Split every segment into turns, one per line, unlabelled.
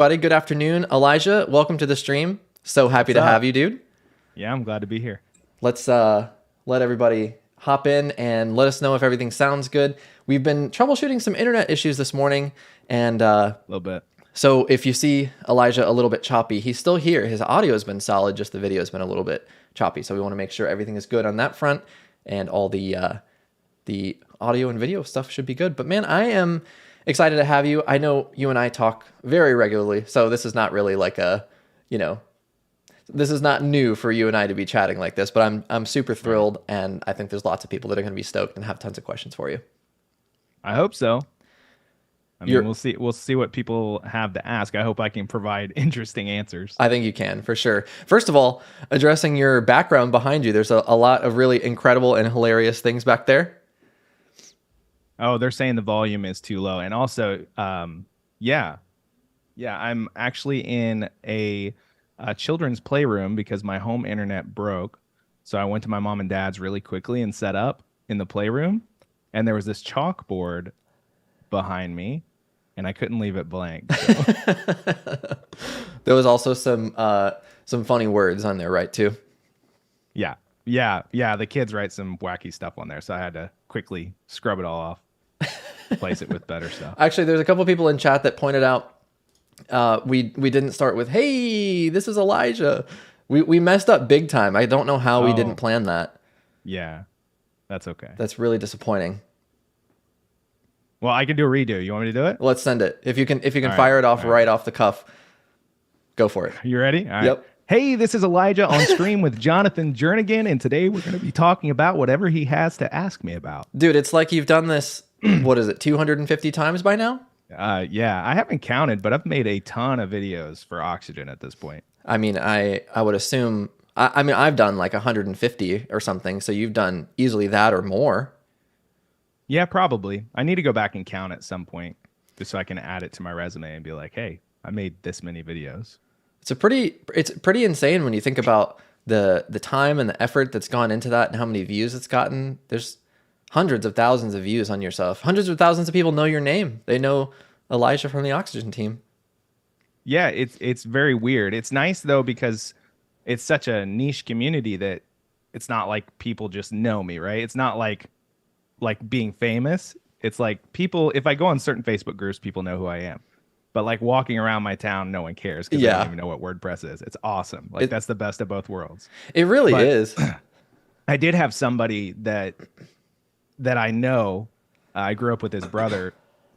Buddy, good afternoon. Elijah, welcome to the stream. So happy
What's
to have
up?
you, dude.
Yeah, I'm glad to be here.
Let's let everybody hop in and let us know if everything sounds good. We've been troubleshooting some internet issues this morning, and
A little bit.
so if you see Elijah a little bit choppy, he's still here. His audio has been solid, just the video has been a little bit choppy. So we want to make sure everything is good on that front, and all the audio and video stuff should be good. But man, I am excited to have you. I know you and I talk very regularly, so this is not really like a, you know, this is not new for you and I to be chatting like this, but I'm super thrilled, and I think there's lots of people that are going to be stoked and have tons of questions for you.
I hope so. I mean,
You're,
we'll see. We'll see what people have to ask. I hope I can provide interesting answers.
I think you can, for sure. First of all, addressing your background behind you, there's a lot of really incredible and hilarious things back there.
Oh, they're saying the volume is too low, and also, yeah, I'm actually in a children's playroom because my home internet broke. So I went to my mom and dad's really quickly and set up in the playroom, and there was this chalkboard behind me, and I couldn't leave it blank. So.
There was also some funny words on there, right, too?
Yeah. The kids write some wacky stuff on there, so I had to quickly scrub it all off, replace it with better stuff.
Actually, there's a couple people in chat that pointed out we didn't start with, "Hey, this is Elijah." We messed up big time. I don't know how we didn't plan that.
Yeah, that's okay.
That's really disappointing.
Well, I can do a redo. You want me to do it?
Let's send it. If you can
All
fire
right,
it off
all
right off the cuff, go for it.
You ready? All right.
Yep.
Hey, this is Elijah on stream with Jonathan Jernigan, and today we're going to be talking about whatever he has to ask me about.
Dude, it's like you've done this, what is it, 250 times by now?
Yeah, I haven't counted, but I've made a ton of videos for Oxygen at this point.
I mean, I would assume, I mean, I've done like 150 or something, so you've done easily that or more.
Yeah, probably. I need to go back and count at some point just so I can add it to my resume and be like, hey, I made this many videos.
It's pretty insane when you think about the time and the effort that's gone into that and how many views it's gotten. There's hundreds of thousands of views on your stuff. Hundreds of thousands of people know your name. They know Elijah from the Oxygen team.
Yeah, it's very weird. It's nice though because it's such a niche community that it's not like people just know me, right? It's not like being famous. It's like people, if I go on certain Facebook groups, people know who I am. But like walking around my town, no one cares because they don't even know what WordPress is. It's awesome. Like that's the best of both worlds.
It really is.
I did have somebody that I know, I grew up with his brother,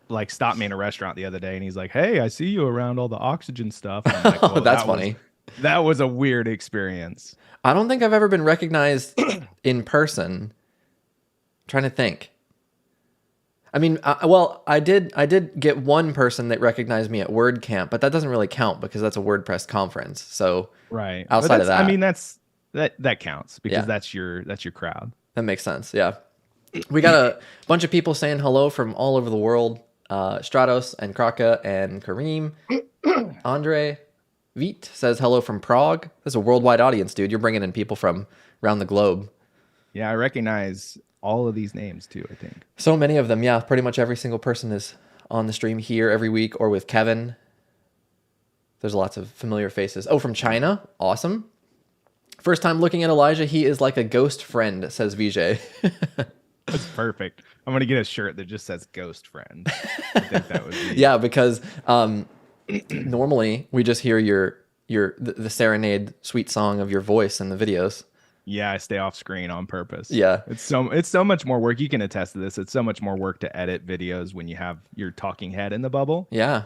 like stopped me in a restaurant the other day and he's like, "Hey, I see you around all the Oxygen stuff." And I'm like, well,
That's funny.
That was a weird experience.
I don't think I've ever been recognized in person. I'm trying to think. I mean, I did get one person that recognized me at WordCamp, but that doesn't really count because that's a WordPress conference. So
Right.
outside of that,
I mean, that counts because that's your crowd.
that makes sense. Yeah. We got a bunch of people saying hello from all over the world. Stratos and Kraka and Kareem. Andre Viet says hello from Prague. That's a worldwide audience, dude. You're bringing in people from around the globe.
Yeah, I recognize all of these names too, I think.
So many of them. Yeah, pretty much every single person is on the stream here every week or with Kevin. There's lots of familiar faces. Oh, from China. Awesome. First time looking at Elijah. He is like a ghost friend, says Vijay.
That's perfect. I'm going to get a shirt that just says ghost friend. I think that would be...
Yeah, because normally we just hear the serenade sweet song of your voice in the videos.
Yeah, I stay off screen on purpose.
Yeah.
It's so much more work. You can attest to this. It's so much more work to edit videos when you have your talking head in the bubble.
Yeah.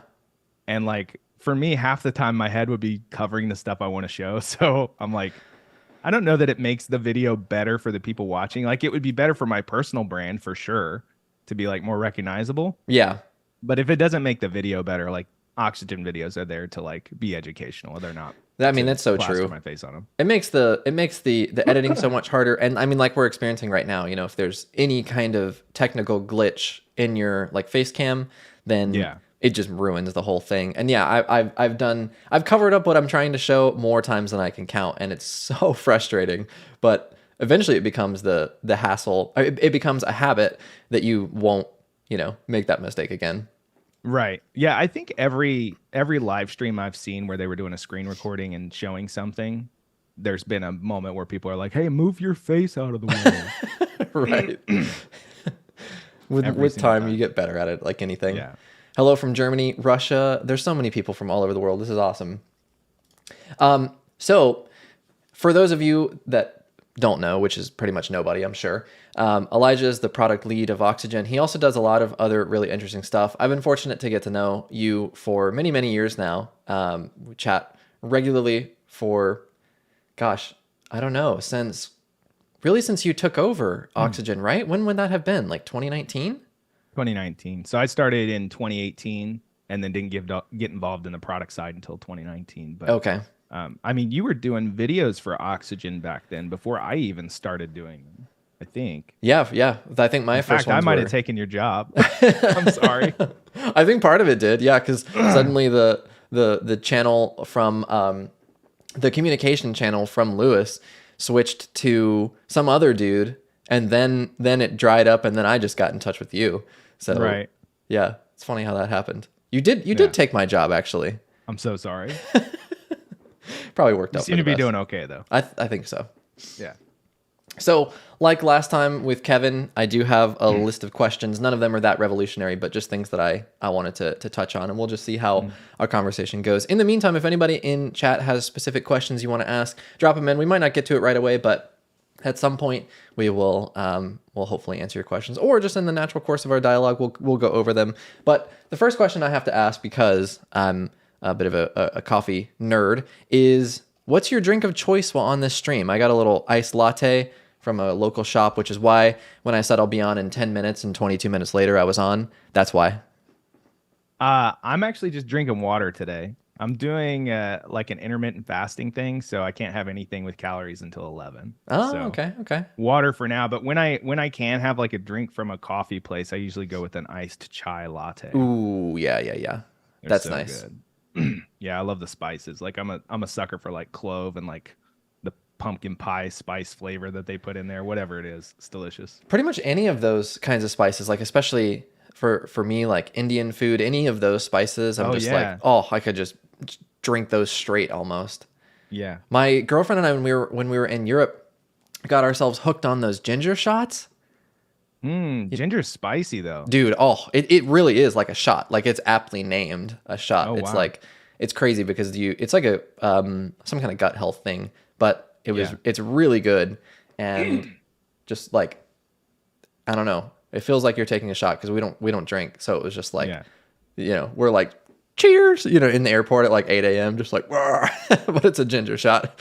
And like for me, half the time my head would be covering the stuff I want to show. So I'm like, I don't know that it makes the video better for the people watching. Like it would be better for my personal brand for sure to be like more recognizable.
Yeah.
But if it doesn't make the video better, like Oxygen videos are there to like be educational. They're not.
I mean, that's so
plaster
true.
My face on them.
It makes the editing so much harder. And I mean, like we're experiencing right now, you know, if there's any kind of technical glitch in your like face cam, then it just ruins the whole thing. And yeah, I've covered up what I'm trying to show more times than I can count, and it's so frustrating. But eventually it becomes the hassle. It becomes a habit that you won't, you know, make that mistake again.
Right. Yeah, I think every live stream I've seen where they were doing a screen recording and showing something, there's been a moment where people are like, "Hey, move your face out of the
Right.
way." Every
With
single
time, you
time.
get better at it, like anything.
Yeah.
Hello from Germany, Russia. There's so many people from all over the world. This is awesome. So, for those of you that don't know, which is pretty much nobody, I'm sure, Elijah is the product lead of Oxygen. He also does a lot of other really interesting stuff. I've been fortunate to get to know you for many, many years now. We chat regularly for, gosh, I don't know, since you took over Oxygen, right? When would that have been? Like 2019?
2019. So I started in 2018 and then didn't get involved in the product side until 2019. But
Okay.
I mean, you were doing videos for Oxygen back then before I even started doing them, I think.
Yeah, yeah. I think my
In
first
fact, I
ones
might
were...
have taken your job. I'm sorry.
I think part of it did, yeah, because suddenly the channel from the communication channel from Lewis switched to some other dude, and then it dried up, and then I just got in touch with you. So
Right.
yeah, it's funny how that happened. You did take my job, actually.
I'm so sorry.
Probably worked
You
out.
seem
for
to
the
be
best.
doing okay, though.
I think so.
Yeah.
So, like last time with Kevin, I do have a list of questions. None of them are that revolutionary, but just things that I wanted to touch on, and we'll just see how our conversation goes. In the meantime, if anybody in chat has specific questions you want to ask, drop them in. We might not get to it right away, but at some point we will we'll hopefully answer your questions, or just in the natural course of our dialogue, we'll go over them. But the first question I have to ask, because I'm a bit of a coffee nerd, is what's your drink of choice while on this stream? I got a little iced latte from a local shop, which is why when I said I'll be on in 10 minutes and 22 minutes later I was on. That's why.
I'm actually just drinking water today. I'm doing like an intermittent fasting thing, so I can't have anything with calories until 11.
Oh,
So
okay.
water for now, but when I can have like a drink from a coffee place, I usually go with an iced chai latte.
Ooh, yeah.
They're
That's
so
nice.
good. Yeah, I love the spices. Like I'm a sucker for like clove and like the pumpkin pie spice flavor that they put in there. Whatever it is, it's delicious.
Pretty much any of those kinds of spices, like especially for me, like Indian food, any of those spices, I'm
Oh,
just
yeah.
like, oh, I could just drink those straight almost.
Yeah.
My girlfriend and I, when we were in Europe, got ourselves hooked on those ginger shots.
Ginger's spicy though.
Dude, oh, it really is like a shot. Like it's aptly named a shot.
Oh,
It's
wow.
like, it's crazy because it's like a some kind of gut health thing, but
Yeah.
it's really good, and just like, I don't know, it feels like you're taking a shot because we don't drink, so it was just like,
Yeah.
we're like, cheers, in the airport at like 8 a.m. just like, but it's a ginger shot.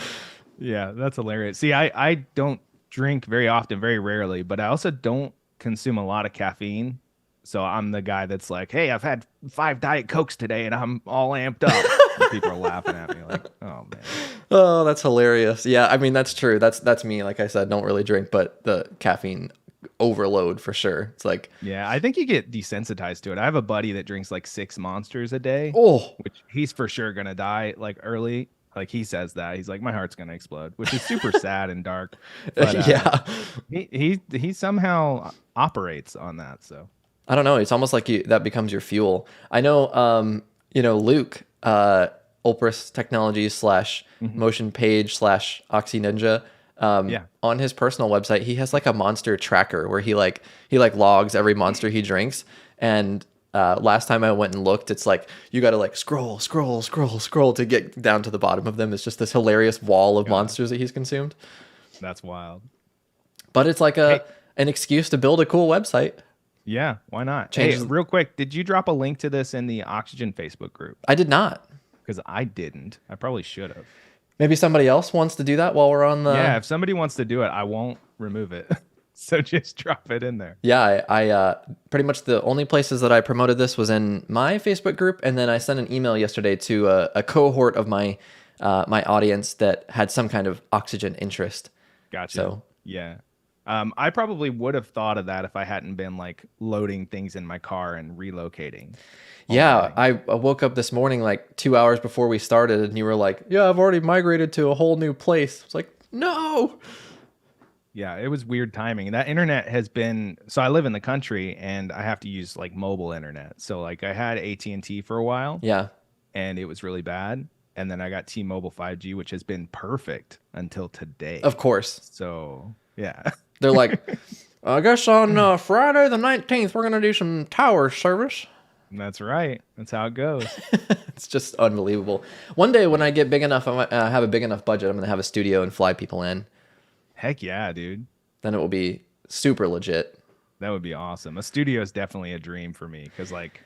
Yeah, that's hilarious. See, I don't drink very often, very rarely, but I also don't consume a lot of caffeine. So I'm the guy that's like, hey, I've had 5 Diet Cokes today and I'm all amped up. And people are laughing at me like, oh man.
Oh, that's hilarious. Yeah, I mean, that's true. That's me. Like I said, don't really drink, but the caffeine overload for sure. It's like,
Yeah, I think you get desensitized to it. I have a buddy that drinks like 6 monsters a day,
oh,
which he's for sure gonna die like early. Like he says that he's like, my heart's gonna explode, which is super sad and dark. But
yeah.
he somehow operates on that. So
I don't know. It's almost like that becomes your fuel. I know, Luke, Opus Technologies / Motion Page / Oxy Ninja.
Yeah.
On his personal website, he has like a monster tracker where he logs every monster he drinks. And last time I went and looked, it's like you got to like scroll to get down to the bottom of them. It's just this hilarious wall of monsters that he's consumed.
that's wild.
But it's like an excuse to build a cool website.
Yeah, why not?
Changes-
Hey, real quick, did you drop a link to this in the Oxygen Facebook group?
I did not.
Because I didn't. I probably should have.
Maybe somebody else wants to do that while we're on the...
Yeah, if somebody wants to do it, I won't remove it. So just drop it in there.
Yeah, I pretty much the only places that I promoted this was in my Facebook group, and then I sent an email yesterday to a cohort of my audience that had some kind of Oxygen interest.
Gotcha.
So
yeah. I probably would have thought of that if I hadn't been like loading things in my car and relocating.
yeah, I woke up this morning like 2 hours before we started, and you were like, "Yeah, I've already migrated to a whole new place." It's like, no.
Yeah, it was weird timing. That internet has been, so I live in the country and I have to use like mobile internet. So like I had AT&T for a while
Yeah,
and it was really bad. And then I got T-Mobile 5G, which has been perfect until
of
today.
course.
So yeah.
They're like, I guess on Friday the 19th, we're going to do some tower service.
That's right. That's how it goes.
It's just unbelievable. One day when I get big enough, I might have a big enough budget, I'm going to have a studio and fly people in.
Heck yeah, dude.
Then it will be super legit.
That would be awesome. A studio is definitely a dream for me because like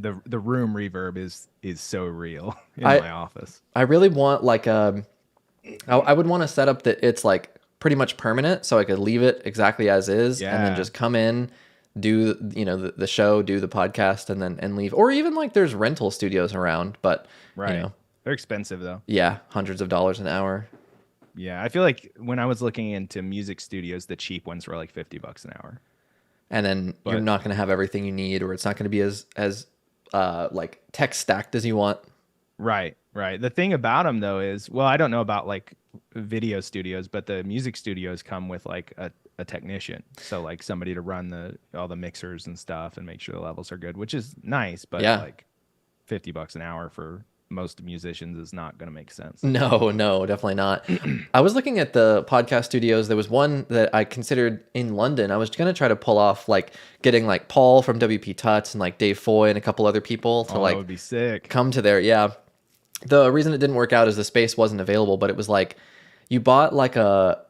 the room reverb is so real in
I
my office.
I really want like I would want a setup that it's like pretty much permanent, so I could leave it exactly as is, and then
Yeah.
just come in, do the show, do the podcast, and then and leave. Or even like there's rental studios around, but
Right.
you know,
They're expensive though.
yeah, hundreds of dollars an hour.
Yeah, I feel like when I was looking into music studios, the cheap ones were like $50 an hour.
And then you're
But
not going to have everything you need, or it's not going to be as like tech stacked as you want.
right, right. The thing about them though is, well, I don't know about like video studios, but the music studios come with like a technician, so like somebody to run all the mixers and stuff and make sure the levels are good, which is nice. But
Yeah.
like $50 an hour for most musicians is not going to make sense.
No, definitely not. I was looking at the podcast studios. There was one that I considered in London. I was going to try to pull off like getting like Paul from WP Tuts and like Dave Foy and a couple other people to
Oh,
like
that would be sick.
come to there. Yeah. The reason it didn't work out is the space wasn't available, but it was like you bought like a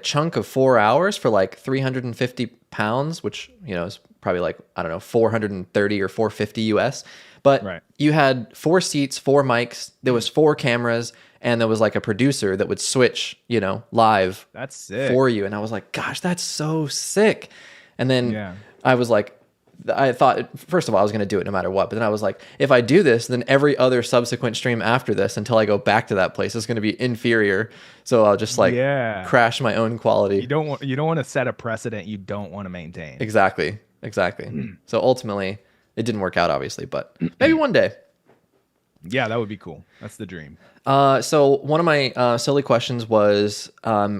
chunk of 4 hours for like 350 pounds, which, you know, is probably like, I don't know, 430 or 450 US. But
Right.
you had 4 seats, 4 mics, there was 4 cameras, and there was like a producer that would switch, you know, live
That's sick.
for you. And I was like, gosh, that's so sick. And then
Yeah.
I was like, I thought, first of all, I was going to do it no matter what. But then I was like, if I do this, then every other subsequent stream after this until I go back to that place is going to be inferior. So I'll just like
Yeah.
crash my own quality.
You don't want to set a precedent you don't want to maintain.
Exactly. So ultimately, it didn't work out, obviously, but maybe one day.
Yeah, that would be cool. That's the dream.
So one of my silly questions was,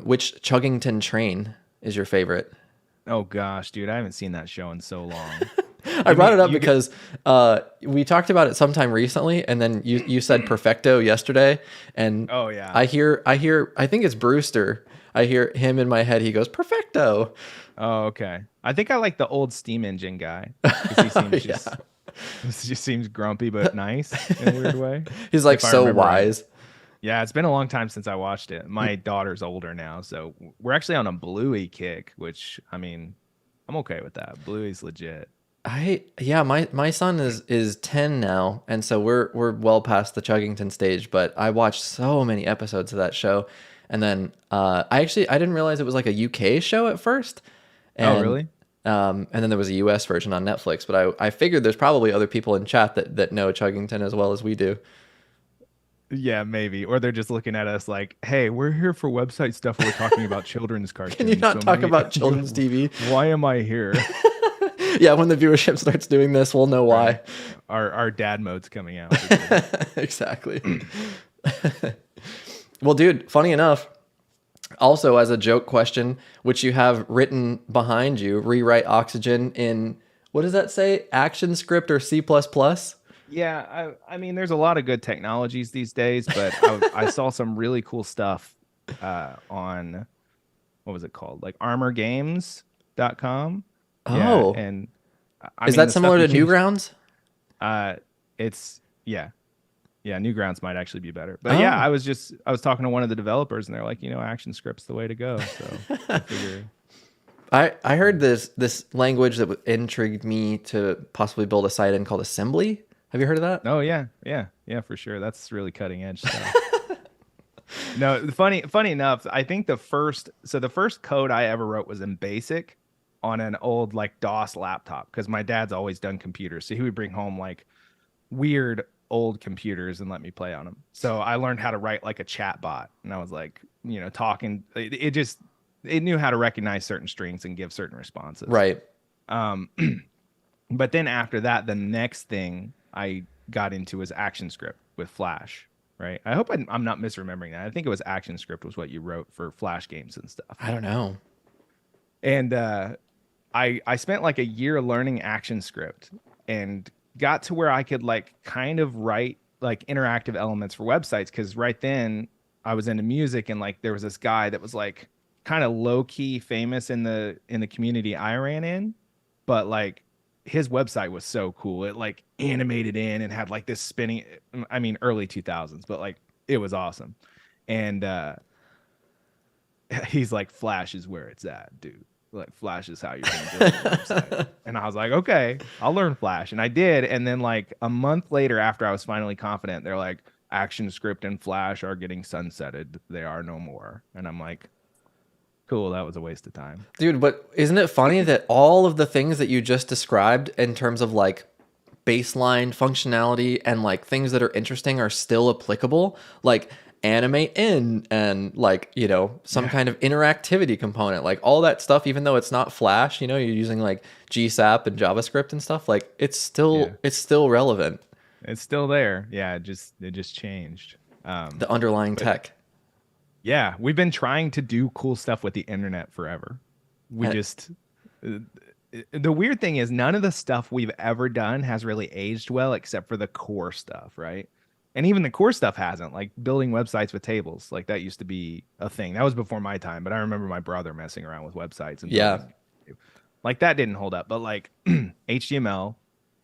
which Chuggington train is your favorite?
Oh gosh, dude, I haven't seen that show in so long.
I brought it up because we talked about it sometime recently, and then you said Perfecto yesterday, and
Oh yeah.
I think it's Brewster. I hear him in my head. He goes Perfecto.
Oh, okay. I think I like the old steam engine guy. 'Cause he seems just seems grumpy but nice in a weird way.
He's like
If I
so
remember right.
wise.
Yeah, it's been a long time since I watched it. My daughter's older now, so we're actually on a Bluey kick, which I mean, I'm okay with that. Bluey's legit.
My son is 10 now, and so we're well past the Chuggington stage, but I watched so many episodes of that show. And then I didn't realize it was like a UK show at first. And,
Oh, really?
And then there was a US version on Netflix, but I figured there's probably other people in chat that know Chuggington as well as we do.
Yeah, maybe. Or they're just looking at us like, hey, we're here for website stuff. We're talking about children's cartoons.
Can you not talk about children's TV?
Why am I here?
Yeah, when the viewership starts doing this, we'll know why.
Our dad mode's coming out.
Exactly. Well, dude, funny enough, also as a joke question, which you have written behind you, rewrite oxygen in, what does that say? ActionScript or C++?
Yeah, I mean, there's a lot of good technologies these days, but I saw some really cool stuff on, what was it called? Like armorgames.com.
Oh.
Yeah, and
Is that similar to Newgrounds?
It's yeah, Newgrounds might actually be better. But yeah, I was talking to one of the developers and they're like, ActionScript's the way to go. So I figure.
I heard this language that intrigued me to possibly build a site in called assembly. Have you heard of that?
Oh yeah, for sure. That's really cutting edge stuff. No, funny enough, I think the first code I ever wrote was in BASIC on an old like DOS laptop because my dad's always done computers, so he would bring home like weird old computers and let me play on them. So I learned how to write like a chat bot, and I was like, talking. It knew how to recognize certain strings and give certain responses.
Right.
But then after that, the next thing I got into was ActionScript with Flash. right? I hope I'm not misremembering that. I think it was ActionScript was what you wrote for Flash games and stuff.
I don't know.
And I spent like a year learning ActionScript and got to where I could like kind of write like interactive elements for websites, because right then I was into music, and like there was this guy that was like kind of low key famous in the community I ran in, but like his website was so cool. It like animated in and had like this spinning, I mean early 2000s, but like it was awesome. And he's like, Flash is where it's at, dude. Like Flash is how you're gonna build a website. And I was like, okay, I'll learn Flash. And I did. And then like a month later, after I was finally confident, they're like, ActionScript and Flash are getting sunsetted. They are no more. And I'm like, cool, that was a waste of time.
Dude, but isn't it funny that all of the things that you just described in terms of like baseline functionality and like things that are interesting are still applicable? Like animate in and like, you know, some kind of interactivity component, like all that stuff, even though it's not Flash, you know, you're using like GSAP and JavaScript and stuff, like it's still relevant.
It's still there. Yeah, it just changed.
The underlying tech.
Yeah, we've been trying to do cool stuff with the internet forever. We just the weird thing is none of the stuff we've ever done has really aged well except for the core stuff, right? And even the core stuff hasn't, like building websites with tables. Like that used to be a thing. That was before my time, but I remember my brother messing around with websites and like that didn't hold up. But like HTML,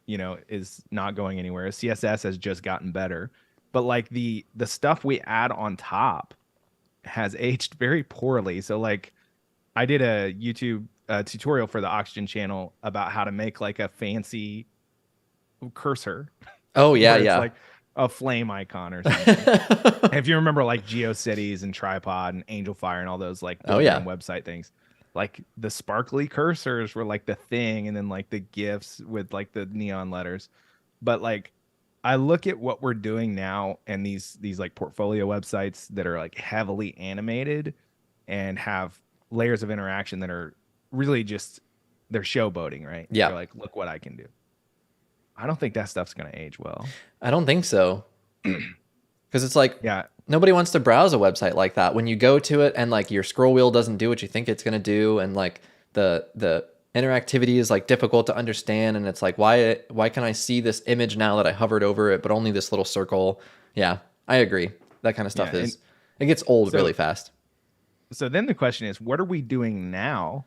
you know, is not going anywhere. CSS has just gotten better. But like the stuff we add on top has aged very poorly. So like I did a YouTube tutorial for the Oxygen channel about how to make like a fancy cursor.
Oh yeah, yeah.
Like a flame icon or something. If you remember like GeoCities and Tripod and Angel Fire and all those like website things, like the sparkly cursors were like the thing, and then like the GIFs with like the neon letters. But like I look at what we're doing now and these like portfolio websites that are like heavily animated and have layers of interaction that are really just, they're showboating, right?
Yeah.
They're like, look what I can do. I don't think that stuff's going to age well.
I don't think so. Because it's like,
yeah,
nobody wants to browse a website like that. When you go to it and like your scroll wheel doesn't do what you think it's going to do, and like the interactivity is like difficult to understand, and it's like, why can I see this image now that I hovered over it, but only this little circle? Yeah, I agree. That kind of stuff it gets old really fast.
So then the question is, what are we doing now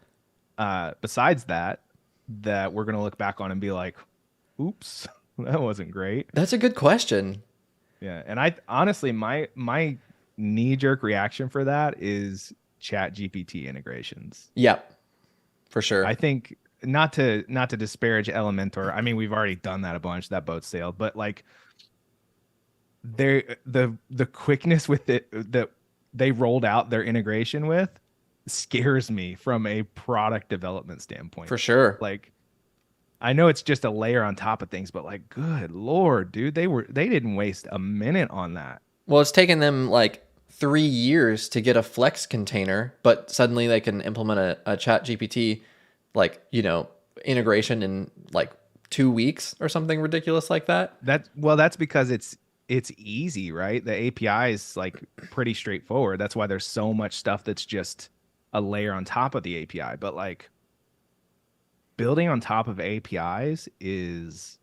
besides that we're going to look back on and be like, oops, that wasn't great?
That's a good question.
Yeah. And I honestly, my knee-jerk reaction for that is Chat GPT integrations.
Yep, for sure.
I think not to disparage Elementor. I mean, we've already done that a bunch. That boat sailed. But like the quickness with it that they rolled out their integration with scares me from a product development standpoint.
For sure.
Like, I know it's just a layer on top of things, but like, good Lord, dude, they didn't waste a minute on that.
Well, it's taken them like 3 years to get a Flex container, but suddenly they can implement a Chat GPT, like, you know, integration in like 2 weeks or something ridiculous like that.
That's because it's easy, right? The API is like pretty straightforward. That's why there's so much stuff that's just a layer on top of the API. But like building on top of APIs is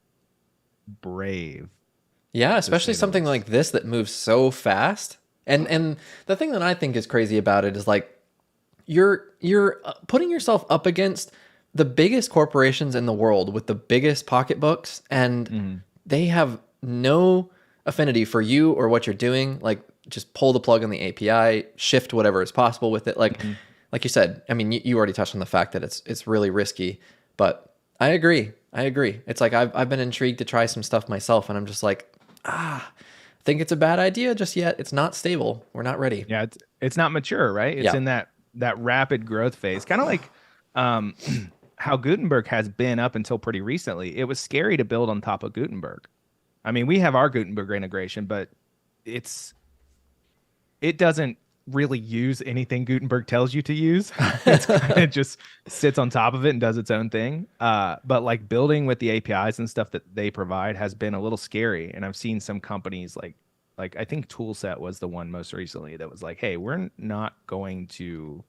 brave.
Yeah, especially something like this that moves so fast. And the thing that I think is crazy about it is like you're putting yourself up against the biggest corporations in the world with the biggest pocketbooks, and they have no affinity for you or what you're doing. Like, just pull the plug on the API, shift whatever is possible with it. Like you said, I mean, you already touched on the fact that it's really risky, but I agree. It's like I've been intrigued to try some stuff myself, and I'm just like, I think it's a bad idea just yet. It's not stable. We're not ready.
Yeah, it's not mature, right? It's in that rapid growth phase. Kind of like how Gutenberg has been up until pretty recently. It was scary to build on top of Gutenberg. I mean, we have our Gutenberg integration, but it doesn't really use anything Gutenberg tells you to use. It just sits on top of it and does its own thing. But like building with the APIs and stuff that they provide has been a little scary. And I've seen some companies like like I think Toolset was the one most recently that was like, hey, we're not going to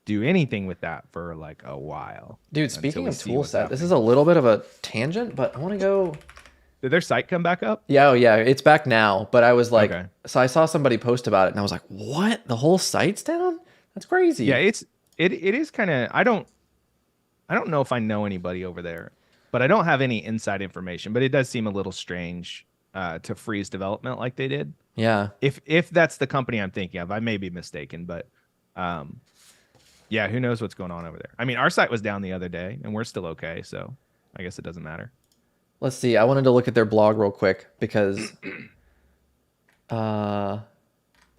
do anything with that for like a while.
Dude,
until
speaking
we
of
see what's
Toolset, this is
happening.
a little bit of a tangent, but I want to go.
Did their site come back up?
Yeah, oh yeah, it's back now. But I was like,
Okay.
so I saw somebody post about it, and I was like, what? The whole site's down? That's
Yeah,
crazy.
it is kind of I don't know if I know anybody over there, but I don't have any inside information. But it does seem a little strange to freeze development like they did.
Yeah.
If that's the company I'm thinking of, I may be mistaken, but um, yeah, who knows what's going on over there? I mean, our site was down the other day, and we're still okay, so I guess it doesn't matter.
Let's see. I wanted to look at their blog real quick because uh,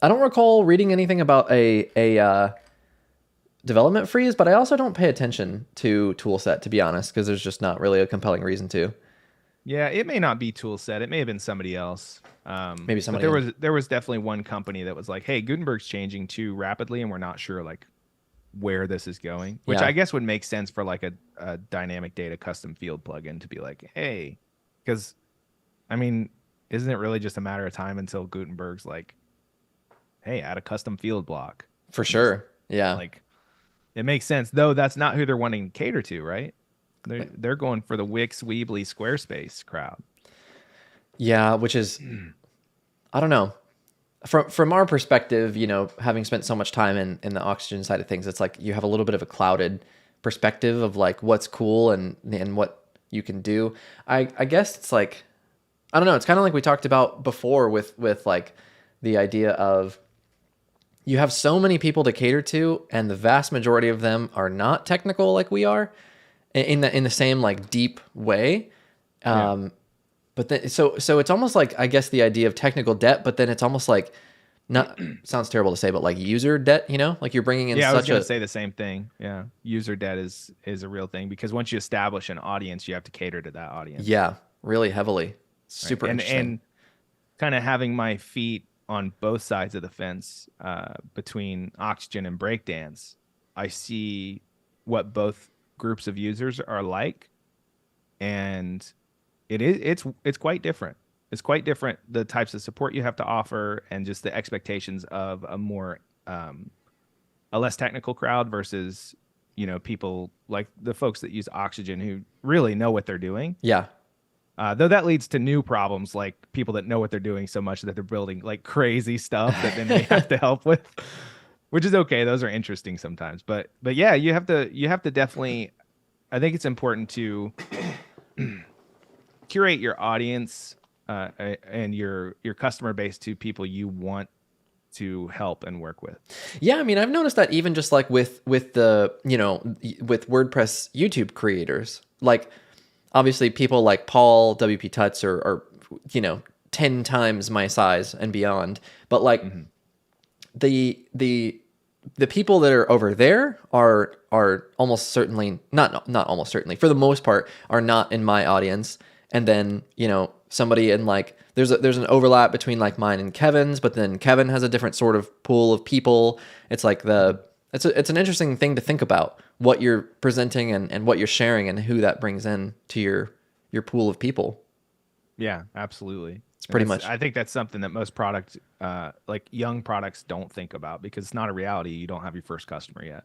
I don't recall reading anything about a development freeze, but I also don't pay attention to Toolset, to be honest, because there's just not really a compelling reason to.
Yeah, it may not be Toolset. It may have been somebody else.
Maybe
But
somebody.
there was definitely one company that was like, "Hey, Gutenberg's changing too rapidly, and we're not sure like where this is going." Which
Yeah.
I guess would make sense for like a dynamic data custom field plugin to be like, "Hey," because I mean, isn't it really just a matter of time until Gutenberg's like, "Hey, add a custom field block."
For sure. Yeah.
Like, it makes sense, though. That's not who they're wanting to cater to, right? They're going for the Wix, Weebly, Squarespace crowd.
Yeah, which is, I don't know. From our perspective, having spent so much time in the Oxygen side of things, it's like you have a little bit of a clouded perspective of like what's cool and what you can do. I guess it's like, I don't know. It's kind of like we talked about before with like the idea of you have so many people to cater to, and the vast majority of them are not technical like we are in the same like deep way.
Yeah.
But then, so it's almost like, I guess, the idea of technical debt, but then it's almost like, not, sounds terrible to say, but like user debt, like you're bringing in
Yeah, I was
such
gonna
a,
say the same thing. Yeah, user debt is a real thing because once you establish an audience, you have to cater to that audience.
yeah, really heavily.
Right?
Super
And
interesting.
kind of having my feet on both sides of the fence between Oxygen and Breakdance, I see what both groups of users are like, and it's quite different. It's quite different, the types of support you have to offer and just the expectations of a more a less technical crowd versus people like the folks that use Oxygen who really know what they're doing.
Yeah.
Though that leads to new problems like people that know what they're doing so much that they're building like crazy stuff that then they have to help with, which is okay. Those are interesting sometimes, but yeah, you have to definitely. I think it's important to curate your audience and your customer base to people you want to help and work with.
Yeah, I mean, I've noticed that even just like with the, with WordPress YouTube creators, like obviously people like Paul, WP Tuts are 10 times my size and beyond, but like the people that are over there are almost certainly not almost certainly, for the most part, are not in my audience. And then, somebody in like, there's an overlap between like mine and Kevin's, but then Kevin has a different sort of pool of people. It's like it's an interesting thing to think about, what you're presenting and what you're sharing and who that brings in to your pool of people.
Yeah, absolutely.
It's pretty much,
I think that's something that most product, like young products, don't think about because it's not a reality. You don't have your first customer yet,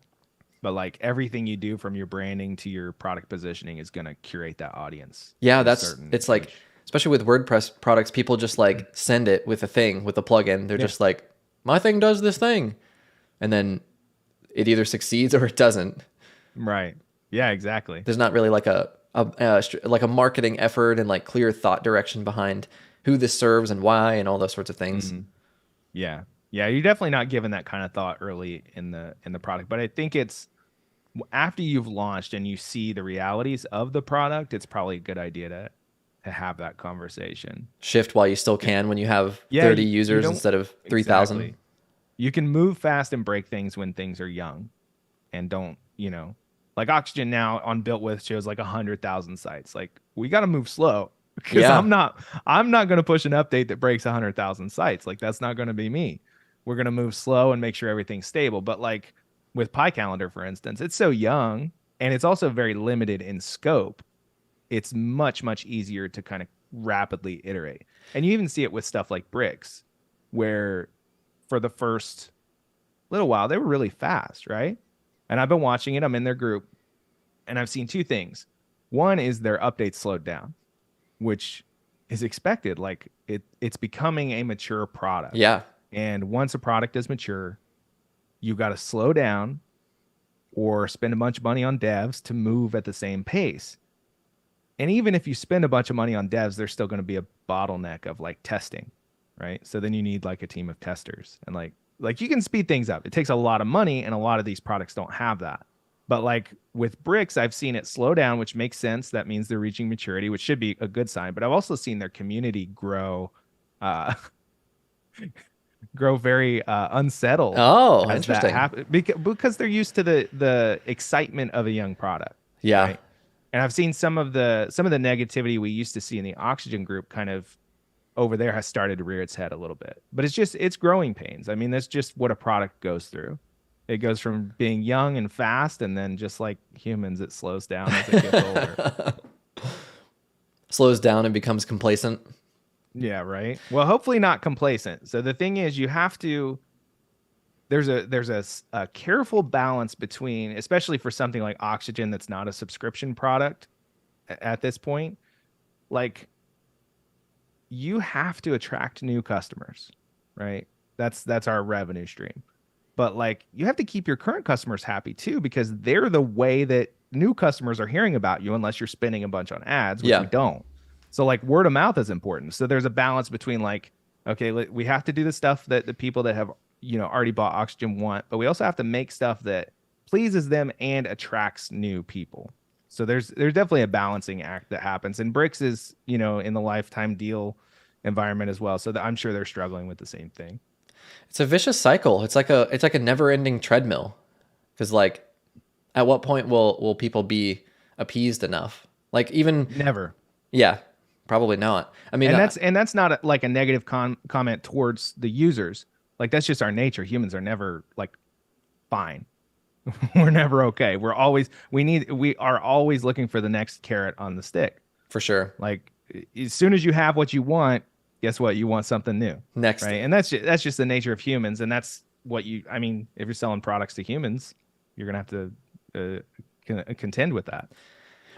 but like everything you do from your branding to your product positioning is going to curate that audience.
yeah,
at a
that's,
certain
it's like,
age.
especially with WordPress products, people just like send it with a thing, with a plugin. They're
Yeah.
just like, my thing does this thing. And then it either succeeds or it doesn't.
Right. Yeah, exactly.
There's not really like like a marketing effort and like clear thought direction behind who this serves and why and all those sorts of things.
Yeah. Yeah, you're definitely not given that kind of thought early in the product, but I think it's after you've launched and you see the realities of the product, it's probably a good idea to have that conversation.
Shift while you still can when you have
Yeah,
30
you
users
don't
instead of 3,000.
exactly. You can move fast and break things when things are young and don't, like Oxygen now on Built With shows like 100,000 sites. Like we got to move slow because
Yeah.
I'm not going to push an update that breaks 100,000 sites. Like that's not going to be me. We're going to move slow and make sure everything's stable. But like with PyCalendar, for instance, it's so young and it's also very limited in scope. It's much, much easier to kind of rapidly iterate. And you even see it with stuff like bricks, where for the first little while they were really fast, right? And I've been watching it. I'm in their group, and I've seen two things. One is their updates slowed down, which is expected. Like it's becoming a mature product.
Yeah.
And once a product is mature, you got to slow down or spend a bunch of money on devs to move at the same pace. And even if you spend a bunch of money on devs, there's still going to be a bottleneck of like testing, right? So then you need like a team of testers, and like you can speed things up. It takes a lot of money, and a lot of these products don't have that. But like with bricks, I've seen it slow down, which makes sense. That means they're reaching maturity, which should be a good sign. But I've also seen their community grow, grow very unsettled.
Oh,
As that
interesting.
happens, because they're used to the excitement of a young product.
Yeah.
Right? And I've seen some of the negativity we used to see in the Oxygen group kind of over there has started to rear its head a little bit. But it's growing pains. I mean, that's just what a product goes through. It goes from being young and fast, and then just like humans, it slows down as it gets older.
Slows down and becomes complacent.
Yeah, right. Well, hopefully not complacent. So the thing is, you have to. There's a careful balance between, especially for something like Oxygen that's not a subscription product at this point, like you have to attract new customers, right? That's our revenue stream. But like you have to keep your current customers happy too, because they're the way that new customers are hearing about you, unless you're spending a bunch on ads, which we don't. So like word of mouth is important. So there's a balance between like, okay, we have to do the stuff that the people that have already bought Oxygen want, but we also have to make stuff that pleases them and attracts new people. So there's definitely a balancing act that happens, and bricks is in the lifetime deal environment as well. So I'm sure they're struggling with the same thing.
It's a vicious cycle. It's like a never-ending treadmill. Because like, at what point will people be appeased enough? Like even
Never.
Yeah, probably not. I mean,
and that's not like a negative comment towards the users. Like that's just our nature. Humans are never like fine. We're never okay. We are always looking for the next carrot on the stick.
For sure.
Like as soon as you have what you want, guess what? You want something new.
Next.
Right. And that's just the nature of humans. And that's what I mean, if you're selling products to humans, you're going to have to contend with that.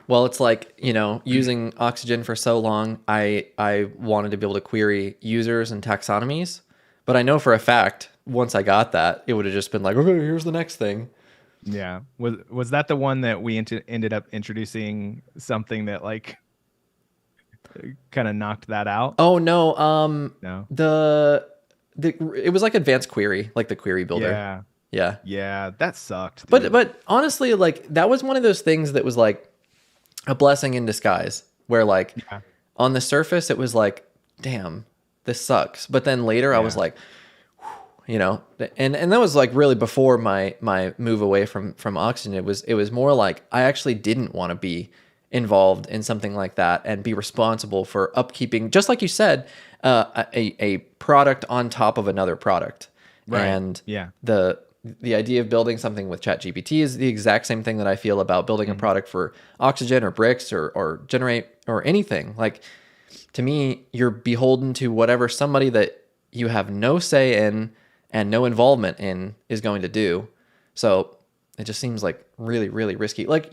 Well, it's like, using Oxygen for so long, I wanted to be able to query users and taxonomies. But I know for a fact, once I got that, it would have just been like, okay, here's the next thing.
Yeah. Was that the one that we ended up introducing something that like kind of knocked that out?
Oh, no.
No.
It was like advanced query, like the query builder.
Yeah. Yeah. That sucked.
Dude. But honestly, like that was one of those things that was like a blessing in disguise, where like on the surface, it was like, damn, this sucks. But then later I was like, and that was like really before my move away from Oxygen. It was more like I actually didn't want to be involved in something like that and be responsible for upkeeping, just like you said, a product on top of another product.
Right.
And the idea of building something with ChatGPT is the exact same thing that I feel about building a product for Oxygen or bricks or Generate or anything. Like, to me, you're beholden to whatever somebody that you have no say in and no involvement in is going to do. So it just seems like really, really risky. Like,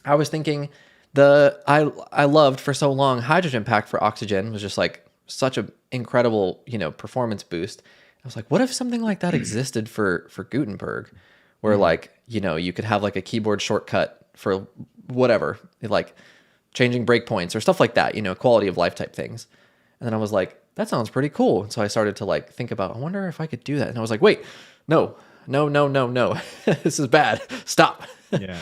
I was thinking I loved for so long hydrogen pack for Oxygen was just like such an incredible, performance boost. I was like, what if something like that existed for Gutenberg, where like, you could have like a keyboard shortcut for whatever, like changing breakpoints or stuff like that, quality of life type things. And then I was like, that sounds pretty cool. And so I started to like think about, I wonder if I could do that. And I was like, wait, no. This is bad. Stop.
Yeah.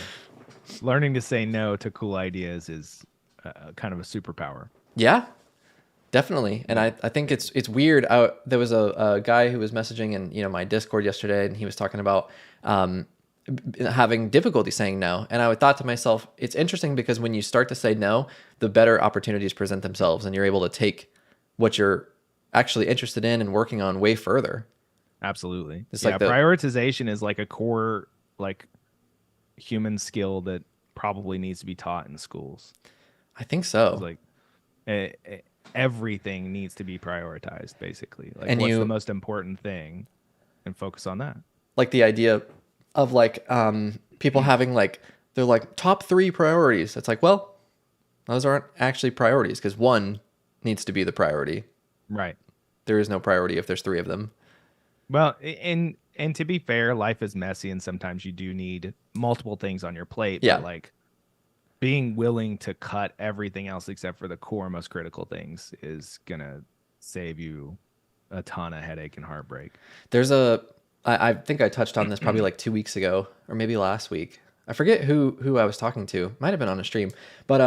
Learning to say no to cool ideas is kind of a superpower.
Yeah, definitely. And I think it's weird. There was a guy who was messaging in my Discord yesterday, and he was talking about having difficulty saying no. And I thought to myself, it's interesting because when you start to say no, the better opportunities present themselves, and you're able to take what you're actually interested in and working on way further.
Absolutely.
It's
like
like
prioritization is like a core like human skill that probably needs to be taught in schools.
I think so.
Like Eh, eh, Everything needs to be prioritized, basically. Like,
And
what's the
you
most important thing, and focus on that.
like the idea of like people having like they're like top 3 priorities. It's like, well, those aren't actually priorities because one needs to be the priority.
Right.
There is no priority if there's 3 of them.
Well, and to be fair, life is messy, and sometimes you do need multiple things on your plate. But
Yeah.
like, being willing to cut everything else except for the core, most critical things is gonna save you a ton of headache and heartbreak.
There's I think I touched on this probably like 2 weeks ago or maybe last week. I forget who I was talking to. Might have been on a stream, but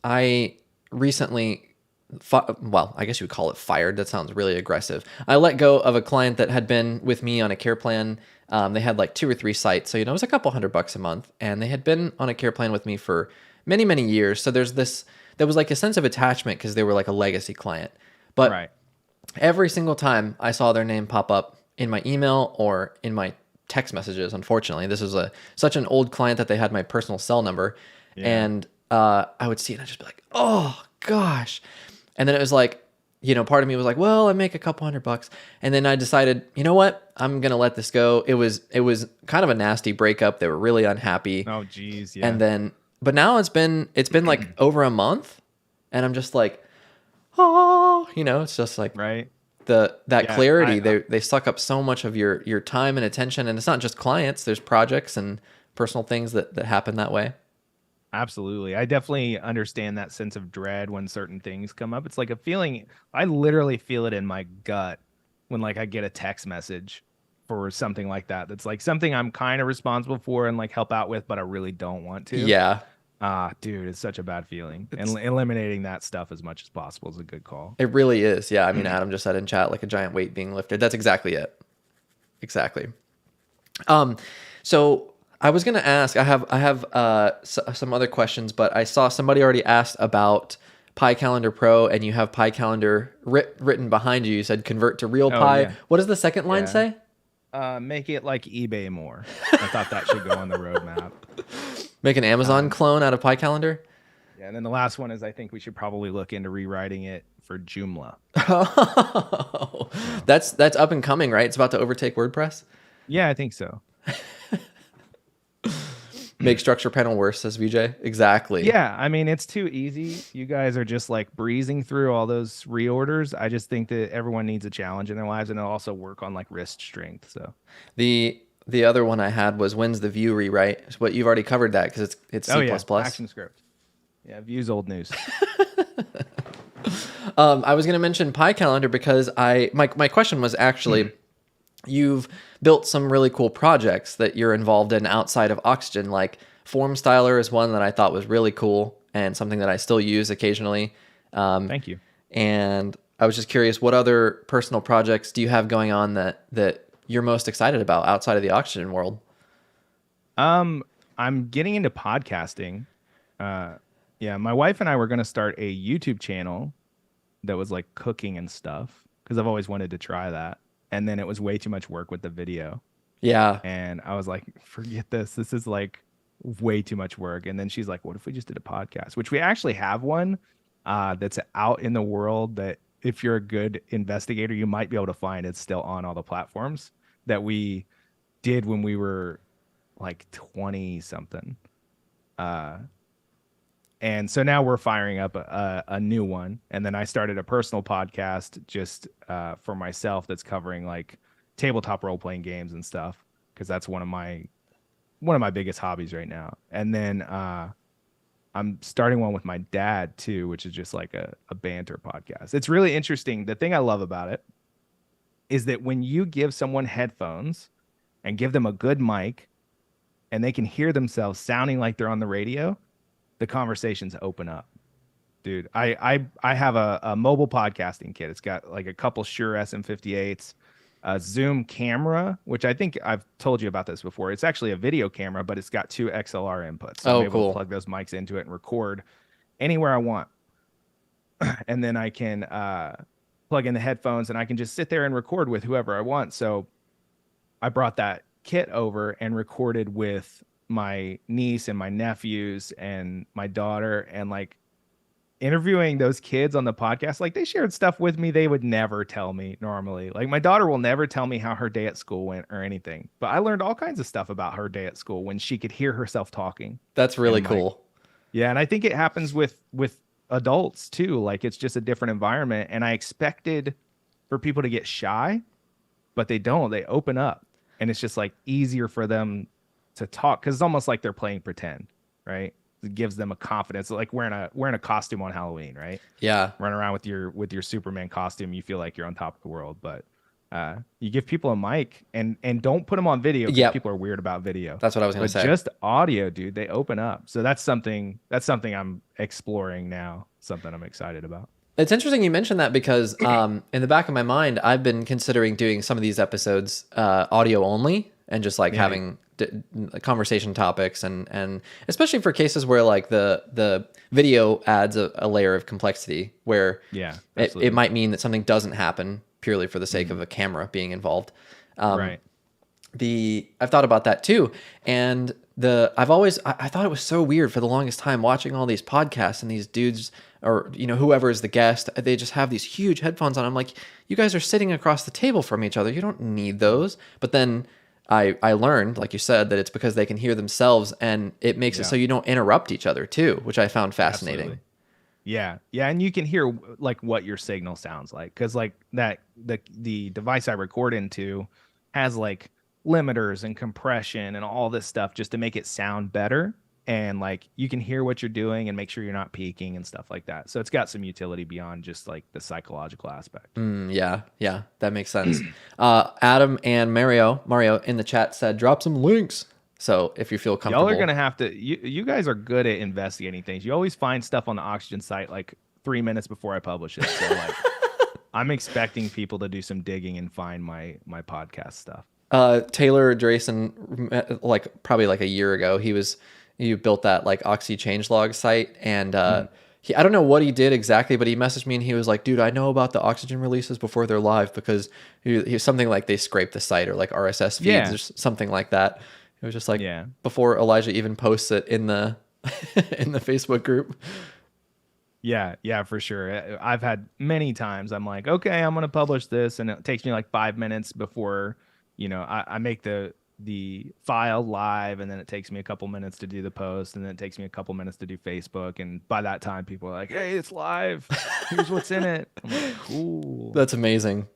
I recently, well, I guess you would call it fired. That sounds really aggressive. I let go of a client that had been with me on a care plan. They had like 2 or 3 sites, so it was a couple $100 a month, and they had been on a care plan with me for many many years. So there was like a sense of attachment because they were like a legacy client, but
Right.
every single time I saw their name pop up in my email or in my text messages, unfortunately, this is such an old client that they had my personal cell number,
Yeah.
and I would see it and I'd just be like, oh gosh. And then it was like, part of me was like, well, I make a couple $100. And then I decided, you know what? I'm going to let this go. It was kind of a nasty breakup. They were really unhappy.
Oh, geez. Yeah.
And then, but now it's been like over a month, and I'm just like, oh, it's just like
Right.
that
Yeah.
clarity. They suck up so much of your time and attention, and it's not just clients. There's projects and personal things that happen that way.
Absolutely. I definitely understand that sense of dread when certain things come up. It's like a feeling, I literally feel it in my gut when like I get a text message for something like that. That's like something I'm kind of responsible for and like help out with, but I really don't want to.
Yeah,
Ah, dude, it's such a bad feeling. And eliminating that stuff as much as possible is a good call.
it really is. Yeah, I mean, Adam just said in chat like a giant weight being lifted. That's exactly it. Exactly. So I was gonna ask. I have some other questions, but I saw somebody already asked about Pi Calendar Pro, and you have Pi Calendar written behind you. You said convert to real Pi.
Yeah.
What does the second line
Yeah.
say?
Make it like eBay more. I thought that should go on the roadmap.
Make an Amazon clone out of Pi Calendar.
Yeah, and then the last one is I think we should probably look into rewriting it for Joomla.
Oh, that's up and coming, right? It's about to overtake WordPress.
Yeah, I think so.
Make structure panel worse, says VJ. Exactly.
Yeah, I mean, it's too easy. You guys are just like breezing through all those reorders. I just think that everyone needs a challenge in their lives, and it'll also work on like wrist strength. So
The other one I had was when's the view rewrite? But you've already covered that because it's C++.
Action script. Yeah, Vue's old news.
I was going to mention Pi Calendar because my question was actually, you've built some really cool projects that you're involved in outside of Oxygen. Like Form Styler is one that I thought was really cool and something that I still use occasionally.
Thank you.
And I was just curious, what other personal projects do you have going on that you're most excited about outside of the Oxygen world?
I'm getting into podcasting. Yeah, my wife and I were going to start a YouTube channel that was like cooking and stuff because I've always wanted to try that. And then it was way too much work with the video.
Yeah.
And I was like, forget this. This is like way too much work. And then she's like, what if we just did a podcast? Which we actually have one that's out in the world that if you're a good investigator, you might be able to find. It's still on all the platforms that we did when we were like 20 something. And so now we're firing up a new one. And then I started a personal podcast just for myself that's covering like tabletop role-playing games and stuff because that's one of my biggest hobbies right now. And then I'm starting one with my dad too, which is just like a banter podcast. It's really interesting. The thing I love about it is that when you give someone headphones and give them a good mic and they can hear themselves sounding like they're on the radio, the conversations open up. Dude, I have a mobile podcasting kit. It's got like a couple Shure SM58s, a Zoom camera, which I think I've told you about this before. It's actually a video camera, but it's got 2 XLR inputs. So I'm able to plug those mics into it and record anywhere I want. And then I can plug in the headphones and I can just sit there and record with whoever I want. So I brought that kit over and recorded with my niece and my nephews and my daughter, and like interviewing those kids on the podcast, like they shared stuff with me they would never tell me normally. Like my daughter will never tell me how her day at school went or anything, but I learned all kinds of stuff about her day at school when she could hear herself talking.
That's really
And like,
cool.
yeah, and I think it happens with adults too. Like it's just a different environment, and I expected for people to get shy, but they don't. They open up, and it's just like easier for them to talk because it's almost like they're playing pretend, right? It gives them a confidence, like wearing a costume on Halloween, right?
Yeah.
Run around with your Superman costume, you feel like you're on top of the world. But you give people a mic and don't put them on video because
Yep.
people are weird about video.
That's what I was gonna
But
say.
just audio, dude, they open up. So that's something I'm exploring now. Something I'm excited about.
It's interesting you mentioned that because in the back of my mind, I've been considering doing some of these episodes audio only and just like
Yeah.
having conversation topics and especially for cases where like the video adds a layer of complexity where
Yeah,
it
absolutely.
might mean that something doesn't happen purely for the sake of a camera being involved.
Right.
I've thought about that too. And I thought it was so weird for the longest time watching all these podcasts and these dudes or, whoever is the guest, they just have these huge headphones on. I'm like, you guys are sitting across the table from each other. You don't need those. But then I learned, like you said, that it's because they can hear themselves and it makes it
Yeah.
so you don't interrupt each other too, which I found fascinating.
Absolutely. Yeah, yeah, and you can hear like what your signal sounds like because like the device I record into has like limiters and compression and all this stuff just to make it sound better, and like you can hear what you're doing and make sure you're not peaking and stuff like that. So it's got some utility beyond just like the psychological aspect.
Yeah, that makes sense. Adam and Mario in the chat said, drop some links. So if you feel comfortable.
Y'all are gonna have to. You guys are good at investigating things. You always find stuff on the Oxygen site like 3 minutes before I publish it. So like, I'm expecting people to do some digging and find my podcast stuff.
Taylor Drayson, like probably like a year ago, he built that like Oxy changelog site, and I don't know what he did exactly, but he messaged me and he was like, "Dude, I know about the Oxygen releases before they're live because he something like they scraped the site or like RSS feeds
Yeah.
or something like that." It was just like
Yeah.
before Elijah even posts it in the in the Facebook group.
Yeah, yeah, for sure. I've had many times I'm like, okay, I'm gonna publish this, and it takes me like 5 minutes before, I make the file live, and then it takes me a couple minutes to do the post, and then it takes me a couple minutes to do Facebook, and by that time, people are like, hey, it's live. Here's what's in it. I'm like, cool.
That's amazing.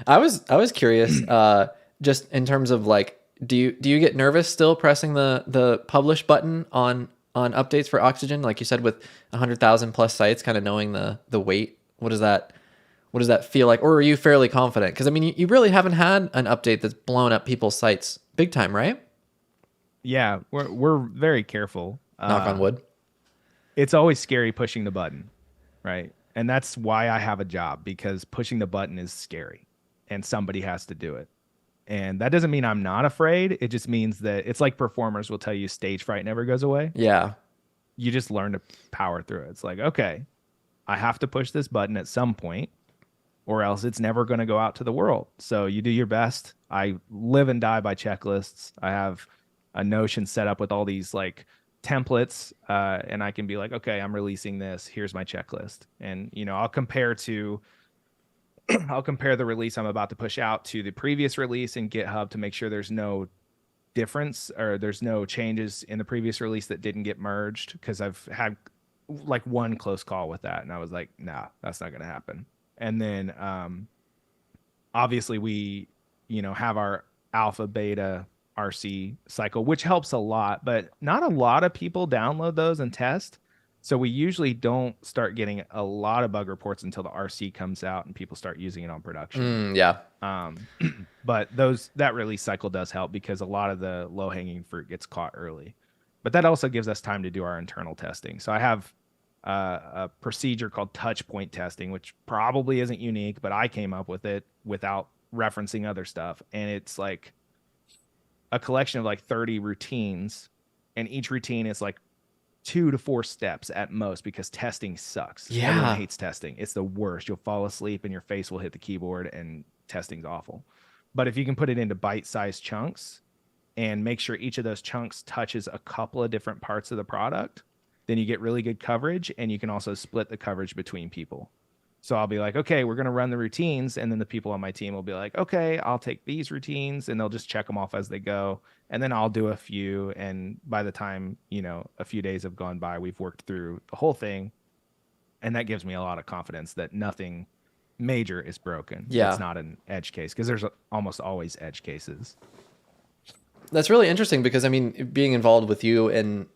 I was curious, just in terms of like, do you get nervous still pressing the publish button on updates for Oxygen? Like you said, with 100,000 plus sites, kind of knowing the weight. What does that feel like? Or are you fairly confident? Because I mean, you really haven't had an update that's blown up people's sites big time, right?
Yeah, we're very careful.
Knock on wood.
It's always scary pushing the button, right? And that's why I have a job, because pushing the button is scary and somebody has to do it. And that doesn't mean I'm not afraid. It just means that it's like performers will tell you stage fright never goes away.
Yeah.
You just learn to power through it. It's like, okay, I have to push this button at some point or else it's never going to go out to the world. So you do your best. I live and die by checklists. I have a Notion set up with all these like templates, and I can be like, okay, I'm releasing this. Here's my checklist. And, I'll compare the release I'm about to push out to the previous release in GitHub to make sure there's no difference or there's no changes in the previous release that didn't get merged, because I've had like one close call with that and I was like, nah, that's not going to happen. And then obviously we have our alpha beta RC cycle, which helps a lot, but not a lot of people download those and test. So we usually don't start getting a lot of bug reports until the RC comes out and people start using it on production.
Yeah.
But that release cycle does help because a lot of the low hanging fruit gets caught early. But that also gives us time to do our internal testing. So I have a procedure called touch point testing, which probably isn't unique, but I came up with it without referencing other stuff. And it's like a collection of like 30 routines, and each routine is like 2 to 4 steps at most, because testing sucks.
Yeah.
Everyone hates testing. It's the worst. You'll fall asleep and your face will hit the keyboard, and testing's awful. But if you can put it into bite-sized chunks and make sure each of those chunks touches a couple of different parts of the product, then you get really good coverage, and you can also split the coverage between people. So I'll be like, okay, we're going to run the routines. And then the people on my team will be like, okay, I'll take these routines, and they'll just check them off as they go. And then I'll do a few. And by the time, a few days have gone by, we've worked through the whole thing. And that gives me a lot of confidence that nothing major is broken.
Yeah.
It's not an edge case, because there's almost always edge cases.
That's really interesting because, I mean, being involved with you in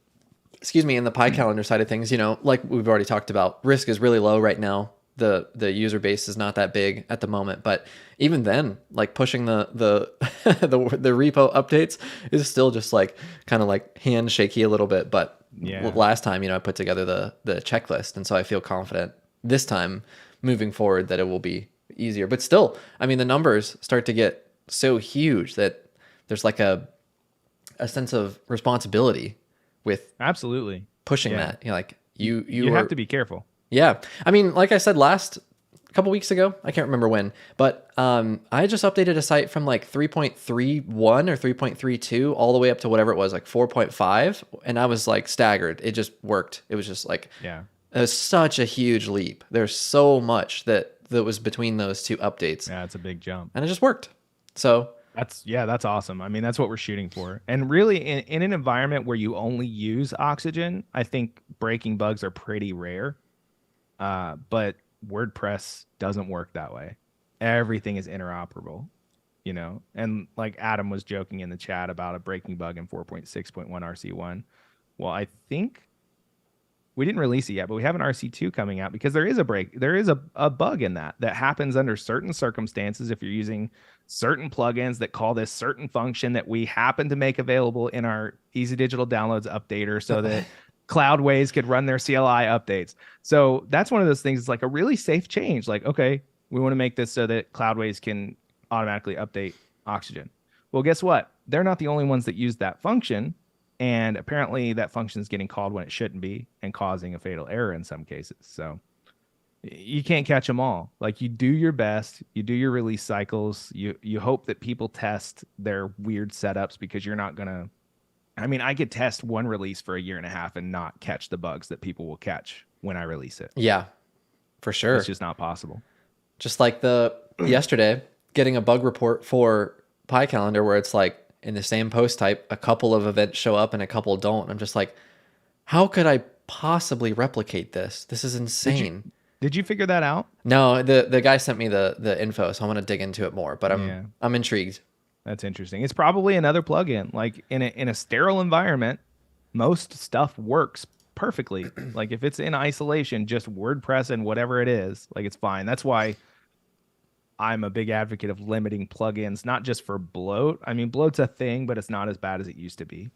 the Pi calendar side of things, like we've already talked about, risk is really low right now. The user base is not that big at the moment, but even then, like pushing the the repo updates is still just like kind of like hand shaky a little bit. But last time, I put together the checklist, and so I feel confident this time moving forward that it will be easier. But still, I mean, the numbers start to get so huge that there's like a sense of responsibility with
absolutely
pushing that. Like you
have to be careful.
Yeah. I mean, like I said a couple weeks ago, I can't remember when, but I just updated a site from like 3.31 or 3.32 all the way up to whatever it was, like 4.5. And I was like staggered. It just worked. It was just like, it was such a huge leap. There's so much that was between those two updates.
Yeah, it's a big jump.
And it just worked. So
that's awesome. I mean, that's what we're shooting for. And really in an environment where you only use Oxygen, I think breaking bugs are pretty rare. But WordPress doesn't work that way. Everything is interoperable, and like Adam was joking in the chat about a breaking bug in 4.6.1 RC1. Well, I think we didn't release it yet, but we have an RC2 coming out, because there is a bug in that happens under certain circumstances. If you're using certain plugins that call this certain function that we happen to make available in our Easy Digital Downloads updater, so that Cloudways could run their CLI updates. So that's one of those things. It's like a really safe change. Like, okay, we want to make this so that Cloudways can automatically update Oxygen. Well, guess what? They're not the only ones that use that function. And apparently that function is getting called when it shouldn't be and causing a fatal error in some cases. So you can't catch them all. Like, you do your best, you do your release cycles. You hope that people test their weird setups, because you're not going to, I mean, I could test one release for a year and a half and not catch the bugs that people will catch when I release it.
Yeah, for sure.
It's just not possible.
Just like yesterday, getting a bug report for Pi Calendar where it's like in the same post type, a couple of events show up and a couple don't. I'm just like, how could I possibly replicate this? This is insane.
Did you figure that out?
No, the guy sent me the info, so I want to dig into it more, but I'm intrigued.
That's interesting. It's probably another plugin. Like in a sterile environment, most stuff works perfectly. Like if it's in isolation, just WordPress and whatever it is, like it's fine. That's why I'm a big advocate of limiting plugins, not just for bloat. I mean, bloat's a thing, but it's not as bad as it used to be.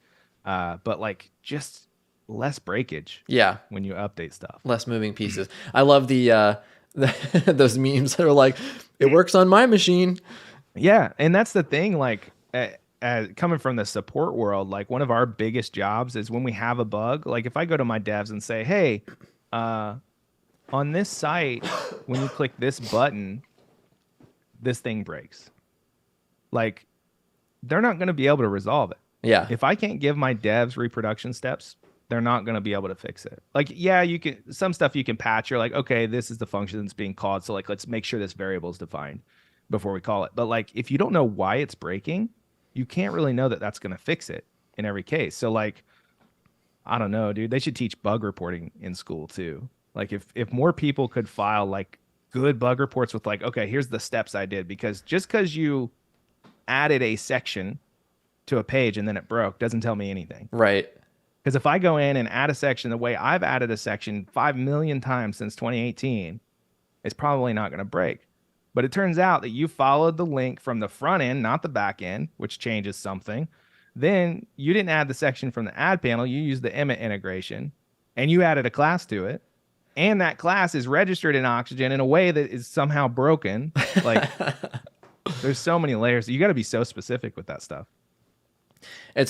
But like just less breakage.
Yeah.
When you update stuff.
Less moving pieces. I love those memes that are like, it works on my machine.
Yeah, and that's the thing, like coming from the support world, like one of our biggest jobs is when we have a bug, like if I go to my devs and say, hey, on this site, when you click this button, this thing breaks. Like, they're not going to be able to resolve it.
Yeah.
If I can't give my devs reproduction steps, they're not going to be able to fix it. Like, yeah, you can, some stuff you can patch. You're like, okay, this is the function that's being called. So like, let's make sure this variable is defined before we call it. But like, if you don't know why it's breaking, you can't really know that that's going to fix it in every case. So like, I don't know, dude, they should teach bug reporting in school too. Like if more people could file like good bug reports with like, okay, here's the steps I did, because just because you added a section to a page and then it broke doesn't tell me anything.
Right.
Because if I go in and add a section the way I've added a section 5 million times since 2018, it's probably not going to break. But it turns out that you followed the link from the front end, not the back end, which changes something. Then you didn't add the section from the add panel. You used the emmet integration, and you added a class to it. And that class is registered in Oxygen in a way that is somehow broken. Like, there's so many layers. You got to be so specific with that stuff.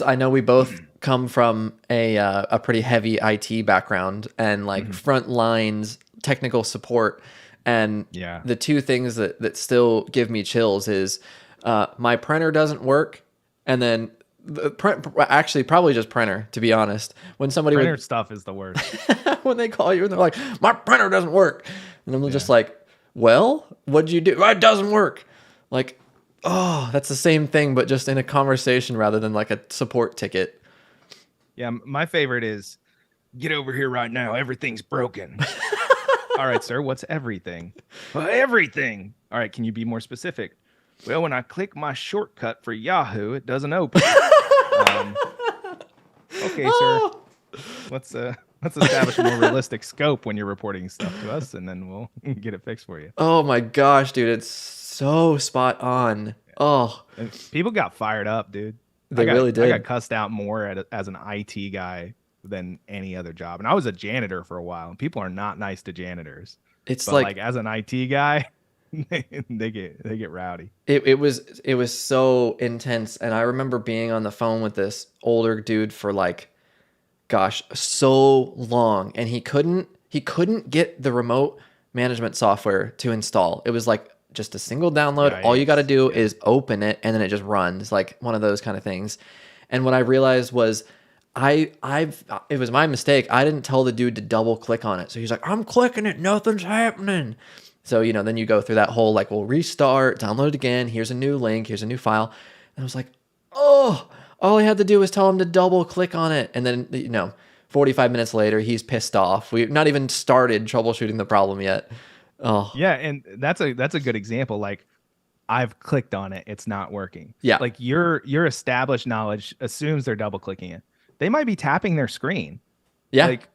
I know we both come from a pretty heavy IT background and like front lines technical support. And the two things that still give me chills is my printer doesn't work, and then Actually, probably just printer, to be honest. When somebody
Printer stuff is the worst.
when they call you and they're like, my printer doesn't work. And I'm just like, well, what'd you do? It doesn't work. Like, oh, that's the same thing, but just in a conversation rather than like a support ticket.
Yeah, my favorite is, get over here right now. Everything's broken. All right, sir, what's everything? Well, everything. All right, can you be more specific? Well, when I click my shortcut for Yahoo, it doesn't open. Okay, sir. Let's establish a more realistic scope when you're reporting stuff to us, and then we'll get it fixed for you.
Oh my gosh, dude, it's so spot on. Oh,
And people got fired up, dude.
They really did.
I got cussed out more as an IT guy than any other job, and I was a janitor for a while. And people are not nice to janitors.
It's
But like as an IT guy, they get rowdy.
It was so intense, and I remember being on the phone with this older dude for like, gosh, so long, and he couldn't get the remote management software to install. It was like just a single download. All you got to do is open it, and then it just runs, like one of those kind of things. And what I realized was it was my mistake. I didn't tell the dude to double click on it. So he's like, I'm clicking it, nothing's happening. So, then you go through that whole like, we'll restart, download it again. Here's a new link. Here's a new file. And I was like, oh, all I had to do was tell him to double click on it. And then, 45 minutes later, he's pissed off. We've not even started troubleshooting the problem yet. Oh,
yeah. And that's a good example. Like, I've clicked on it. It's not working.
Yeah.
Like your established knowledge assumes they're double clicking it. They might be tapping their screen.
Yeah.
Like,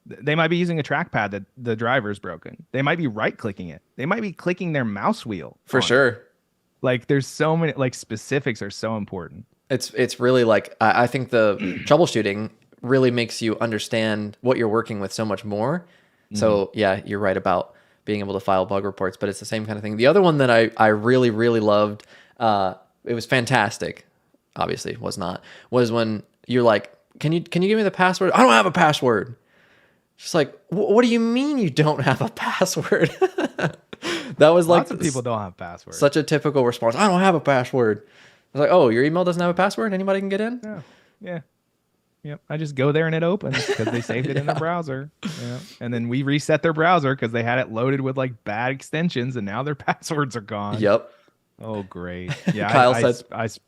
they might be using a trackpad that the driver's broken. They might be right clicking it. They might be clicking their mouse wheel.
For sure.
Like there's so many, like specifics are so important.
It's really like, I think the troubleshooting really makes you understand what you're working with so much more. So yeah, you're right about being able to file bug reports, but it's the same kind of thing. The other one that I really, really loved, it was fantastic. Obviously it was when you're like, can you give me the password? I don't have a password. Just like, what do you mean you don't have a password? That was like,
lots of people don't have passwords.
Such a typical response. I don't have a password. I was like, oh, your email doesn't have a password? Anybody can get in?
Yeah. Yep. I just go there and it opens because they saved it in their browser. Yeah. And then we reset their browser because they had it loaded with like bad extensions and now their passwords are gone.
Yep.
Oh, great. Yeah.
Kyle
I
said,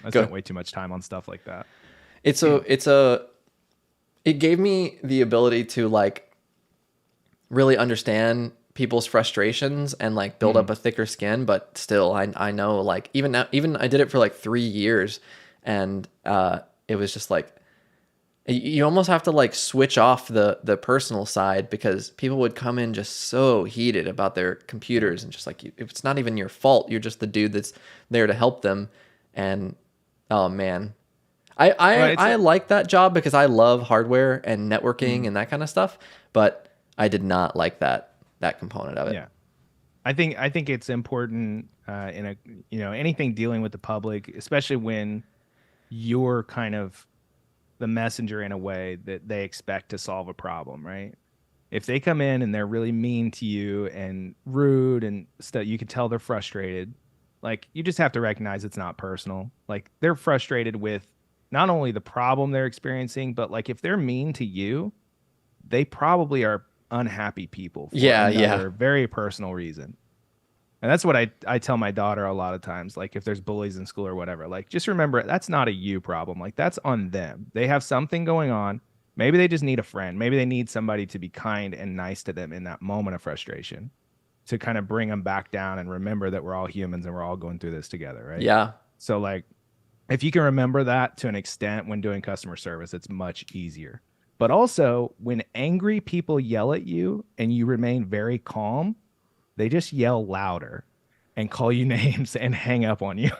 spent way too much time on stuff like that.
It gave me the ability to like really understand people's frustrations and like build up a thicker skin, but still I know like even I did it for like 3 years, and it was just like you almost have to like switch off the personal side because people would come in just so heated about their computers and just like it's not even your fault. You're just the dude that's there to help them, and oh man. I like that job because I love hardware and networking and that kind of stuff, but I did not like that component of it.
Yeah. I think it's important in anything dealing with the public, especially when you're kind of the messenger in a way that they expect to solve a problem, right? If they come in and they're really mean to you and rude and stuff, you can tell they're frustrated. Like, you just have to recognize it's not personal. Like, they're frustrated with not only the problem they're experiencing, but like if they're mean to you, they probably are unhappy people for another very personal reason. And that's what I tell my daughter a lot of times. Like if there's bullies in school or whatever, like just remember that's not a you problem. Like that's on them. They have something going on. Maybe they just need a friend. Maybe they need somebody to be kind and nice to them in that moment of frustration to kind of bring them back down and remember that we're all humans and we're all going through this together, right?
Yeah.
So like, if you can remember that to an extent when doing customer service, it's much easier. But also, when angry people yell at you and you remain very calm, they just yell louder and call you names and hang up on you.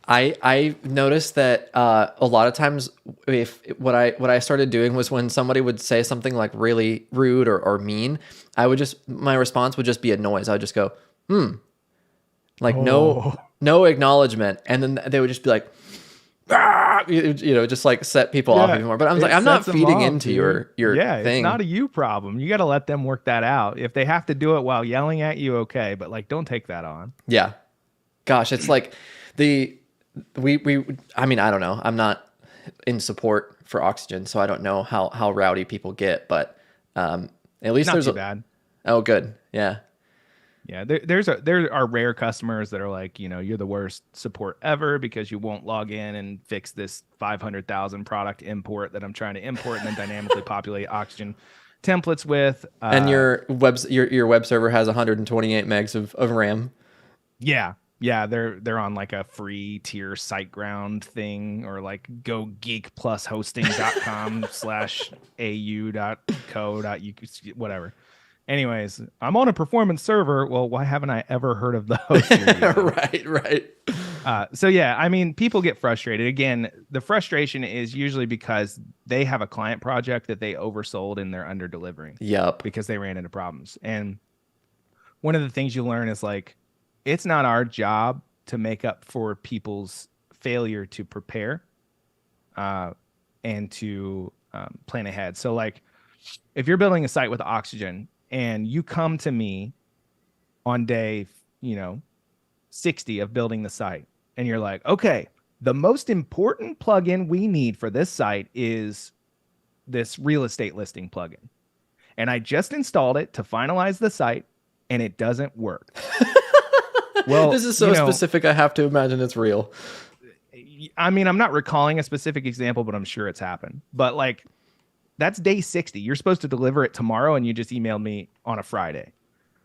I noticed that a lot of times what I started doing was when somebody would say something like really rude or mean, my response would just be a noise. I would just go, like no acknowledgement. And then they would just be like, just like set people off even more. But I was like, I'm not feeding into your thing.
It's not a you problem. You got to let them work that out. If they have to do it while yelling at you, okay. But like, don't take that on.
Yeah. Gosh, it's like I mean, I don't know. I'm not in support for oxygen, so I don't know how rowdy people get, but at least
Not
there's
too
a,
bad.
oh, good. Yeah.
Yeah, there are rare customers that are like, you're the worst support ever because you won't log in and fix this 500,000 product import that I'm trying to import and then dynamically populate Oxygen templates with.
And your web server has 128 megs of RAM.
Yeah, they're on like a free tier SiteGround thing or like go geekplushosting.com/au.co.uk whatever. Anyways, I'm on a performance server. Well, why haven't I ever heard of the host you're using?
Right.
So yeah, I mean, people get frustrated. Again, the frustration is usually because they have a client project that they oversold and they're under delivering.
Yep.
Because they ran into problems. And one of the things you learn is like, it's not our job to make up for people's failure to prepare and to plan ahead. So like, if you're building a site with Oxygen and you come to me on day, 60 of building the site, and you're like, okay, the most important plugin we need for this site is this real estate listing plugin. And I just installed it to finalize the site and it doesn't work. Well,
this is so specific, I have to imagine it's real.
I mean, I'm not recalling a specific example, but I'm sure it's happened. But like, that's day 60. You're supposed to deliver it tomorrow, and you just emailed me on a Friday.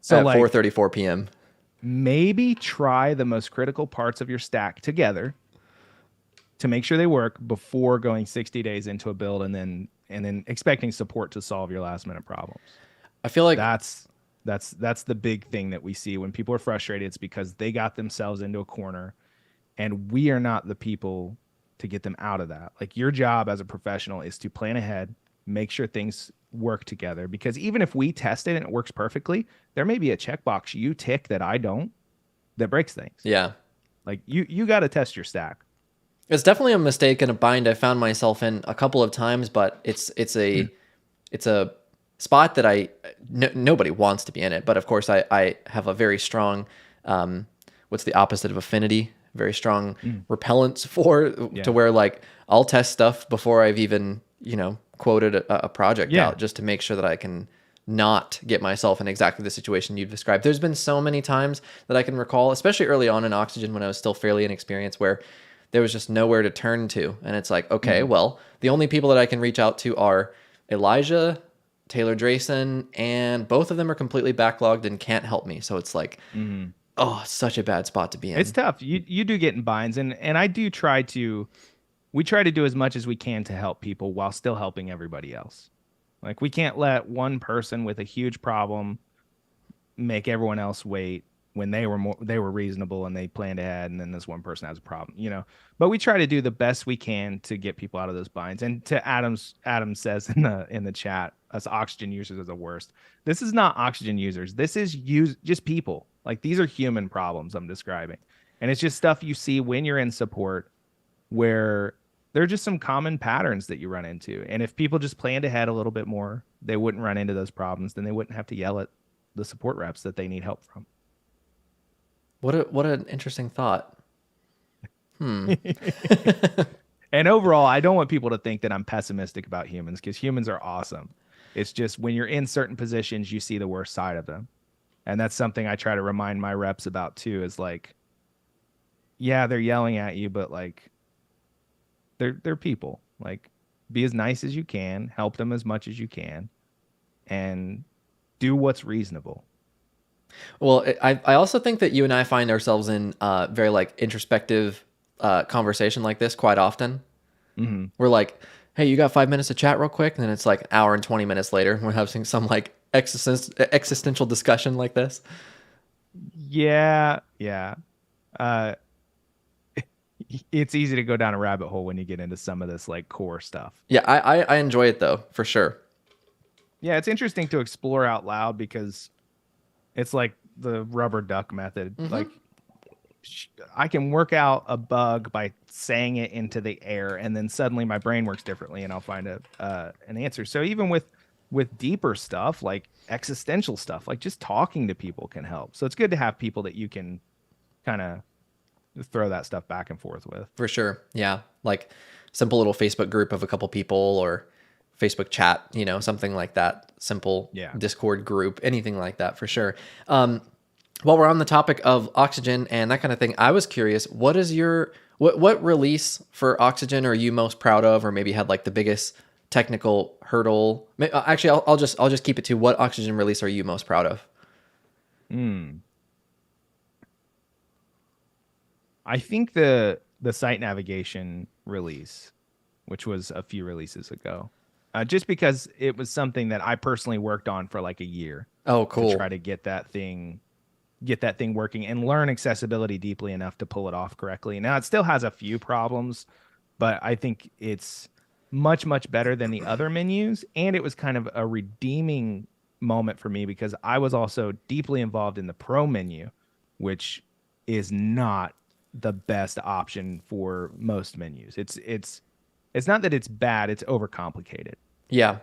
So
at
like
4:34 p.m.
Maybe try the most critical parts of your stack together to make sure they work before going 60 days into a build and then expecting support to solve your last minute problems.
I feel like
that's the big thing that we see when people are frustrated. It's because they got themselves into a corner, and we are not the people to get them out of that. Like, your job as a professional is to plan ahead, make sure things work together, because even if we test it and it works perfectly, there may be a checkbox you tick that I don't that breaks things.
Yeah.
Like, you got to test your stack.
It's definitely a mistake and a bind I found myself in a couple of times, but it's a spot that nobody wants to be in it. But of course I have a very strong, what's the opposite of affinity? Very strong repellence to where like I'll test stuff before I've even, quoted a project out, just to make sure that I can not get myself in exactly the situation you've described. There's been so many times that I can recall, especially early on in Oxygen when I was still fairly inexperienced, where there was just nowhere to turn to. And it's like, okay, well, the only people that I can reach out to are Elijah, Taylor Drayson, and both of them are completely backlogged and can't help me. So it's like, oh, such a bad spot to be in.
It's tough. You do get in binds, and we try to do as much as we can to help people while still helping everybody else. Like, we can't let one person with a huge problem make everyone else wait when they were reasonable and they planned ahead, and then this one person has a problem, But we try to do the best we can to get people out of those binds. And to Adam says in the chat, us Oxygen users are the worst. This is not Oxygen users. This is just people. Like, these are human problems I'm describing. And it's just stuff you see when you're in support, where there are just some common patterns that you run into. And if people just planned ahead a little bit more, they wouldn't run into those problems. Then they wouldn't have to yell at the support reps that they need help from.
What an interesting thought.
And overall, I don't want people to think that I'm pessimistic about humans, because humans are awesome. It's just when you're in certain positions, you see the worst side of them. And that's something I try to remind my reps about too, is like, yeah, they're yelling at you, but like, they're people. Like, be as nice as you can, help them as much as you can, and do what's reasonable.
Well, I also think that you and I find ourselves in very like introspective conversation like this quite often. We're like, hey, you got 5 minutes to chat real quick? And then it's like an hour and 20 minutes later, we're having some like existential discussion like this.
Yeah. It's easy to go down a rabbit hole when you get into some of this like core stuff.
Yeah, I enjoy it though, for sure.
Yeah, it's interesting to explore out loud, because it's like the rubber duck method. Like, I can work out a bug by saying it into the air, and then suddenly my brain works differently, and I'll find an answer. So even with deeper stuff, like existential stuff, like just talking to people can help. So it's good to have people that you can kind of throw that stuff back and forth with.
For sure. Yeah. Like simple little Facebook group of a couple people or Facebook chat, something like that. Simple
Yeah.
Discord group, anything like that for sure. While we're on the topic of Oxygen and that kind of thing, I was curious, what release for Oxygen are you most proud of, or maybe had like the biggest technical hurdle? Actually, I'll just keep it to what Oxygen release are you most proud of?
I think the site navigation release, which was a few releases ago, just because it was something that I personally worked on for like a year.
Oh, cool.
To try to get that thing working and learn accessibility deeply enough to pull it off correctly. Now it still has a few problems, but I think it's much, much better than the other menus. And it was kind of a redeeming moment for me because I was also deeply involved in the Pro menu, which is not the best option for most menus. It's not that it's bad, it's overcomplicated.
Yeah.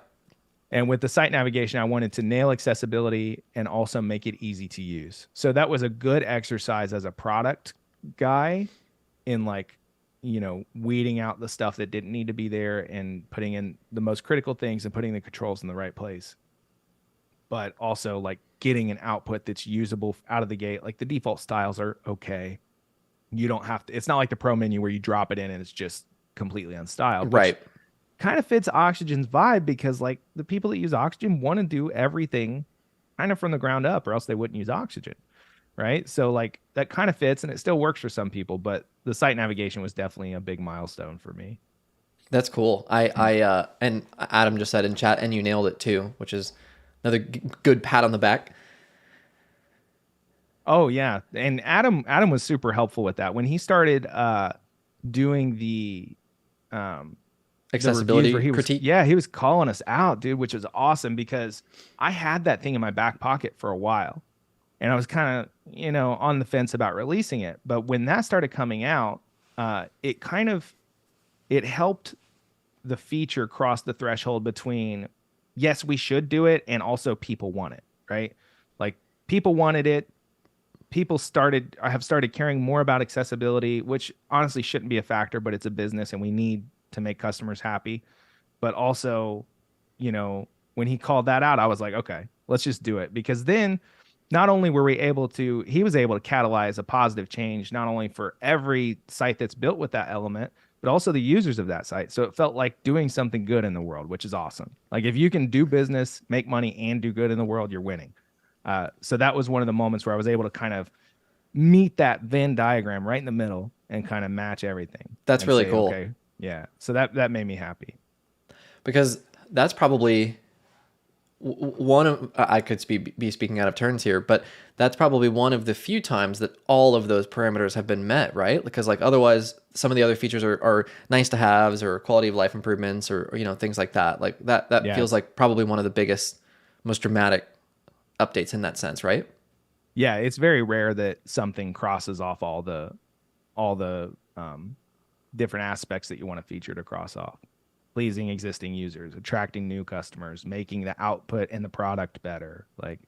And with the site navigation, I wanted to nail accessibility and also make it easy to use. So that was a good exercise as a product guy in like, weeding out the stuff that didn't need to be there and putting in the most critical things and putting the controls in the right place. But also like getting an output that's usable out of the gate. Like the default styles are okay. You don't have to, it's not like the Pro menu where you drop it in and it's just completely unstyled.
Right.
Kind of fits Oxygen's vibe because like the people that use Oxygen want to do everything kind of from the ground up or else they wouldn't use Oxygen. Right. So like that kind of fits and it still works for some people, but the site navigation was definitely a big milestone for me.
That's cool. And Adam just said in chat, and you nailed it too, which is another good pat on the back.
Oh yeah. And Adam was super helpful with that. When he started doing the
accessibility critique.
He was calling us out, dude, which was awesome because I had that thing in my back pocket for a while. And I was kind of, on the fence about releasing it. But when that started coming out, it helped the feature cross the threshold between, yes, we should do it, and also people want it, right? Like people wanted it. I have started caring more about accessibility, which honestly shouldn't be a factor, but it's a business and we need to make customers happy. But also, when he called that out, I was like, okay, let's just do it. Because then not only he was able to catalyze a positive change, not only for every site that's built with that element, but also the users of that site. So it felt like doing something good in the world, which is awesome. Like if you can do business, make money, and do good in the world, you're winning. So that was one of the moments where I was able to kind of meet that Venn diagram right in the middle and kind of match everything.
That's really cool.
Okay, yeah. So that made me happy.
Because that's probably one of, I could be speaking out of turns here, but that's probably one of the few times that all of those parameters have been met, right? Because like otherwise some of the other features are nice to haves or quality of life improvements or things like that. Like that feels like probably one of the biggest, most dramatic updates in that sense, right?
Yeah, it's very rare that something crosses off all the different aspects that you want a feature to cross off. Pleasing existing users, attracting new customers, making the output and the product better. Like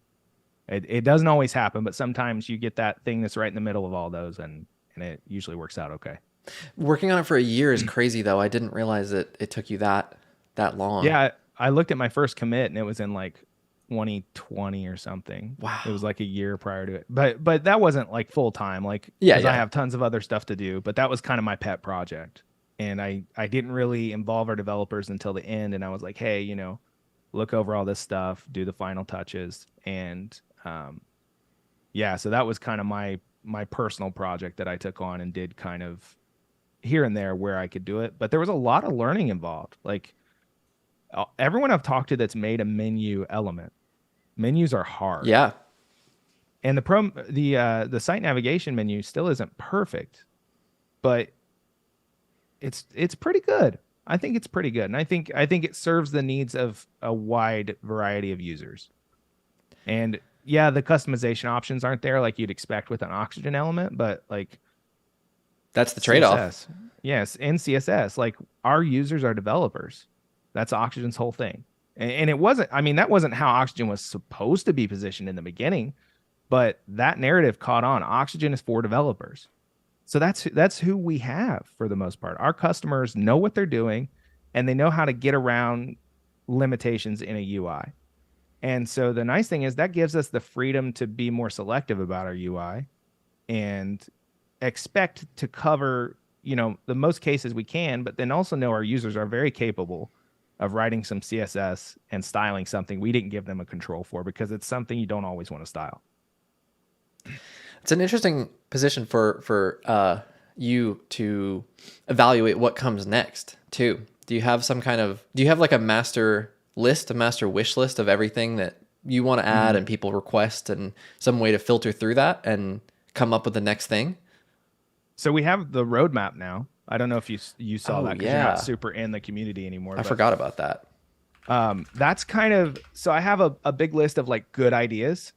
it doesn't always happen, but sometimes you get that thing that's right in the middle of all those, and it usually works out okay.
Working on it for a year is crazy, though. I didn't realize that it took you that long.
Yeah, I looked at my first commit, and it was in like 2020 or something.
Wow.
It was like a year prior to it. But that wasn't like full time. Like
yeah.
I have tons of other stuff to do, but that was kind of my pet project. And I didn't really involve our developers until the end. And I was like, hey, look over all this stuff, do the final touches. And so that was kind of my personal project that I took on and did kind of here and there where I could do it. But there was a lot of learning involved. Like everyone I've talked to that's made a menu element, menus are hard.
Yeah.
And the site navigation menu still isn't perfect, but it's pretty good. I think it's pretty good. And I think it serves the needs of a wide variety of users. And yeah, the customization options aren't there like you'd expect with an Oxygen element, but like
that's the trade-off.
CSS, yes, and CSS, like our users are developers. That's Oxygen's whole thing. And it wasn't, that wasn't how Oxygen was supposed to be positioned in the beginning, but that narrative caught on. Oxygen is for developers. So that's who we have for the most part. Our customers know what they're doing and they know how to get around limitations in a UI. And so the nice thing is that gives us the freedom to be more selective about our UI and expect to cover, the most cases we can, but then also know our users are very capable of writing some CSS and styling something we didn't give them a control for, because it's something you don't always want to style.
It's an interesting position for you to evaluate what comes next too. Do you have like a master list, a master wish list of everything that you want to add and people request, and some way to filter through that and come up with the next thing?
So we have the roadmap now. I don't know if you saw that, because you're not super in the community anymore.
I forgot about that.
That's kind of, so I have a big list of like good ideas,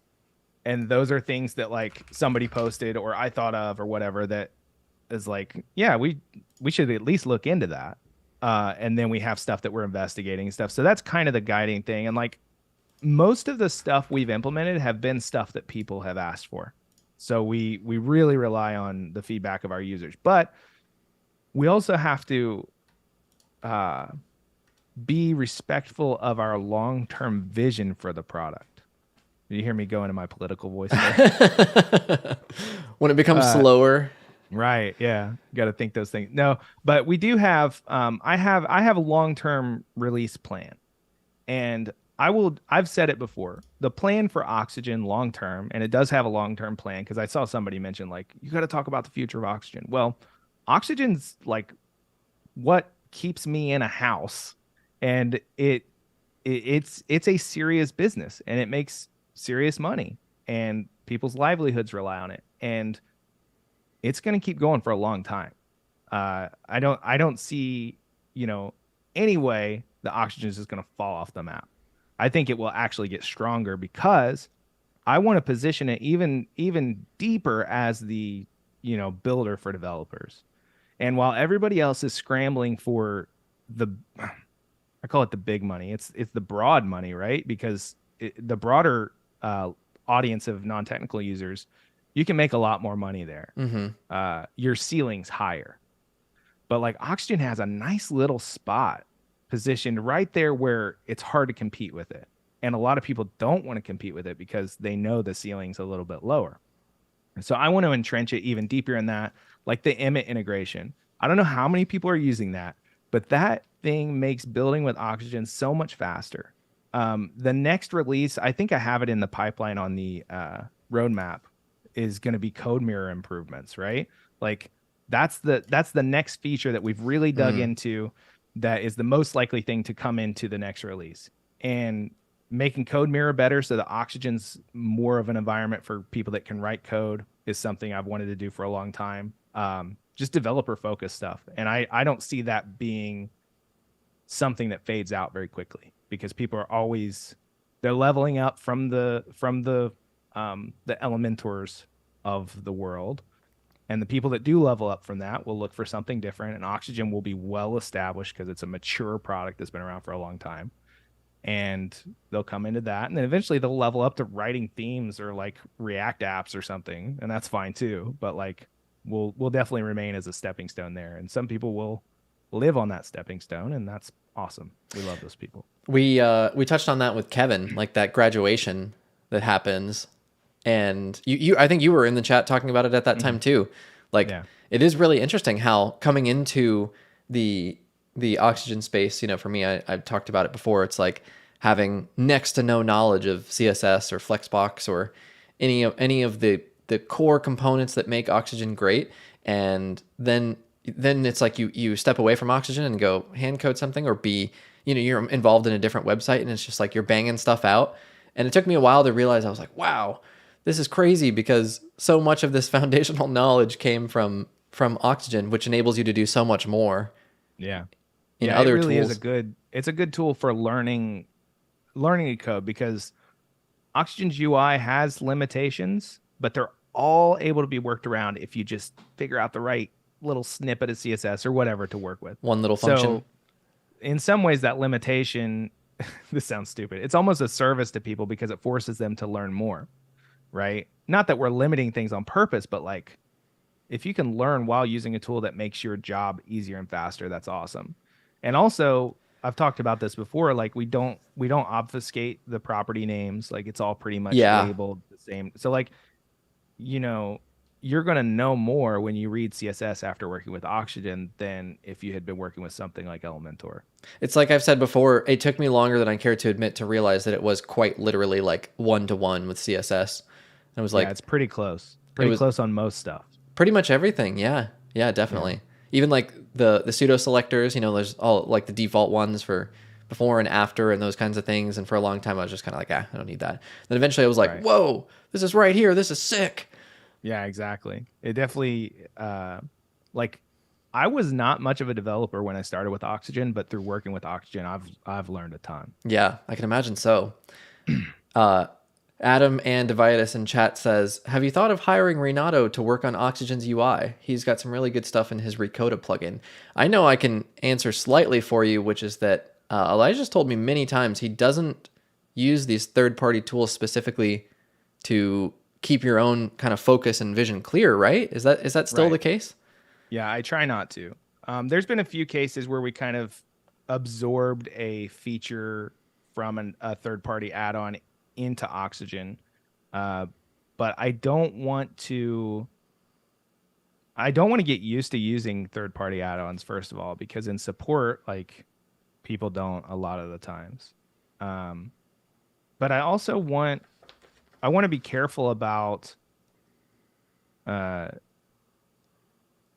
and those are things that like somebody posted or I thought of or whatever that is like, yeah, we should at least look into that. And then we have stuff that we're investigating and stuff. So that's kind of the guiding thing. And like most of the stuff we've implemented have been stuff that people have asked for. So we really rely on the feedback of our users, but we also have to be respectful of our long-term vision for the product. Did you hear me go into my political voice there?
When it becomes slower.
Right. Yeah. Got to think those things. No, but we do have, I have a long-term release plan, and I've said it before, the plan for Oxygen long-term, and it does have a long-term plan, because I saw somebody mention like, you got to talk about the future of Oxygen. Well, Oxygen's like what keeps me in a house, and it's a serious business, and it makes serious money, and people's livelihoods rely on it, and it's going to keep going for a long time. I don't see, any way the Oxygen is just going to fall off the map. I think it will actually get stronger, because I want to position it even deeper as the, builder for developers. And while everybody else is scrambling for I call it the big money, it's the broad money, right? Because the broader audience of non-technical users, you can make a lot more money there. Your ceiling's higher. But like Oxygen has a nice little spot positioned right there where it's hard to compete with it. And a lot of people don't want to compete with it because they know the ceiling's a little bit lower. So I want to entrench it even deeper in that, like the Emmet integration. I don't know how many people are using that, but that thing makes building with Oxygen so much faster. The next release, I think I have it in the pipeline on the roadmap, is going to be code mirror improvements, right? Like that's the next feature that we've really dug into, that is the most likely thing to come into the next release. And making code mirror better so the Oxygen's more of an environment for people that can write code is something I've wanted to do for a long time. Just developer focused stuff. And I don't see that being something that fades out very quickly, because people are always, they're leveling up from the Elementors of the world. And the people that do level up from that will look for something different, and Oxygen will be well established because it's a mature product that's been around for a long time. And they'll come into that, and then eventually they'll level up to writing themes or like React apps or something, and that's fine too. But like we'll definitely remain as a stepping stone there, and some people will live on that stepping stone, and that's awesome. We love those people.
We touched on that with Kevin, like that graduation that happens. And you I think you were in the chat talking about it at that time too. Like it is really interesting how coming into the Oxygen space, for me, I've talked about it before. It's like having next to no knowledge of CSS or Flexbox or any of the core components that make Oxygen great. And then it's like you step away from Oxygen and go hand code something, or you're involved in a different website, and it's just like you're banging stuff out. And it took me a while to realize, I was like, wow, this is crazy, because so much of this foundational knowledge came from Oxygen, which enables you to do so much more.
Yeah.
Other
it really
tools.
It's a good tool for learning a code, because Oxygen's UI has limitations, but they're all able to be worked around if you just figure out the right little snippet of CSS or whatever to work with.
One little function.
So in some ways that limitation, this sounds stupid, it's almost a service to people, because it forces them to learn more. Right? Not that we're limiting things on purpose, but like if you can learn while using a tool that makes your job easier and faster, that's awesome. And also, I've talked about this before, like we don't obfuscate the property names, like it's all pretty much
Yeah.
labeled the same. So like, you know, you're going to know more when you read CSS after working with Oxygen than if you had been working with something like Elementor.
It's like I've said before, it took me longer than I care to admit to realize that it was quite literally like one-to-one with CSS. And it was
Yeah,
like,
it's pretty close.
it
Pretty
was
close on most stuff.
pretty much everything. Yeah. Yeah, definitely. Even like the pseudo selectors, there's all like the default ones for before and after and those kinds of things. And for a long time, I was just kind of like, I don't need that. Then eventually I was like,
Right.
whoa, this is right here. This is sick.
Yeah, exactly. It definitely like I was not much of a developer when I started with Oxygen, but through working with Oxygen, I've learned a ton.
Yeah, I can imagine so. Uh, Adam and Deviatus in chat says, have you thought of hiring Renato to work on Oxygen's UI? He's got some really good stuff in his Ricotta plugin. I know I can answer slightly for you, which is that Elijah's told me many times he doesn't use these third-party tools specifically to keep your own kind of focus and vision clear, right? Is that still the
Right.
case?
Yeah, I try not to. There's been a few cases where we kind of absorbed a feature from a third-party add-on into Oxygen, uh, but I don't want to. I don't want to get used to using third-party add-ons first of all, because in support, like people don't a lot of the times. Um, but I want to be careful about uh,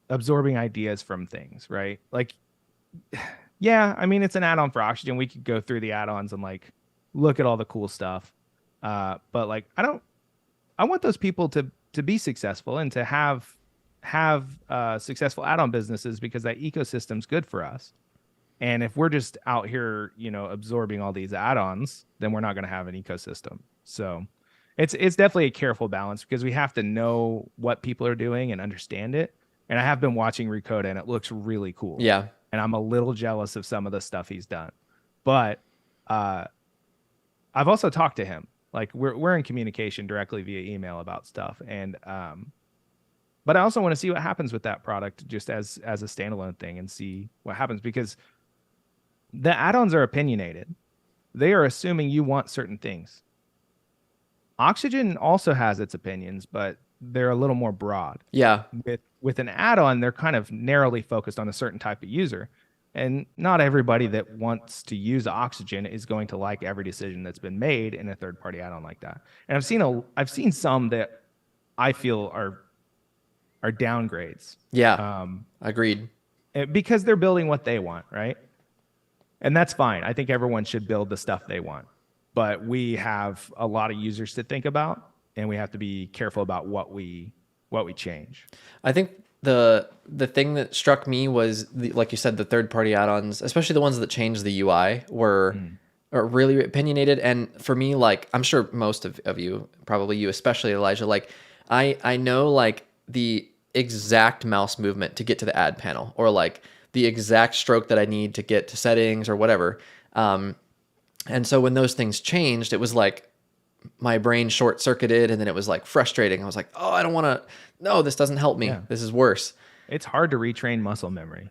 absorbing ideas from things, right? Like, yeah, I mean, it's an add-on for Oxygen. We could go through the add-ons and like look at all the cool stuff. But like, I want those people to be successful and to have successful add-on businesses because that ecosystem's good for us. And if we're just out here, absorbing all these add-ons, then we're not going to have an ecosystem. So it's definitely a careful balance because we have to know what people are doing and understand it. And I have been watching Ricotta and it looks really cool.
Yeah.
And I'm a little jealous of some of the stuff he's done. But I've also talked to him. Like we're in communication directly via email about stuff. And but I also want to see what happens with that product just as a standalone thing and see what happens because the add-ons are opinionated. They are assuming you want certain things. Oxygen also has its opinions, but they're a little more broad.
Yeah.
With an add-on, they're kind of narrowly focused on a certain type of user. And not everybody that wants to use Oxygen is going to like every decision that's been made in a third-party add-on like that. And I've seen some that I feel are downgrades.
Yeah. Agreed.
Because they're building what they want, right? And that's fine. I think everyone should build the stuff they want. But we have a lot of users to think about, and we have to be careful about what we change.
I think the thing that struck me was like you said, the third party add-ons, especially the ones that changed the UI, are really opinionated. And for me, like I'm sure most of you, probably you especially, Elijah, like I know like the exact mouse movement to get to the add panel, or like the exact stroke that I need to get to settings or whatever. And so when those things changed, it was like my brain short circuited, and then it was like frustrating. I was like, oh, I don't want to. No, this doesn't help me.
Yeah.
This is worse.
It's hard to retrain muscle memory.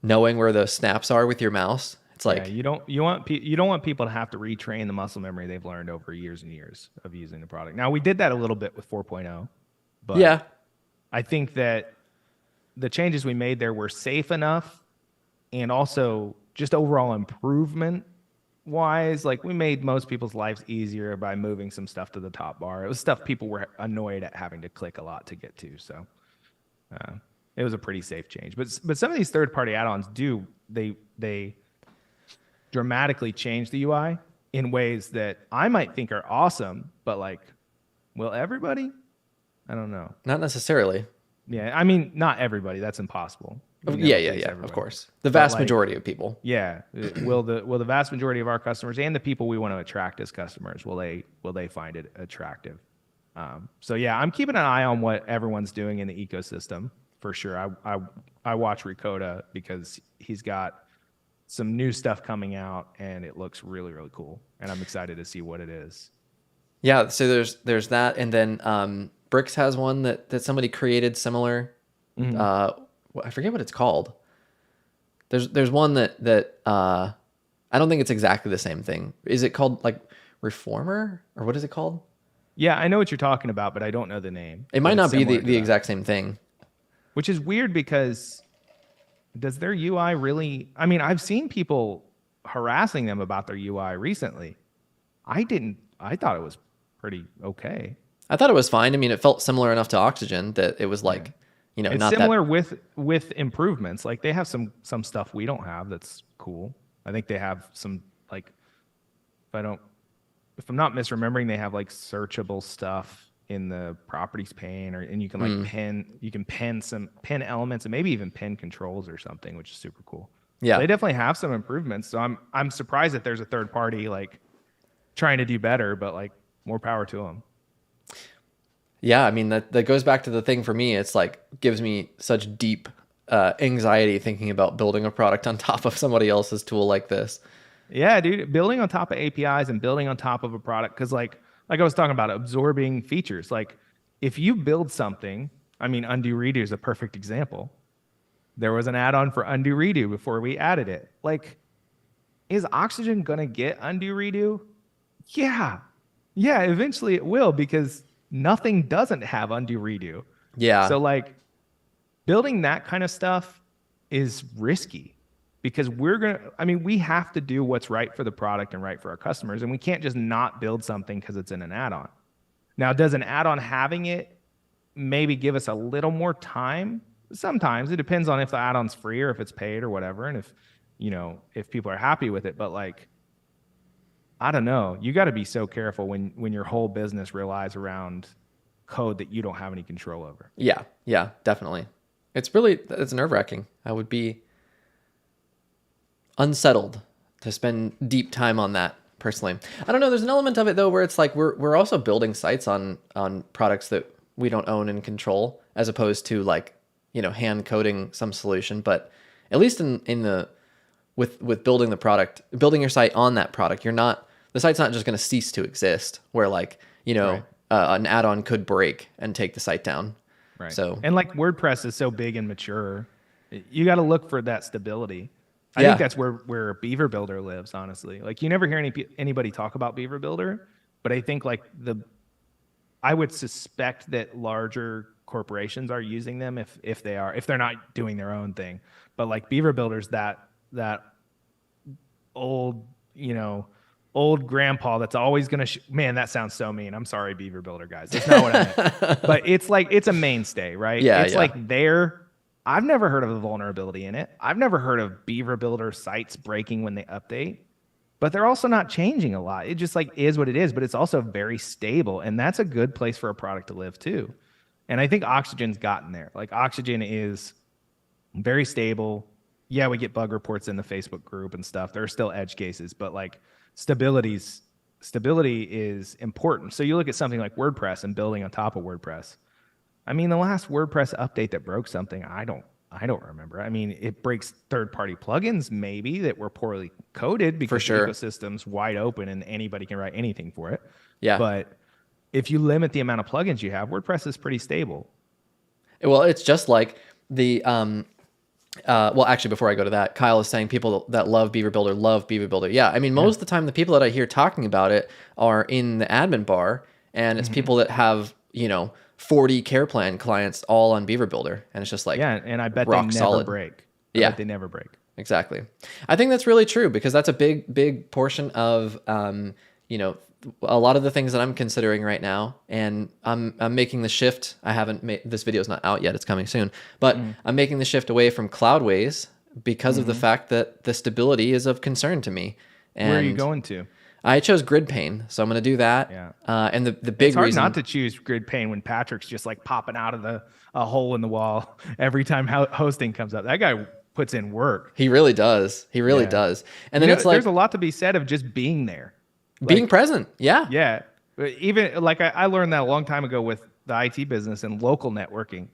Knowing where the snaps are with your mouse, it's like
you don't want people to have to retrain the muscle memory they've learned over years and years of using the product. Now we did that a little bit with 4.0, but
yeah,
I think that the changes we made there were safe enough, and also just overall improvement wise, like we made most people's lives easier by moving some stuff to the top bar. It was stuff people were annoyed at having to click a lot to get to. So it was a pretty safe change. But some of these third party add-ons they dramatically change the UI in ways that I might think are awesome, but like, will everybody? I don't know.
not necessarily.
Yeah, I mean, not everybody. That's impossible.
Yeah. Of course, the vast majority of people.
Yeah, will the vast majority of our customers and the people we want to attract as customers will they find it attractive? So yeah, I'm keeping an eye on what everyone's doing in the ecosystem for sure. I watch Ricotta because he's got some new stuff coming out and it looks really really cool, and I'm excited to see what it is.
Yeah, so there's that, and then Bricks has one that somebody created similar. I forget what it's called. There's one that I don't think it's exactly the same thing. Is it called like Reformer, or what is it called?
Yeah, I know what you're talking about, but I don't know the name.
It
But
might
it's
not be
similar to
the
that.
exact same thing.
Which is weird because does their UI really? I mean, I've seen people harassing them about their UI recently. I didn't. I thought it was pretty okay.
I thought it was fine. I mean, it felt similar enough to Oxygen that it was like,
It's
not
similar
that.
with improvements. Like they have some stuff we don't have that's cool. I think they have some like if I'm not misremembering, they have like searchable stuff in the properties pane, and you can like pin elements and maybe even pin controls or something, which is super cool.
Yeah.
So they definitely have some improvements. So I'm surprised that there's a third party like trying to do better, but like more power to them.
Yeah, I mean that goes back to the thing for me. It's like gives me such deep anxiety thinking about building a product on top of somebody else's tool like this.
Yeah, dude, building on top of APIs and building on top of a product, because like I was talking about absorbing features. Like if you build something, I mean, undo redo is a perfect example. There was an add-on for undo redo before we added it. Like, is Oxygen gonna get undo redo? Yeah, yeah, eventually it will because nothing doesn't have undo redo.
Yeah.
So like building that kind of stuff is risky because we have to do what's right for the product and right for our customers. And we can't just not build something because it's in an add-on. Now, does an add-on having it maybe give us a little more time? Sometimes it depends on if the add-on's free or if it's paid or whatever. And if people are happy with it, but like, I don't know. You got to be so careful when your whole business relies around code that you don't have any control over.
Yeah, definitely. It's nerve-wracking. I would be unsettled to spend deep time on that personally. I don't know. There's an element of it though where it's like we're also building sites on products that we don't own and control, as opposed to like hand coding some solution. But at least in the with building the product, building your site on that product, the site's not just going to cease to exist. Where like
Right.
An add-on could break and take the site down.
Right.
So
And like WordPress is so big and mature, you got to look for that stability. I
Yeah.
think that's where Beaver Builder lives, honestly. Like you never hear anybody talk about Beaver Builder, but I think like I would suspect that larger corporations are using them if they're not doing their own thing. But like Beaver Builder's that old, old grandpa that's always going to man, that sounds so mean. I'm sorry, Beaver Builder guys. That's not what I meant. But it's like it's a mainstay, right?
Yeah,
It's
yeah.
like I've never heard of a vulnerability in it. I've never heard of Beaver Builder sites breaking when they update. But they're also not changing a lot. It just like is what it is, but it's also very stable. And that's a good place for a product to live too. And I think Oxygen's gotten there. Like Oxygen is very stable. Yeah, we get bug reports in the Facebook group and stuff. There are still edge cases, but like stability is important. So you look at something like WordPress and building on top of WordPress. I mean, the last WordPress update that broke something, I don't remember. I mean, it breaks third-party plugins maybe that were poorly coded because
sure.
the ecosystem's wide open and anybody can write anything for it.
Yeah.
But if you limit the amount of plugins you have, WordPress is pretty stable.
Well, it's just like the well, actually, before I go to that, Kyle is saying people that love Beaver Builder. Yeah, I mean, most of the time, the people that I hear talking about it are in the admin bar, and it's people that have 40 care plan clients all on Beaver Builder, and it's just like
And I bet they
rock
never
solid.
break.
Yeah.
Bet they never break.
Exactly. I think that's really true because that's a big portion of a lot of the things that I'm considering right now, and I'm making the shift. I haven't made this video's not out yet; it's coming soon. But I'm making the shift away from Cloudways because of the fact that the stability is of concern to me. And
Where are you going to?
I chose grid pane, so I'm going to do that.
Yeah.
And the big
It's hard
reason
not to choose grid pane when Patrick's just like popping out of a hole in the wall every time hosting comes up. That guy puts in work.
he really does. He really
Yeah.
does. And then it's like
there's a lot to be said of just being there.
being present. Yeah.
Yeah. Even like I learned that a long time ago with the IT business and local networking.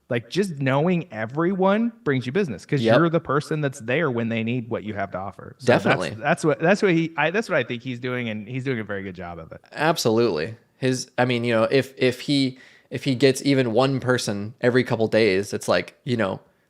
Like just knowing everyone brings you business because
Yep.
you're the person that's there when they need what you have to offer. So
Definitely.
That's what I think he's doing, and he's doing a very good job of it.
Absolutely. I mean, if he gets even one person every couple days, it's like,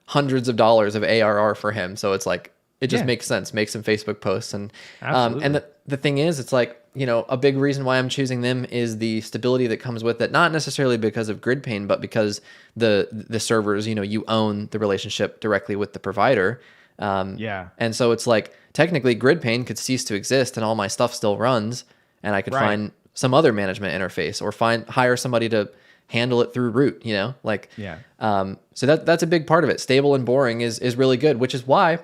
hundreds of dollars of ARR for him. So it's like, it just
Yeah.
makes sense. Make some Facebook posts. And
Absolutely.
the thing is, it's like, a big reason why I'm choosing them is the stability that comes with it. Not necessarily because of grid pane, but because the servers, you own the relationship directly with the provider.
Yeah.
And so it's like, technically grid pane could cease to exist and all my stuff still runs, and I could
Right.
find some other management interface or hire somebody to handle it through root, like,
Yeah.
so that's a big part of it. Stable and boring is really good, which is why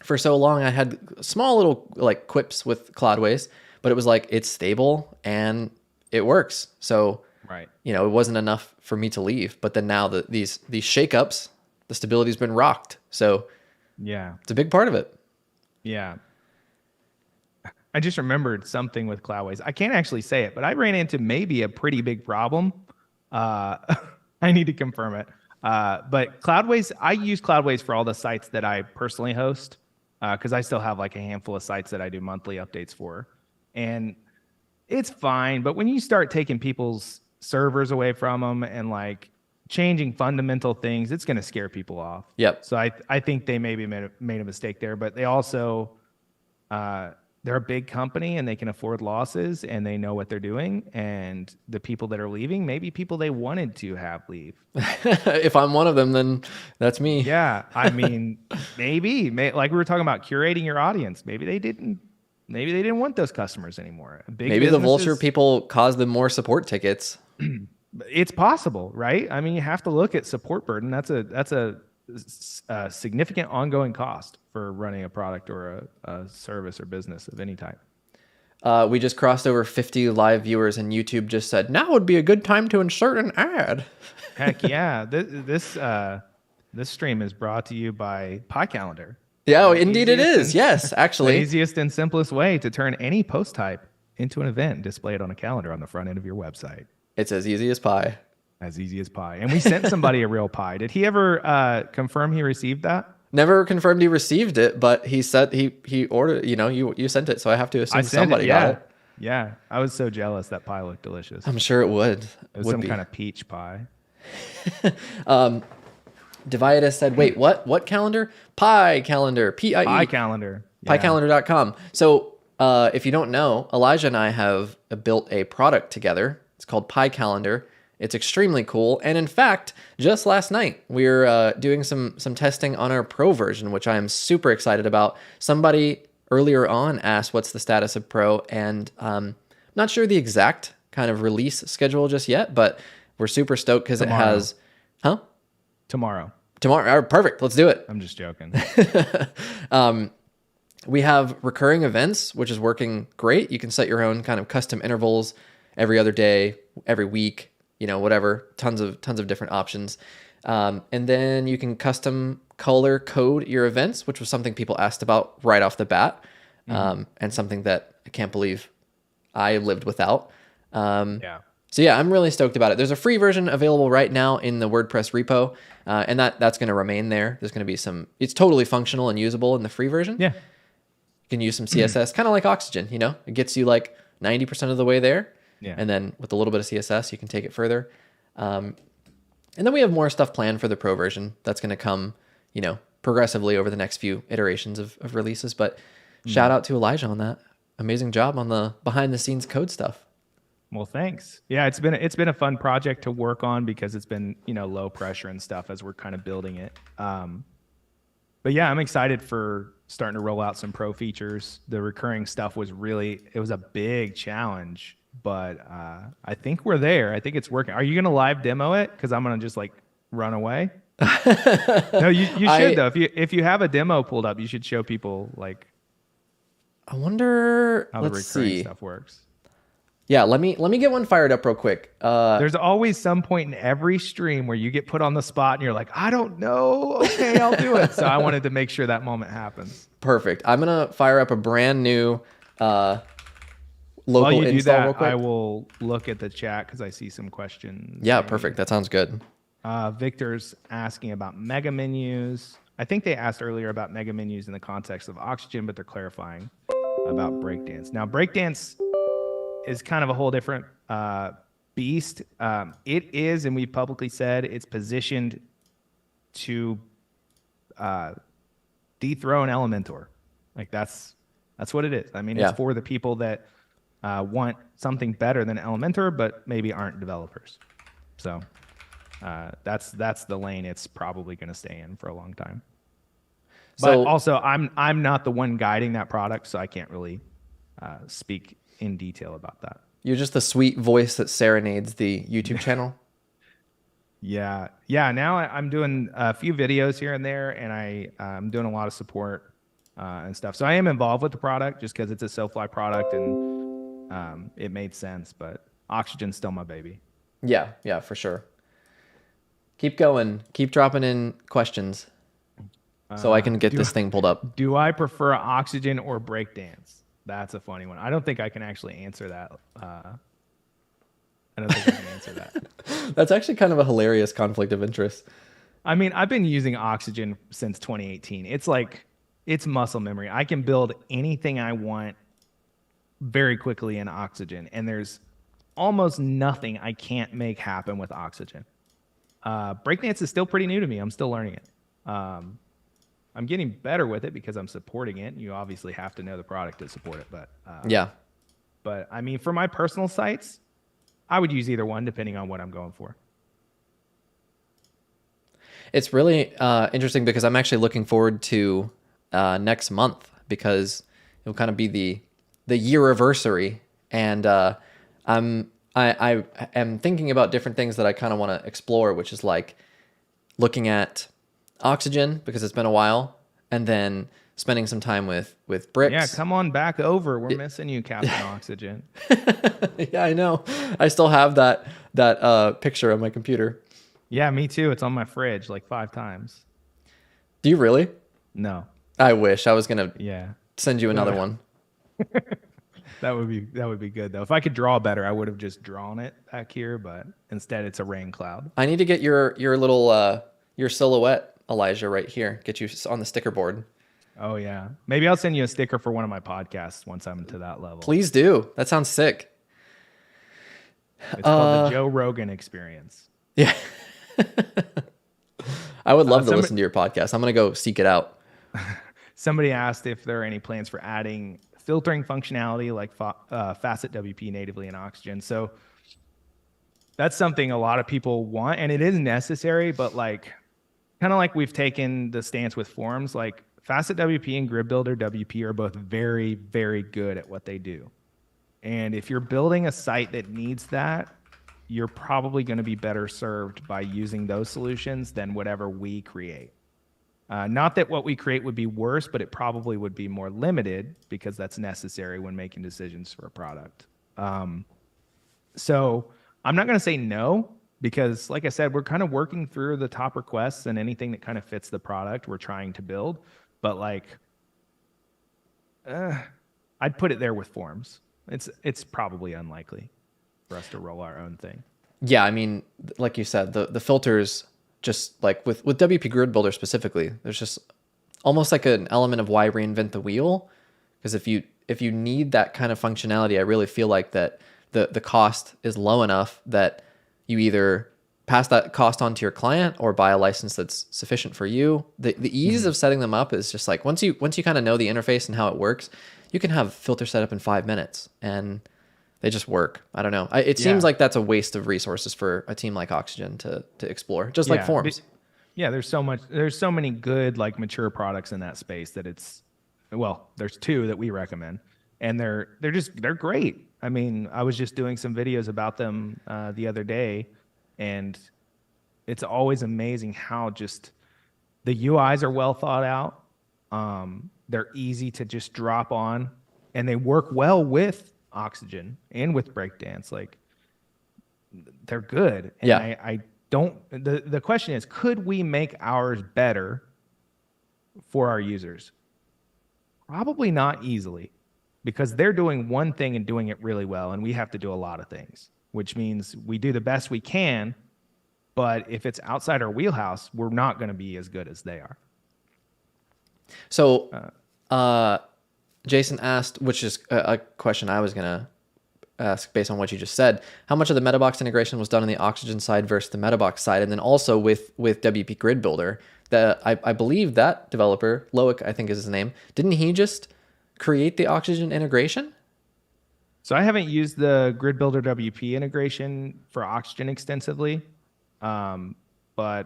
for so long I had small little like quips with Cloudways, but it was like, it's stable and it works. So,
Right.
it wasn't enough for me to leave. But then now these shakeups, the stability's been rocked. So
Yeah.
it's a big part of it.
Yeah. I just remembered something with Cloudways. I can't actually say it, but I ran into maybe a pretty big problem. I need to confirm it. But Cloudways, I use Cloudways for all the sites that I personally host, because I still have like a handful of sites that I do monthly updates for. And it's fine. But when you start taking people's servers away from them and like changing fundamental things, it's going to scare people off.
Yep.
So I think they maybe made a mistake there, but they also, they're a big company and they can afford losses and they know what they're doing. And the people that are leaving, maybe people they wanted to have leave.
If I'm one of them, then that's me.
Yeah. I mean, like we were talking about curating your audience. Maybe they didn't want those customers anymore.
Maybe the vulture people caused them more support tickets.
It's possible, right? I mean, you have to look at support burden. That's a significant ongoing cost for running a product or a service or business of any type.
We just crossed over 50 live viewers, and YouTube just said, now would be a good time to insert an ad.
Heck yeah. This stream is brought to you by Pi Calendar.
Yeah, indeed it is. Yes,
The
actually.
easiest and simplest way to turn any post type into an event and display it on a calendar on the front end of your website.
It's as easy as pie.
As easy as pie. And we sent somebody a real pie. Did he ever confirm he received that?
Never confirmed he received it, but he said he ordered, you sent it, so I have to assume somebody got it.
Yeah. I was so jealous. That pie looked delicious.
I'm sure it would.
It was some kind of peach pie.
Deviatus said, wait, what calendar? Pi calendar, P-I-E.
Pi calendar. Yeah.
PiCalendar.com. So if you don't know, Elijah and I have built a product together. It's called Pi Calendar. It's extremely cool. And in fact, just last night, we were doing some testing on our Pro version, which I am super excited about. Somebody earlier on asked, what's the status of Pro? And not sure the exact kind of release schedule just yet, but we're super stoked because it has... Huh?
Tomorrow.
Perfect. Let's do it.
I'm just joking.
We have recurring events, which is working great. You can set your own kind of custom intervals every other day, every week, whatever. Tons of different options. And then you can custom color code your events, which was something people asked about right off the bat, and something that I can't believe I lived without.
Yeah.
So yeah, I'm really stoked about it. There's a free version available right now in the WordPress repo, and that's going to remain there. There's going to be it's totally functional and usable in the free version.
Yeah.
You can use some CSS, kind of like Oxygen, it gets you like 90% of the way there.
Yeah.
And then with a little bit of CSS, you can take it further. And then we have more stuff planned for the Pro version that's going to come, progressively over the next few iterations of releases. But shout out to Elijah on that. Amazing job on the behind the scenes code stuff.
Well, thanks. Yeah, it's been a fun project to work on because it's been, low pressure and stuff as we're kind of building it. But yeah, I'm excited for starting to roll out some Pro features. The recurring stuff was a big challenge, but I think we're there. I think it's working. Are you going to live demo it? Because I'm going to just like run away. No, you should though. If you have a demo pulled up, you should show people like.
I wonder
how the recurring stuff works.
Yeah, let me get one fired up real quick.
There's always some point in every stream where you get put on the spot and you're like, I don't know. Okay, I'll do it. So I wanted to make sure that moment happens.
Perfect. I'm gonna fire up a brand new local
While you do
install
that,
real quick.
I will look at the chat because I see some questions.
Yeah, perfect. That sounds good.
Victor's asking about mega menus. I think they asked earlier about mega menus in the context of Oxygen, but they're clarifying about Breakdance. Now, Breakdance is kind of a whole different beast. It is, and we publicly said it's positioned to dethrone Elementor. Like that's what it is. I mean,
Yeah.
it's for the people that want something better than Elementor, but maybe aren't developers. So that's the lane it's probably going to stay in for a long time. But
So
also, I'm not the one guiding that product, so I can't really speak in detail about that.
you're just the sweet voice that serenades the YouTube channel.
Yeah. Now I'm doing a few videos here and there, and I'm doing a lot of support and stuff. So I am involved with the product just because it's a SoFly product, and it made sense. But Oxygen's still my baby.
Yeah, for sure. Keep going. Keep dropping in questions so I can get this thing pulled up.
Do I prefer Oxygen or Breakdance? That's a funny one. I don't think I can actually answer that. I don't think I can answer that.
That's actually kind of a hilarious conflict of interest.
I mean, I've been using Oxygen since 2018. It's muscle memory. I can build anything I want very quickly in Oxygen, and there's almost nothing I can't make happen with Oxygen. Breakdance is still pretty new to me. I'm still learning it. I'm getting better with it because I'm supporting it. You obviously have to know the product to support it, but
Yeah.
But I mean, for my personal sites, I would use either one depending on what I'm going for.
It's really interesting because I'm actually looking forward to next month because it'll kind of be the year-iversary, and I am thinking about different things that I kind of want to explore, which is like looking at Oxygen because it's been a while, and then spending some time with bricks.
Yeah, come on back over. We're missing you, Captain Oxygen.
Yeah, I know. I still have that picture on my computer.
Yeah, me too. It's on my fridge like 5 times.
Do you really?
No.
I wish I was gonna
Yeah.
send you another one.
That would be good though. If I could draw better, I would have just drawn it back here, but instead it's a rain cloud.
I need to get your little your silhouette, Elijah, right here. Get you on the sticker board.
Oh yeah. Maybe I'll send you a sticker for one of my podcasts once I'm to that level.
Please do. That sounds sick.
It's called the Joe Rogan Experience.
Yeah. I would love to listen to your podcast. I'm going to go seek it out.
Somebody asked if there are any plans for adding filtering functionality like Facet WP natively in Oxygen. So that's something a lot of people want, and it is necessary, but like kind of like we've taken the stance with forms, like Facet WP and Grid Builder WP are both very, very good at what they do. And if you're building a site that needs that, you're probably going to be better served by using those solutions than whatever we create. Not that what we create would be worse, but it probably would be more limited because that's necessary when making decisions for a product. So I'm not going to say no because, like I said, we're kind of working through the top requests and anything that kind of fits the product we're trying to build. But like, I'd put it there with forms. It's probably unlikely for us to roll our own thing.
Yeah, I mean, like you said, the filters, just like with WP Grid Builder specifically, there's just almost like an element of why reinvent the wheel. Because if you need that kind of functionality, I really feel like that the cost is low enough that you either pass that cost on to your client or buy a license that's sufficient for you. The ease of setting them up is just like once you kind of know the interface and how it works, you can have filter set up in 5 minutes and they just work. I don't know. It seems like that's a waste of resources for a team like Oxygen to explore, just like forms.
There's so many good like mature products in that space that there's 2 that we recommend, and they're great. I mean, I was just doing some videos about them the other day, and it's always amazing how just the UIs are well thought out. They're easy to just drop on, and they work well with Oxygen and with Breakdance. Like, they're good. And
yeah.
I don't. The question is, could we make ours better for our users? Probably not easily, because they're doing one thing and doing it really well, and we have to do a lot of things, which means we do the best we can. But if it's outside our wheelhouse, we're not going to be as good as they are.
So, Jason asked, which is a question I was going to ask based on what you just said, how much of the MetaBox integration was done on the Oxygen side versus the MetaBox side, and then also with WP Grid Builder. I believe that developer, Loic, I think is his name, didn't he just create the Oxygen integration?
So I haven't used the Grid Builder WP integration for Oxygen extensively, but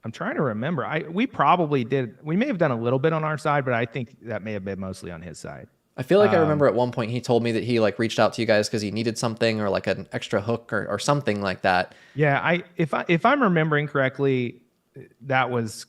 I'm trying to remember. We probably did. We may have done a little bit on our side, but I think that may have been mostly on his side.
I feel like I remember at one point he told me that he like reached out to you guys because he needed something or like an extra hook or something like that.
Yeah, if I'm remembering correctly, it was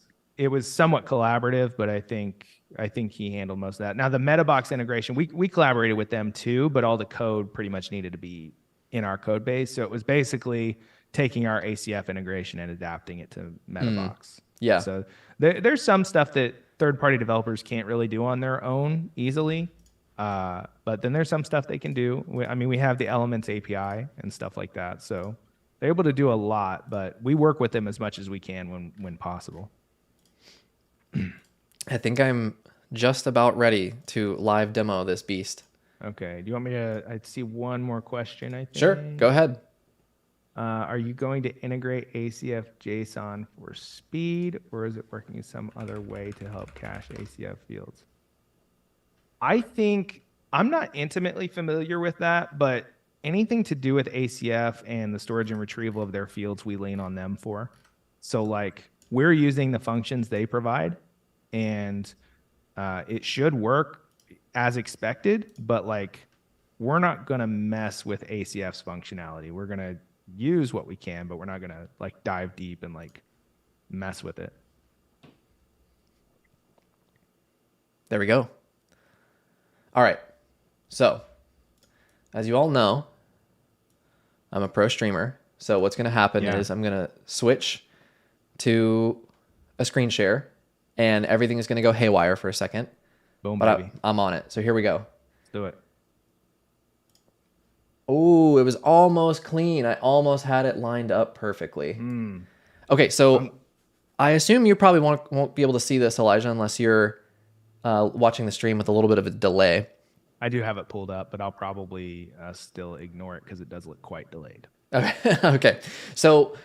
somewhat collaborative, but I think he handled most of that. Now the MetaBox integration, we collaborated with them too, but all the code pretty much needed to be in our code base. So it was basically taking our ACF integration and adapting it to MetaBox.
Yeah.
So there's some stuff that third-party developers can't really do on their own easily. But then there's some stuff they can do. We have the Elements API and stuff like that. So they're able to do a lot, but we work with them as much as we can when possible.
I think I'm just about ready to live demo this beast.
Okay. Do you want me to? I see one more question, I think.
Sure. Go ahead.
Are you going to integrate ACF JSON for speed, or is it working in some other way to help cache ACF fields? I think I'm not intimately familiar with that, but anything to do with ACF and the storage and retrieval of their fields, we lean on them for. So like we're using the functions they provide, and it should work as expected, but like we're not going to mess with ACF's functionality. We're going to use what we can, but we're not going to like dive deep and like mess with it.
There we go. All right. So, as you all know, I'm a pro streamer. So what's going to happen is I'm going to switch to a screen share, and everything is going to go haywire for a second.
Boom,
but
baby.
I'm on it. So here we go.
Let's do it.
Oh, it was almost clean. I almost had it lined up perfectly. Okay, so I assume you probably won't be able to see this, Elijah, unless you're watching the stream with a little bit of a delay.
I do have it pulled up, but I'll probably still ignore it because it does look quite delayed.
Okay. So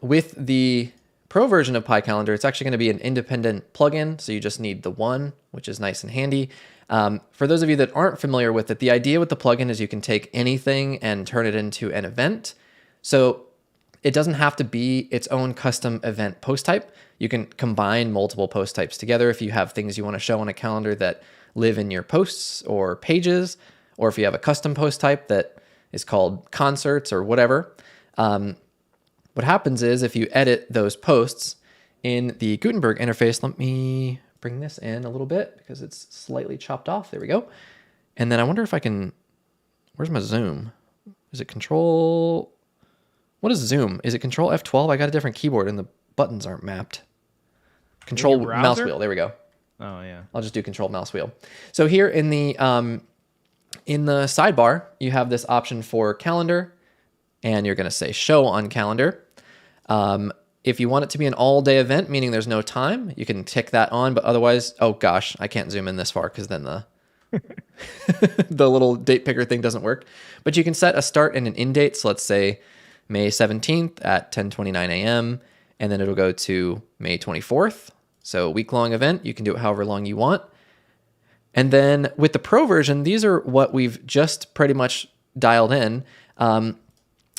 with the Pro version of PyCalendar, it's actually going to be an independent plugin. So you just need the one, which is nice and handy. For those of you that aren't familiar with it, the idea with the plugin is you can take anything and turn it into an event. So it doesn't have to be its own custom event post type. You can combine multiple post types together if you have things you want to show on a calendar that live in your posts or pages, or if you have a custom post type that is called concerts or whatever. What happens is if you edit those posts in the Gutenberg interface, let me bring this in a little bit because it's slightly chopped off. There we go. And then I wonder if I can, where's my zoom? Is it control? What is zoom? Is it control F12? I got a different keyboard and the buttons aren't mapped. Control mouse wheel. There we go.
Oh yeah.
I'll just do control mouse wheel. So here in the sidebar, you have this option for calendar, and you're going to say show on calendar. If you want it to be an all-day event, meaning there's no time, you can tick that on. But otherwise, oh gosh, I can't zoom in this far because then the the little date picker thing doesn't work. But you can set a start and an end date. So let's say May 17th at 10:29 a.m. and then it'll go to May 24th. So week-long event. You can do it however long you want. And then with the Pro version, these are what we've just pretty much dialed in.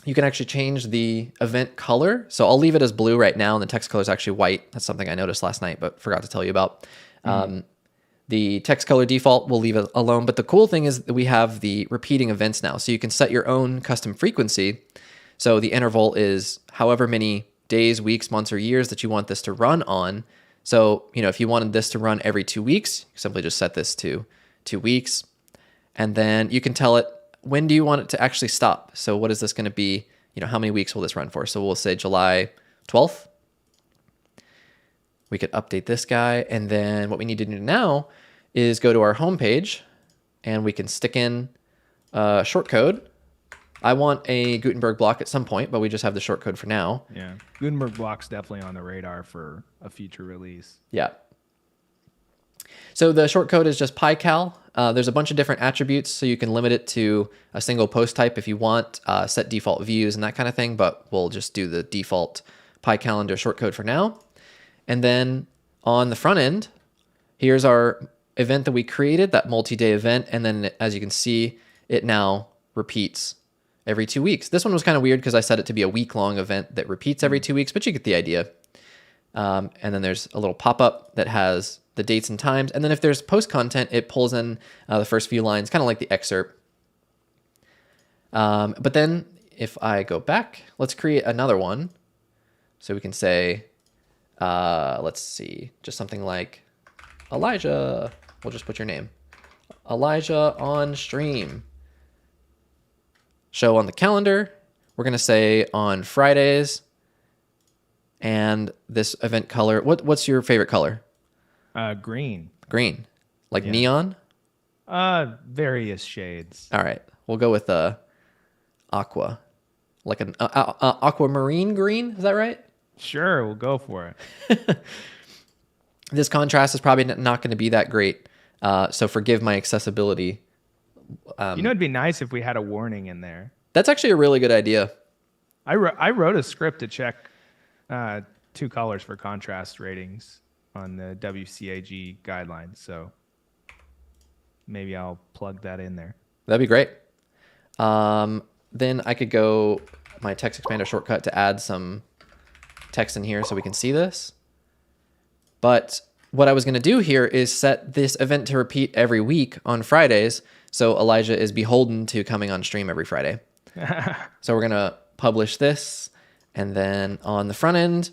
You can actually change the event color. So I'll leave it as blue right now, and the text color is actually white. That's something I noticed last night, but forgot to tell you about. The text color default, we'll leave it alone. But the cool thing is that we have the repeating events now. So you can set your own custom frequency. So the interval is however many days, weeks, months, or years that you want this to run on. So, if you wanted this to run every 2 weeks, you simply just set this to 2 weeks. And then you can tell it, when do you want it to actually stop? So what is this going to be? How many weeks will this run for? So we'll say July 12th. We could update this guy. And then what we need to do now is go to our home page, and we can stick in short code. I want a Gutenberg block at some point, but we just have the short code for now.
Yeah. Gutenberg block's definitely on the radar for a future release.
Yeah. So the short code is just PyCal. There's a bunch of different attributes, so you can limit it to a single post type if you want, set default views and that kind of thing, but we'll just do the default PyCalendar shortcode for now. And then on the front end, here's our event that we created, that multi-day event. And then as you can see, it now repeats every 2 weeks. This one was kind of weird because I set it to be a week-long event that repeats every 2 weeks, but you get the idea. And then there's a little pop-up that has the dates and times. And then if there's post content, it pulls in the first few lines, kind of like the excerpt. But then if I go back, let's create another one. So we can say, let's see, just something like Elijah. We'll just put your name. Elijah on stream. Show on the calendar. We're going to say on Fridays. And this event color, what's your favorite color?
Green.
Green. Like neon?
Various shades.
All right. We'll go with aqua. Like an aquamarine green. Is that right?
Sure, we'll go for it.
This contrast is probably not going to be that great. So forgive my accessibility.
It'd be nice if we had a warning in there.
That's actually a really good idea.
I wrote a script to check 2 colors for contrast ratings on the WCAG guidelines. So maybe I'll plug that in there.
That'd be great. Then I could go my text expander shortcut to add some text in here so we can see this. But what I was going to do here is set this event to repeat every week on Fridays. So Elijah is beholden to coming on stream every Friday. So we're going to publish this. And then on the front end,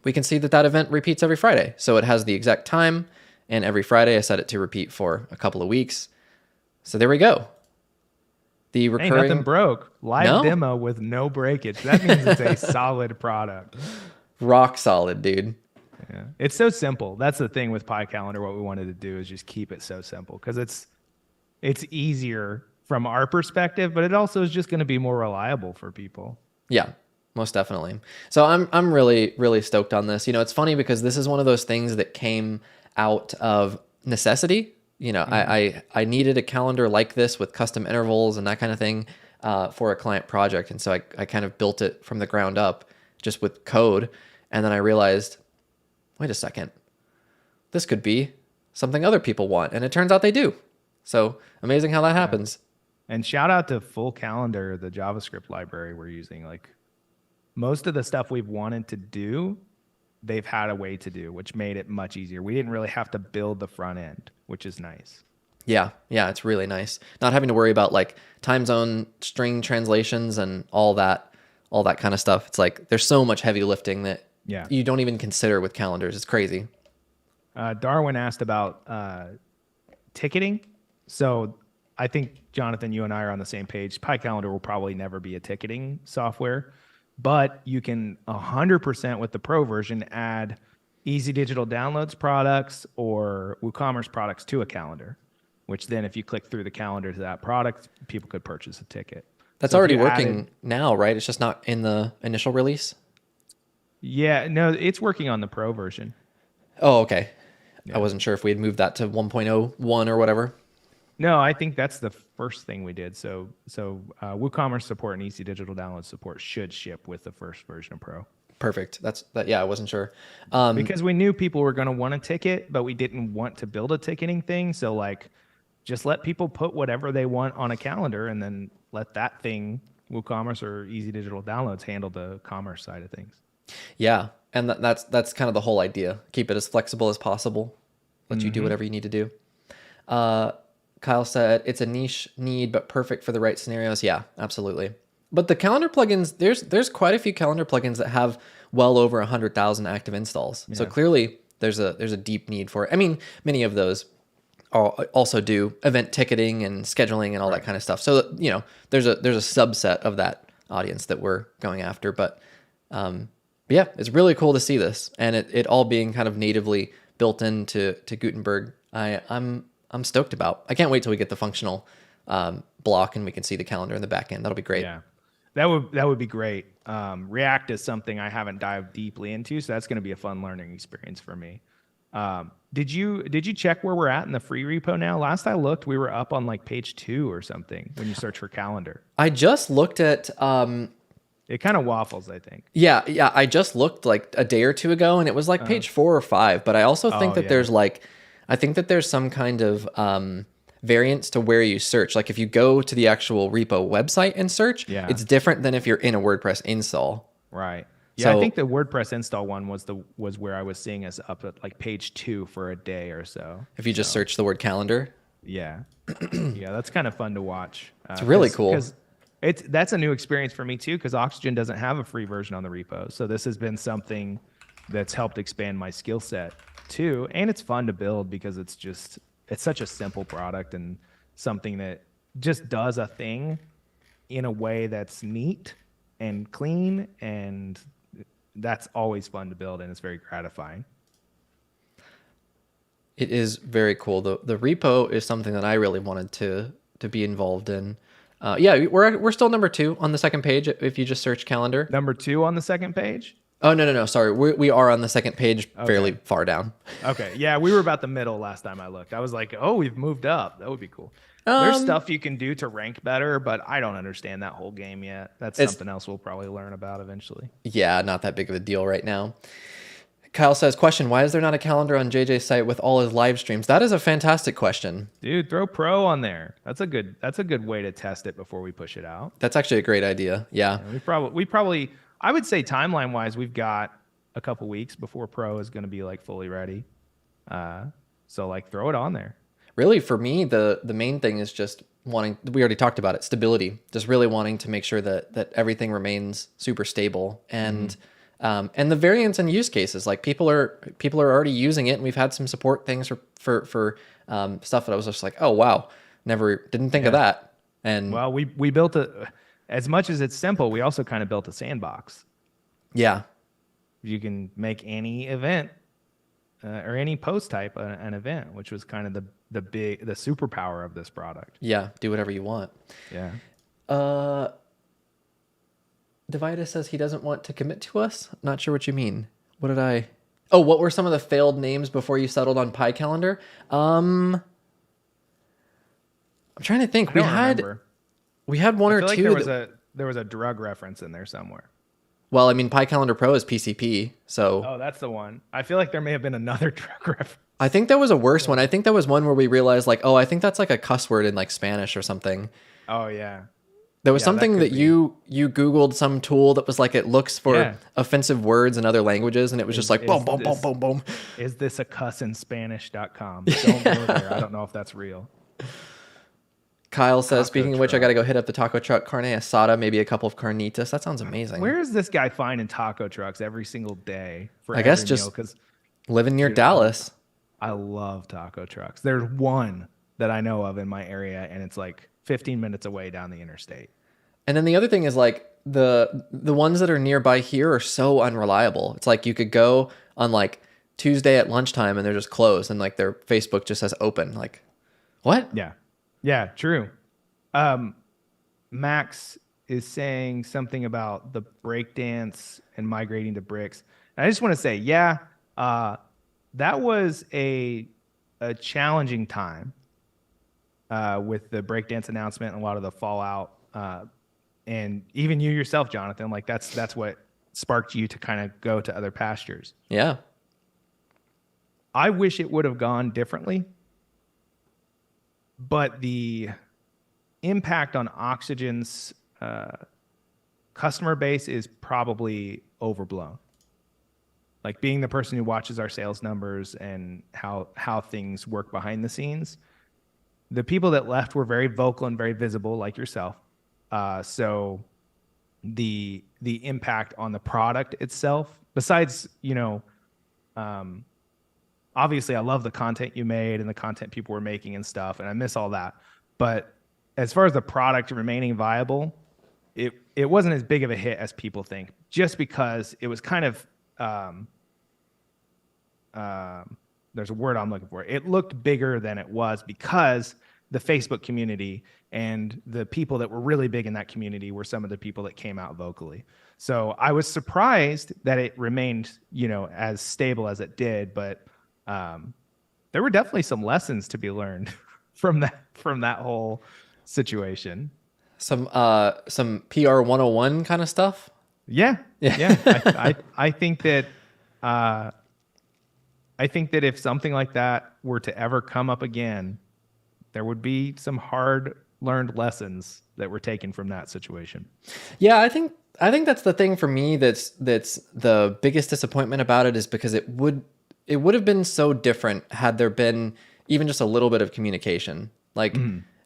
we can see that that event repeats every Friday. So it has the exact time. And every Friday, I set it to repeat for a couple of weeks. So there we go. The recurring...
Hey, nothing broke. Live demo with no breakage. That means it's a solid product.
Rock solid, dude.
Yeah. It's so simple. That's the thing with PyCalendar. What we wanted to do is just keep it so simple because it's easier from our perspective, but it also is just going to be more reliable for people.
Yeah, most definitely. So I'm really, really stoked on this. It's funny because this is one of those things that came out of necessity. I needed a calendar like this with custom intervals and that kind of thing for a client project. And so I kind of built it from the ground up just with code. And then I realized, wait a second, this could be something other people want. And it turns out they do. So amazing how that happens.
And shout out to Full Calendar, the JavaScript library we're using. Like most of the stuff we've wanted to do, they've had a way to do, which made it much easier. We didn't really have to build the front end, which is nice.
Yeah, it's really nice. Not having to worry about like time zone string translations and all that kind of stuff. It's like there's so much heavy lifting that you don't even consider with calendars. It's crazy.
Darwin asked about ticketing. So I think, Jonathan, you and I are on the same page. PyCalendar will probably never be a ticketing software, but you can 100% with the Pro version add Easy Digital Downloads products or WooCommerce products to a calendar, which then if you click through the calendar to that product, people could purchase a ticket.
That's already working now, right? It's just not in the initial release?
Yeah, no, it's working on the Pro version.
Oh, okay. Yeah. I wasn't sure if we had moved that to 1.01 or whatever.
No, I think that's the first thing we did. So WooCommerce support and Easy Digital Download support should ship with the first version of Pro.
Perfect. That's that. Yeah, I wasn't sure.
Because we knew people were going to want a ticket, but we didn't want to build a ticketing thing. So like, just let people put whatever they want on a calendar, and then let that thing, WooCommerce or Easy Digital Downloads, handle the commerce side of things.
Yeah, and that's kind of the whole idea. Keep it as flexible as possible. Let you do whatever you need to do. Kyle said it's a niche need, but perfect for the right scenarios. Yeah, absolutely. But the calendar plugins, there's quite a few calendar plugins that have well over 100,000 active installs. Yeah. So clearly there's a deep need for it. I mean, many of those also do event ticketing and scheduling and all that kind of stuff. So there's a subset of that audience that we're going after. But yeah, it's really cool to see this, and it all being kind of natively built into Gutenberg. I'm stoked about. I can't wait till we get the functional block and we can see the calendar in the back end. That'll be great.
Yeah, that would be great. React is something I haven't dived deeply into, so that's going to be a fun learning experience for me. Did you check where we're at in the free repo now? Last I looked, we were up on like page 2 or something when you search for calendar.
I just looked at
It kind of waffles, I think.
yeah, I just looked like a day or two ago and it was like page 4 or 5, but I also think
Oh,
that
yeah.
there's like I think that there's some kind of variance to where you search. Like if you go to the actual repo website and search,
Yeah.
it's different than if you're in a WordPress install.
Right. Yeah, I
So
think the WordPress install one was where I was seeing us up at like page 2 for a day or so.
if you just search the word calendar,
Yeah. Yeah, that's kind of fun to watch.
it's really cool.
Because that's a new experience for me too, because Oxygen doesn't have a free version on the repo. So this has been something that's helped expand my skill set too. And it's fun to build because it's such a simple product and something that just does a thing in a way that's neat and clean, and that's always fun to build and it's very gratifying.
It is very cool. The repo is something that I really wanted to be involved in. Yeah, we're still number 2 on the second page if you just search calendar.
Number 2 on the second page.
Oh no, sorry. We are on the second page, fairly far down.
Okay. Yeah, we were about the middle last time I looked. I was like, oh, we've moved up. That would be cool. There's stuff you can do to rank better, but I don't understand that whole game yet. That's something else we'll probably learn about eventually.
Yeah, not that big of a deal right now. Kyle says, question, why is there not a calendar on JJ's site with all his live streams? That is a fantastic question.
Dude, throw pro on there. That's a good way to test it before we push it out.
That's actually a great idea. Yeah.
And we probably I would say timeline wise, we've got a couple weeks before pro is going to be like fully ready. So like throw it on there.
Really, for me, the main thing is just wanting, we already talked about it, stability. Just really wanting to make sure that everything remains super stable. And the variance in use cases, like people are already using it, and we've had some support things for stuff that I was just like, oh wow, didn't think of that. And
well, we built as much as it's simple, we also kind of built a sandbox.
Yeah.
You can make any event or any post type an event, which was kind of the superpower of this product.
Yeah, do whatever you want.
Yeah.
Dividus says he doesn't want to commit to us. Not sure what you mean. What did I? Oh, what were some of the failed names before you settled on Pi Calendar? I'm trying to think. We had one or
like
two.
There was a drug reference in there somewhere.
Well, I mean, Pi Calendar Pro is PCP, so.
Oh, that's the one. I feel like there may have been another drug reference.
I think that was a worse one. I think that was one where we realized, like, oh, I think that's like a cuss word in like Spanish or something.
Oh yeah.
There was something that you Googled some tool that was like, it looks for offensive words in other languages, and it was just like boom, boom, boom, boom, boom.
Is this a cuss in Spanish.com? Don't go there. I don't know if that's real.
Kyle says, speaking of which, I got to go hit up the taco truck, carne asada, maybe a couple of carnitas. That sounds amazing.
Where is this guy finding taco trucks every single day?
I guess just because living near Dallas.
I love taco trucks. There's one that I know of in my area, and it's like 15 minutes away down the interstate.
And then the other thing is like the ones that are nearby here are so unreliable. It's like you could go on like Tuesday at lunchtime and they're just closed, and like their Facebook just says open. Like, what?
Yeah. Yeah, true. Max is saying something about the breakdance and migrating to bricks. And I just want to say, that was a challenging time with the breakdance announcement and a lot of the fallout. And even you yourself, Jonathan, like that's what sparked you to kind of go to other pastures.
Yeah.
I wish it would have gone differently, but the impact on Oxygen's customer base is probably overblown. Like being the person who watches our sales numbers and how things work behind the scenes, the people that left were very vocal and very visible, like yourself. So the impact on the product itself, besides, obviously I love the content you made and the content people were making and stuff, and I miss all that. But as far as the product remaining viable, it wasn't as big of a hit as people think, just because it was kind of, there's a word I'm looking for. It looked bigger than it was because the Facebook community and the people that were really big in that community were some of the people that came out vocally. So I was surprised that it remained, as stable as it did, but Um, there were definitely some lessons to be learned from that whole situation.
Some PR 101 kind of stuff.
Yeah,
Yeah.
yeah. I think that uh, I think that if something like that were to ever come up again, there would be some hard learned lessons that were taken from that situation.
Yeah, I think that's the thing for me that's the biggest disappointment about it is because it would have been so different had there been even just a little bit of communication. Like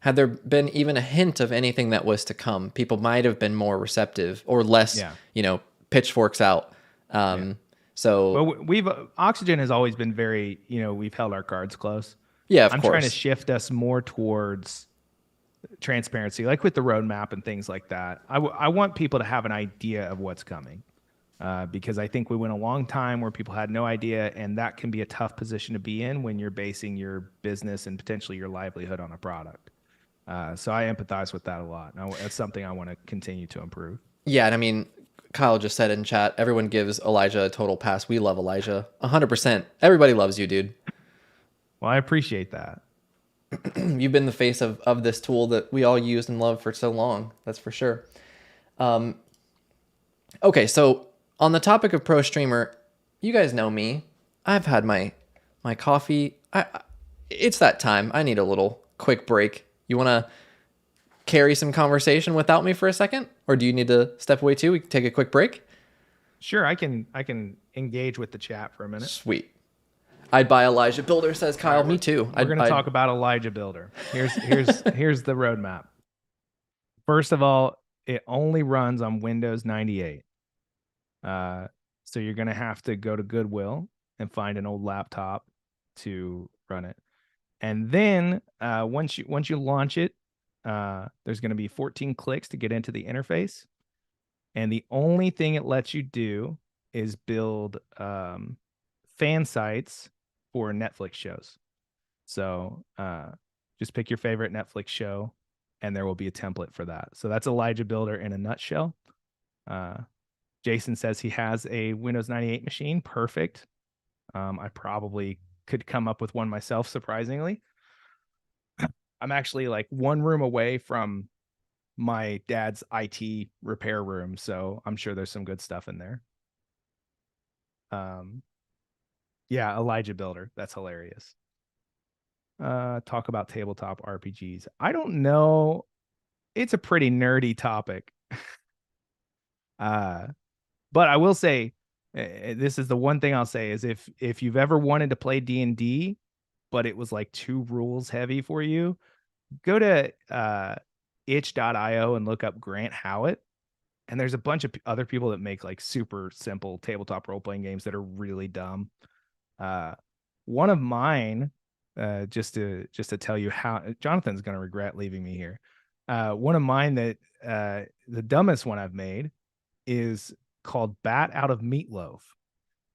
had there been even a hint of anything that was to come, people might have been more receptive or less,
Yeah.
pitchforks out.
Yeah.
So
Well, we've Oxygen has always been very, we've held our cards close.
yeah, of
I'm trying to
course.
shift us more towards transparency, like with the roadmap and things like that. I want people to have an idea of what's coming, because I think we went a long time where people had no idea, and that can be a tough position to be in when you're basing your business and potentially your livelihood on a product. So I empathize with that a lot. And that's something I want to continue to improve.
Yeah, and I mean, Kyle just said in chat, everyone gives Elijah a total pass. We love Elijah 100%. Everybody loves you, dude.
Well, I appreciate that.
You've been the face of this tool that we all used and loved for so long. That's for sure. Okay, so on the topic of Pro Streamer, you guys know me. I've had my coffee. It's that time. I need a little quick break. You want to carry some conversation without me for a second, or do you need to step away too? We can take a quick break.
Sure, I can engage with the chat for a minute.
Sweet. I'd buy Elijah Builder, says Kyle. Me too.
We're going to talk about Elijah Builder. Here's here's the roadmap. First of all, it only runs on Windows 98. So you're going to have to go to Goodwill and find an old laptop to run it. And then once you launch it, there's going to be 14 clicks to get into the interface. And the only thing it lets you do is build fan sites for Netflix shows. So just pick your favorite Netflix show, and there will be a template for that. So that's Elijah Builder in a nutshell. Jason says he has a Windows 98 machine. Perfect. I probably could come up with one myself, surprisingly. I'm actually like one room away from my dad's IT repair room, so I'm sure there's some good stuff in there. Yeah, Elijah Builder. That's hilarious. Talk about tabletop RPGs. I don't know. It's a pretty nerdy topic. But I will say, this is the one thing I'll say is if you've ever wanted to play D&D, but it was like too rules heavy for you, go to itch.io and look up Grant Howitt. And there's a bunch of other people that make like super simple tabletop role-playing games that are really dumb. One of mine, just to tell you how Jonathan's going to regret leaving me here. One of mine that the dumbest one I've made is called Bat Out of Meatloaf.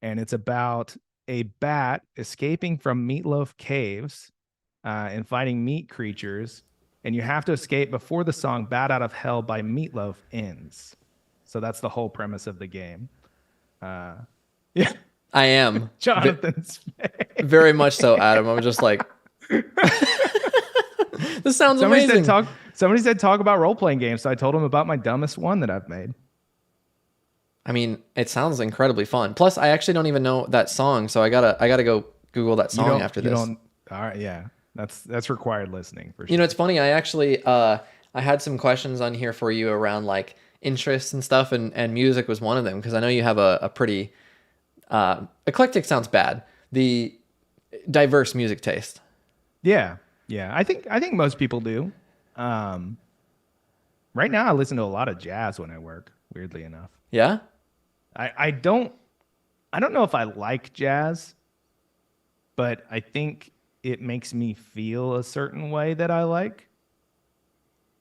And it's about a bat escaping from Meatloaf caves and fighting meat creatures. And you have to escape before the song Bat Out of Hell by Meatloaf ends. So that's the whole premise of the game. Yeah.
I am.
Jonathan's
very much so, Adam. I'm just like, this sounds amazing.
Somebody said talk about role-playing games, so I told him about my dumbest one that I've made.
I mean, it sounds incredibly fun. Plus, I actually don't even know that song, so I gotta go Google that song after this.
All right, yeah, that's required listening for sure.
You know, it's funny. I actually I had some questions on here for you around like interests and stuff, and music was one of them because I know you have a pretty eclectic sounds bad. The diverse music taste.
Yeah. I think most people do. Right now, I listen to a lot of jazz when I work. Weirdly enough.
Yeah.
I don't know if I like jazz, but I think it makes me feel a certain way that I like.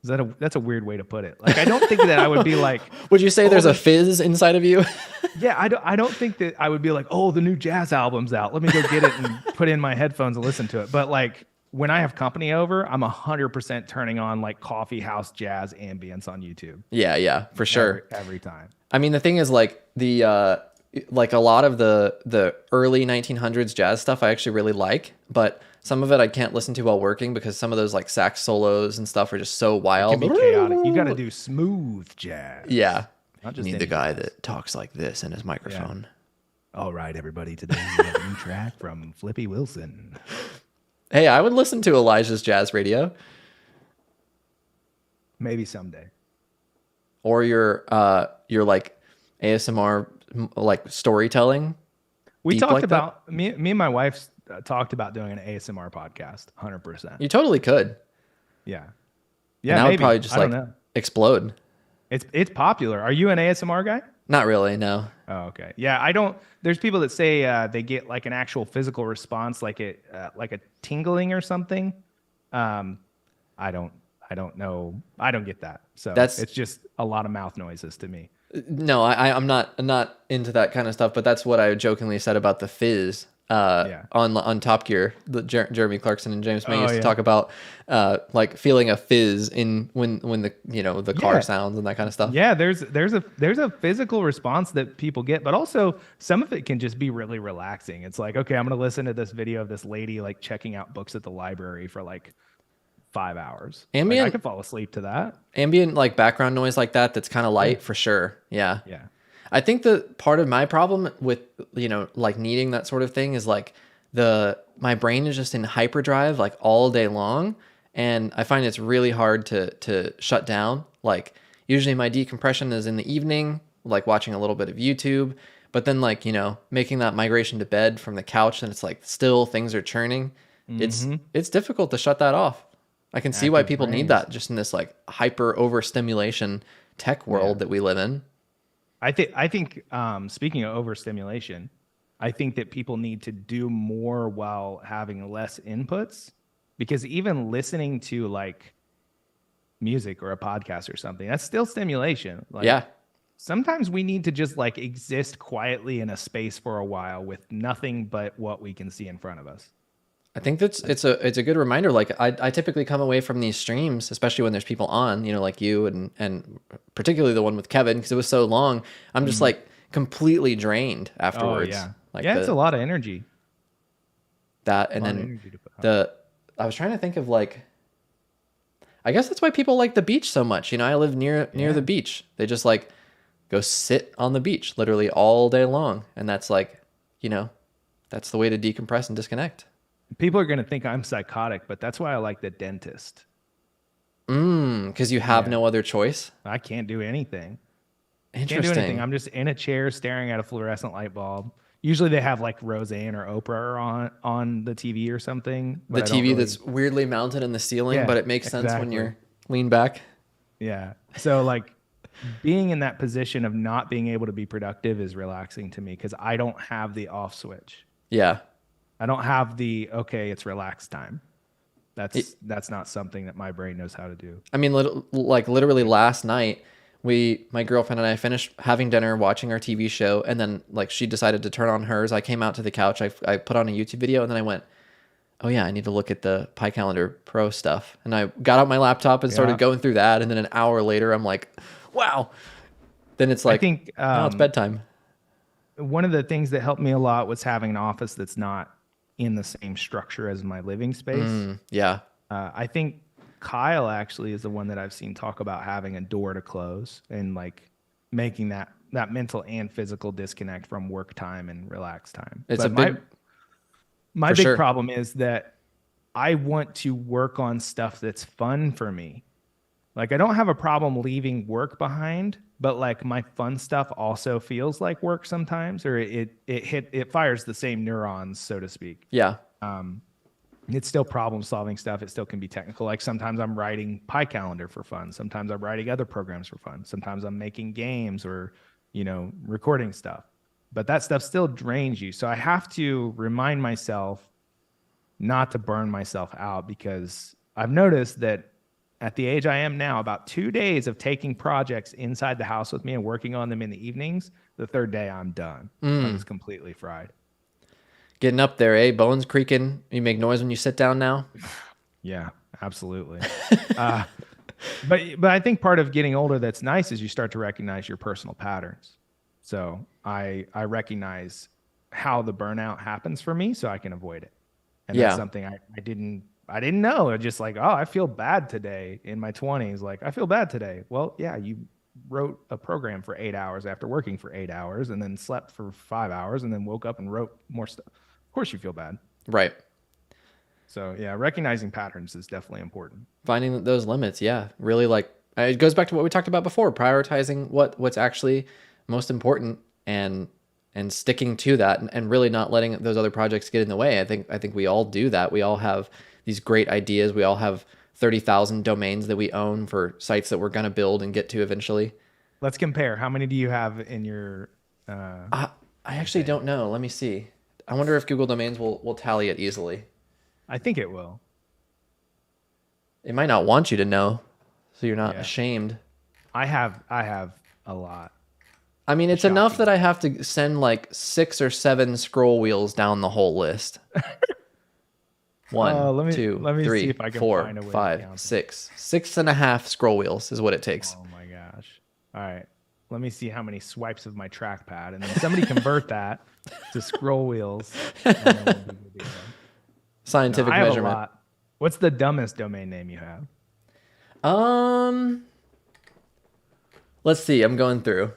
That's a weird way to put it. Like, I don't think that I would be like,
would you say there's a fizz inside of you?
Yeah. I don't think that I would be like, oh, the new jazz album's out. Let me go get it and put in my headphones and listen to it. But like when I have company over, I'm 100% turning on like coffee house jazz ambience on YouTube.
Yeah, for sure.
Every time.
I mean, the thing is like like a lot of the early 1900s jazz stuff I actually really like, but some of it I can't listen to while working because some of those like sax solos and stuff are just so
It can
wild.
be chaotic. You got to do smooth jazz.
Yeah.
Not
You
just
need the
any
guy
jazz.
that talks like this in his microphone.
All right, everybody. Today we have a new track from Flippy Wilson.
Hey, I would listen to Elijah's Jazz Radio
Maybe someday.
or your like ASMR like storytelling.
We
Deep
talked
like that?
about me and my wife talked about doing an ASMR podcast. 100%.
You totally could.
Yeah.
And
Yeah.
that would
Maybe.
probably just
I don't
like
know.
explode.
It's popular. Are you an ASMR guy?
Not really, no.
Oh, okay. Yeah, I don't. There's people that say they get like an actual physical response, like like a tingling or something. I don't. I don't know. I don't get that. So it's just a lot of mouth noises to me.
No, I'm not into that kind of stuff. But that's what I jokingly said about the fizz on Top Gear. Jeremy Clarkson and James May used to talk about like feeling a fizz in when the the car sounds and that kind of stuff.
Yeah, there's a physical response that people get, but also some of it can just be really relaxing. It's like, okay, I'm gonna listen to this video of this lady like checking out books at the library for like 5 hours.
Ambient,
like, I could fall asleep to that.
Ambient like background noise like that's kind of light for sure. Yeah.
Yeah.
I think the part of my problem with like needing that sort of thing is like my brain is just in hyperdrive like all day long, and I find it's really hard to shut down. Like usually my decompression is in the evening, like watching a little bit of YouTube, but then like making that migration to bed from the couch and it's like still things are churning. It's difficult to shut that off. I can see why people need that just in this like hyper overstimulation tech world that we live in.
I think speaking of overstimulation, I think that people need to do more while having less inputs, because even listening to like music or a podcast or something, that's still stimulation. Like, sometimes we need to just like exist quietly in a space for a while with nothing but what we can see in front of us.
I think it's a good reminder. Like I typically come away from these streams, especially when there's people on, like you and particularly the one with Kevin, because it was so long. I'm just like completely drained afterwards.
Oh, yeah.
Like
it's a lot of energy.
That and then I was trying to think of like, I guess that's why people like the beach so much. I live near the beach. They just like go sit on the beach literally all day long, and that's like, that's the way to decompress and disconnect.
People are going to think I'm psychotic, but that's why I like the dentist.
Because you have no other choice.
I can't do anything.
Interesting.
Can't do anything. I'm just in a chair staring at a fluorescent light bulb. Usually they have like Roseanne or Oprah on the TV or something.
The TV that's weirdly mounted in the ceiling, but it makes sense when you're lean back.
Yeah. So like being in that position of not being able to be productive is relaxing to me because I don't have the off switch.
Yeah.
I don't have the, okay, it's relaxed time. That's not something that my brain knows how to do. I mean,
like literally last night, my girlfriend and I finished having dinner, watching our TV show, and then like she decided to turn on hers. I came out to the couch, I put on a YouTube video, and then I went, oh yeah, I need to look at the Pi Calendar Pro stuff. And I got out my laptop and started going through that, and then an hour later, I'm like, wow. Then it's like, now it's bedtime.
One of the things that helped me a lot was having an office that's not in the same structure as my living space. I think Kyle actually is the one that I've seen talk about having a door to close and like making that mental and physical disconnect from work time and relax time.
It's
my big problem is that I want to work on stuff that's fun for me. Like I don't have a problem leaving work behind, but like my fun stuff also feels like work sometimes, or it fires the same neurons, so to speak.
Yeah.
It's still problem solving stuff. It still can be technical. Like sometimes I'm writing Pi Calendar for fun. Sometimes I'm writing other programs for fun. Sometimes I'm making games or, recording stuff. But that stuff still drains you. So I have to remind myself not to burn myself out, because I've noticed that at the age I am now, about 2 days of taking projects inside the house with me and working on them in the evenings, the third day I'm done. I'm just completely fried.
Getting up there, eh? Bones creaking. You make noise when you sit down now?
Yeah, absolutely. But I think part of getting older that's nice is you start to recognize your personal patterns. So I recognize how the burnout happens for me so I can avoid it. And that's
Yeah.
something I didn't know. I just like, oh, I feel bad today in my 20s. Like, I feel bad today. Well, yeah, you wrote a program for 8 hours after working for 8 hours and then slept for 5 hours and then woke up and wrote more stuff. Of course you feel bad.
Right.
So yeah, recognizing patterns is definitely important.
Finding those limits. Yeah. Really like it goes back to what we talked about before, prioritizing what's actually most important and sticking to that and really not letting those other projects get in the way. I think we all do that. We all have these great ideas. We all have 30,000 domains that we own for sites that we're going to build and get to eventually.
Let's compare. How many do you have in your
I actually don't know. Let me see. I wonder if Google Domains will tally it easily.
I think it will.
It might not want you to know, so you're not
Yeah.
ashamed.
I have a lot.
I mean, it's enough that I have to send like 6 or 7 scroll wheels down the whole list. One,
let me
two,
see
three,
if I can
4,
find a way to
5,
count it.
6. 6.5 scroll wheels is what it takes.
Oh my gosh. All right. Let me see how many swipes of my trackpad and then somebody convert that to scroll wheels. And then we'll be good to go.
Scientific
I have
measurement.
a lot. What's the dumbest domain name you have?
Let's see. I'm going through.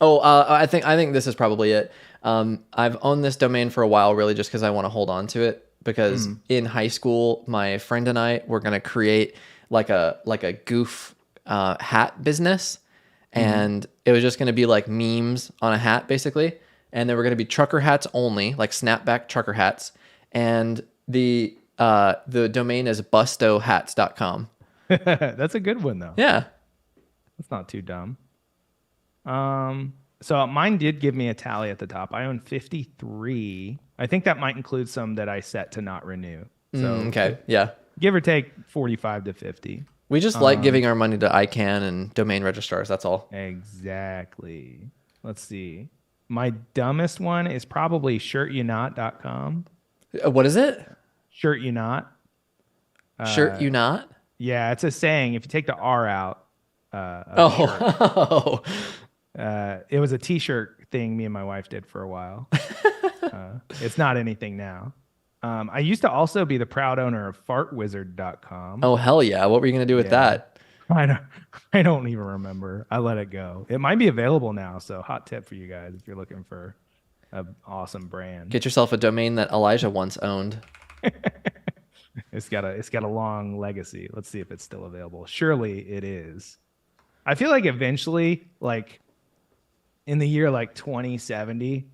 Oh, I think this is probably it. I've owned this domain for a while, really, just because I want to hold on to it. Because in high school, my friend and I were gonna create like a goof hat business, and it was just gonna be like memes on a hat, basically. And they were gonna be trucker hats only, like snapback trucker hats. And the domain is bustohats.com.
That's a good one though.
Yeah.
That's not too dumb. So mine did give me a tally at the top. I own 53. I think that might include some that I set to not renew. So
Okay. Yeah.
give or take 45 to 50.
We just like giving our money to ICANN and domain registrars. That's all.
Exactly. Let's see. My dumbest one is probably shirtyouNot.com.
What is it?
Shirt you not.
Shirt you not?
Yeah, it's a saying. If you take the R out, of shirt,
Oh.
it was a T-shirt thing me and my wife did for a while. It's not anything now. I used to also be the proud owner of fartwizard.com.
Oh, hell yeah. What were you going to do with that?
I don't even remember. I let it go. It might be available now, so hot tip for you guys if you're looking for an awesome brand.
Get yourself a domain that Elijah once owned.
It's got a long legacy. Let's see if it's still available. Surely it is. I feel like eventually, like in the year like 2070,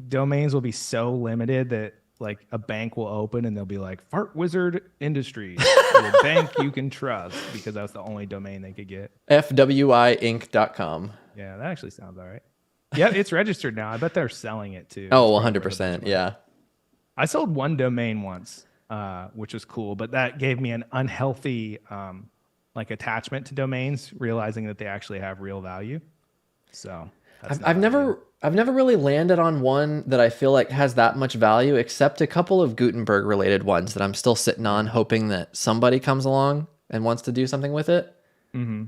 domains will be so limited that like a bank will open and they'll be like Fart Wizard Industries, the bank you can trust, because that's the only domain they could get.
FWIinc.com.
Yeah, that actually sounds all right. Yeah, it's registered now. I bet they're selling it too.
Oh,
It's probably
100%. Yeah.
I sold one domain once, which was cool, but that gave me an unhealthy like attachment to domains, realizing that they actually have real value. So
I've never really landed on one that I feel like has that much value, except a couple of Gutenberg related ones that I'm still sitting on, hoping that somebody comes along and wants to do something with it.
Mm-hmm.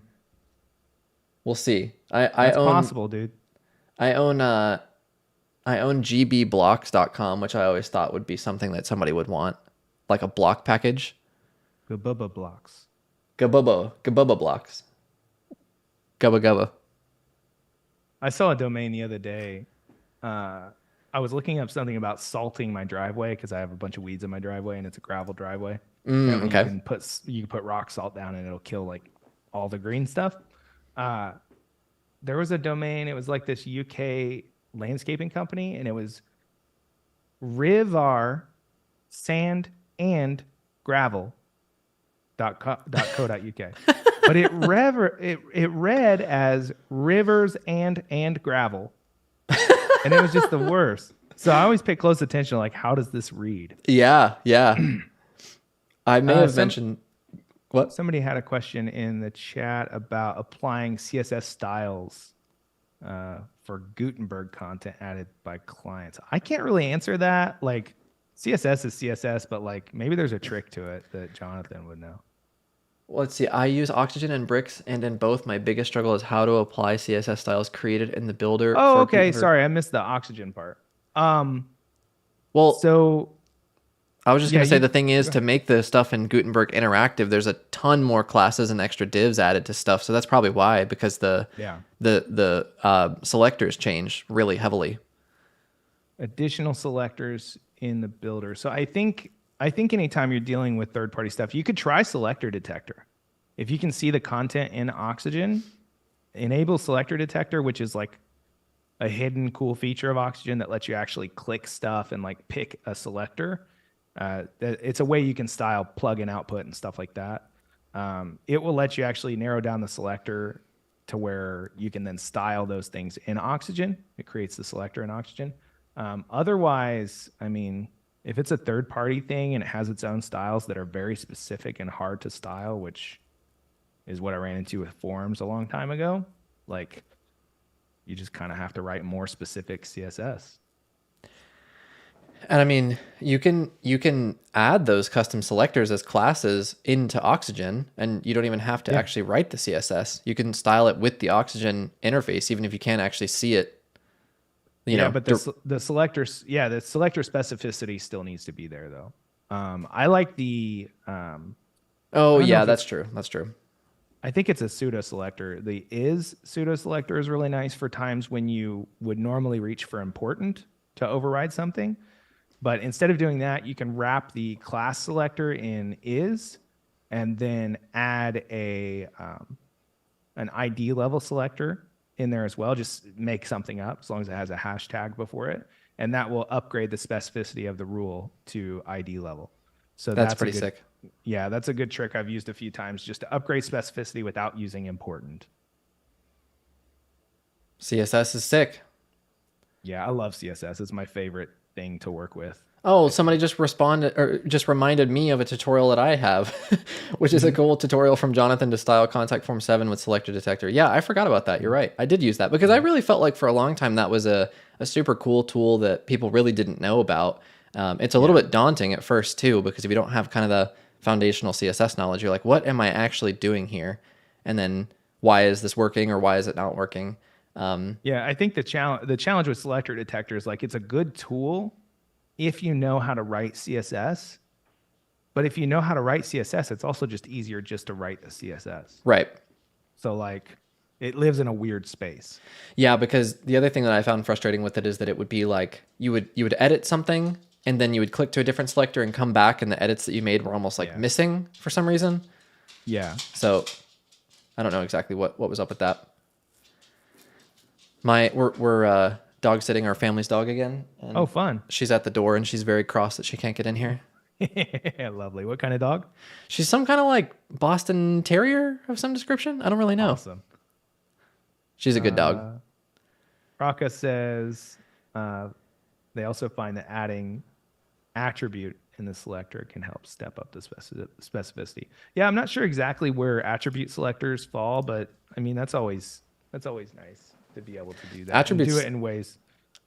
We'll see.
That's possible, dude.
I own gbblocks.com, which I always thought would be something that somebody would want, like a block package.
Gabubba blocks.
Gabubba blocks. Gubba gubba.
I saw a domain the other day. I was looking up something about salting my driveway because I have a bunch of weeds in my driveway and it's a gravel driveway.
Okay.
You can put rock salt down and it'll kill like all the green stuff. There was a domain. It was like this UK landscaping company, and it was Rivar Sand and Gravel.co.uk. But it read as rivers and gravel. And it was just the worst. So I always pay close attention, like, how does this read?
Yeah. I may have mentioned what?
Somebody had a question in the chat about applying CSS styles for Gutenberg content added by clients. I can't really answer that. Like, CSS is CSS, but like maybe there's a trick to it that Jonathan would know.
let's see. I use Oxygen and Bricks, and in both, my biggest struggle is how to apply CSS styles created in the builder
Oh,
for
okay.
Gutenberg.
Sorry, I missed the oxygen part. Um,
Well,
so
I was just
yeah,
gonna say
you
the thing is to make the stuff in Gutenberg interactive, there's a ton more classes and extra divs added to stuff. So that's probably why, because
yeah.
the selectors change really heavily.
Additional selectors in the builder. So I think anytime you're dealing with third-party stuff, you could try selector detector. If you can see the content in Oxygen, enable selector detector, which is like a hidden cool feature of Oxygen that lets you actually click stuff and like pick a selector. It's a way you can style plug in output and stuff like that. It will let you actually narrow down the selector to where you can then style those things in Oxygen. It creates the selector in Oxygen. Otherwise, I mean, if it's a third party thing and it has its own styles that are very specific and hard to style, which is what I ran into with forums a long time ago, like you just kind of have to write more specific CSS.
And I mean, you can add those custom selectors as classes into Oxygen, and you don't even have to
Yeah.
actually write the CSS. You can style it with the Oxygen interface, even if you can't actually see it. You
Yeah,
know,
but the selectors, yeah, the selector specificity still needs to be there though. I like the I
oh
don't know
yeah,
if
that's
it's
true. That's true.
I think it's a pseudo selector. The is pseudo selector is really nice for times when you would normally reach for important to override something. But instead of doing that, you can wrap the class selector in is and then add an ID level selector in there as well. Just make something up as long as it has a hashtag before it. And that will upgrade the specificity of the rule to ID level. So
That's
that's a
pretty
good,
sick.
yeah, that's a good trick I've used a few times just to upgrade specificity without using important.
CSS is sick.
Yeah, I love CSS. It's my favorite thing to work with,
Oh,
I
somebody
think.
just responded or just reminded me of a tutorial that I have, which is a
Mhm.
cool tutorial from Jonathan to style contact form 7 with selector detector. Yeah, I forgot about that. You're right. I did use that because I
Yeah.
really felt like for a long time that was a super cool tool that people really didn't know about. It's a little
Yeah.
bit daunting at first too, because if you don't have kind of the foundational CSS knowledge, you're like, what am I actually doing here? And then why is this working or why is it not working?
Yeah, I think the challenge with selector detector is like it's a good tool if you know how to write CSS. But if you know how to write CSS, it's also just easier just to write the CSS.
Right.
So like it lives in a weird space.
Yeah, because the other thing that I found frustrating with it is that it would be like you would edit something and then you would click to a different selector and come back and the edits that you made were almost like
Yeah.
missing for some reason.
Yeah.
So I don't know exactly what was up with that. We're dog sitting our family's dog again,
Oh,
and
fun.
she's at the door and she's very cross that she can't get in here.
Lovely. What kind of dog?
She's some kind of like Boston Terrier of some description. I don't really know.
Awesome.
She's a good dog.
Raka says they also find that adding attribute in the selector can help step up the specificity. Yeah, I'm not sure exactly where attribute selectors fall, but I mean that's always nice to be able to do that and do
Attributes.
it in ways.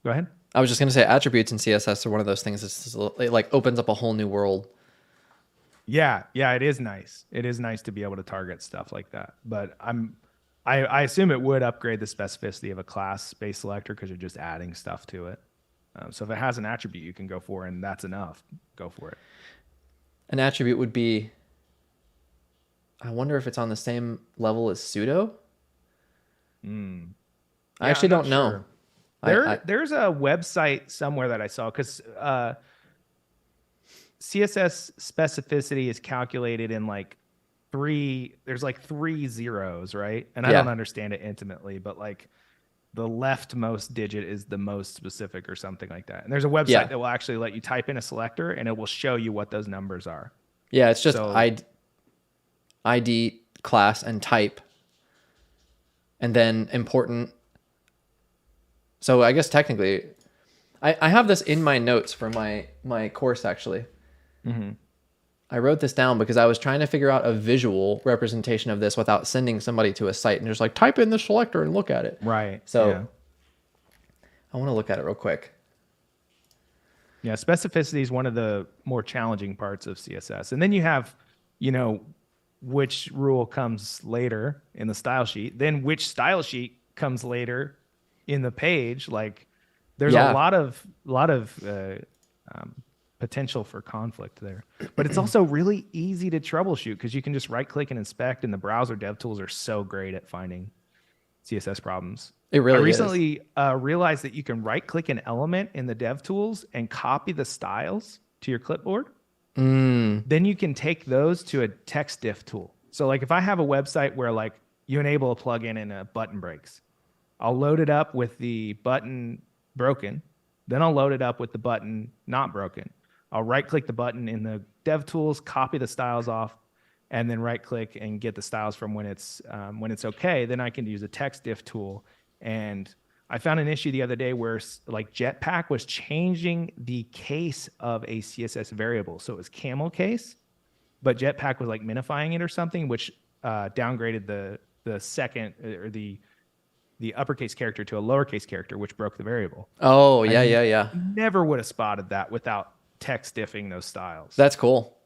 Go ahead.
I was just gonna say attributes in CSS are one of those things it like opens up a whole new world.
Yeah, yeah, it is nice. It is nice to be able to target stuff like that. But I assume it would upgrade the specificity of a class-based selector because you're just adding stuff to it. So if it has an attribute you can go for and that's enough, go for it.
An attribute would be. I wonder if it's on the same level as pseudo. I
Yeah,
actually
I'm not
don't know.
sure.
I
There's a website somewhere that I saw because CSS specificity is calculated in like there's like three zeros, right? And I don't
yeah
understand it intimately, but like the leftmost digit is the most specific or something like that. And there's a website
yeah
that will actually let you type in a selector and it will show you what those numbers are.
yeah. It's just
So
ID class and type, and then important. So I guess technically, I have this in my notes for my course actually. I wrote this down because I was trying to figure out a visual representation of this without sending somebody to a site and just like type in the selector and look at it.
right.
So
Yeah.
I want to look at it real quick.
Yeah, specificity is one of the more challenging parts of CSS. And then you have, you know, which rule comes later in the style sheet, then which style sheet comes later in the page. Like there's a
Yeah.
lot of potential for conflict there. But it's also really easy to troubleshoot because you can just right click and inspect, and the browser dev tools are so great at finding CSS problems.
It really
I
is.
recently realized that you can right click an element in the dev tools and copy the styles to your clipboard. Then you can take those to a text diff tool. So like if I have a website where like you enable a plugin and a button breaks, I'll load it up with the button broken. Then I'll load it up with the button not broken. I'll right click the button in the dev tools, copy the styles off, and then right click and get the styles from when it's okay. Then I can use a text diff tool. And I found an issue the other day where like Jetpack was changing the case of a CSS variable. So it was camel case, but Jetpack was like minifying it or something, which downgraded the second or the uppercase character to a lowercase character, which broke the variable.
Oh, yeah.
Never would have spotted that without text diffing those styles.
That's cool.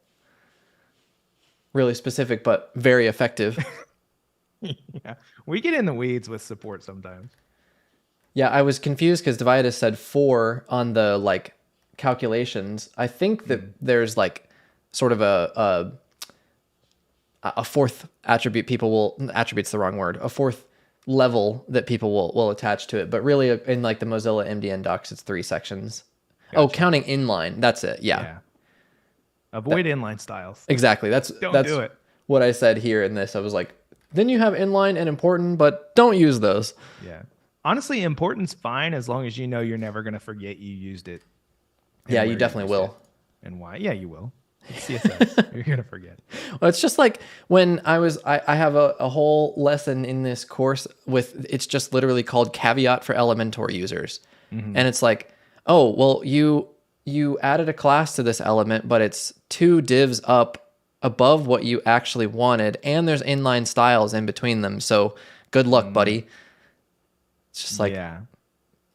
Really specific, but very effective.
Yeah. We get in the weeds with support sometimes.
Yeah, I was confused because Dividus said 4 on the like calculations. I think that there's like sort of a fourth attribute attribute's the wrong word, a fourth level that people will attach to it. But really in like the Mozilla MDN docs, it's 3 sections. Gotcha. Oh, counting inline. That's it. Yeah.
Avoid inline styles.
Exactly. That's
do it.
What I said here in this. I was like, then you have inline and important, but don't use those.
Yeah. Honestly, important's fine as long as you know you're never going to forget you used it.
Yeah, you definitely will.
And why? Yeah, you will. It's CSS. You're going to forget.
Well, it's just like when I have a whole lesson in this course it's just literally called Caveat for Elementor users. Mm-hmm. And it's like, oh, well, you added a class to this element, but it's 2 divs up above what you actually wanted, and there's inline styles in between them. So good luck, buddy. It's just like, yeah.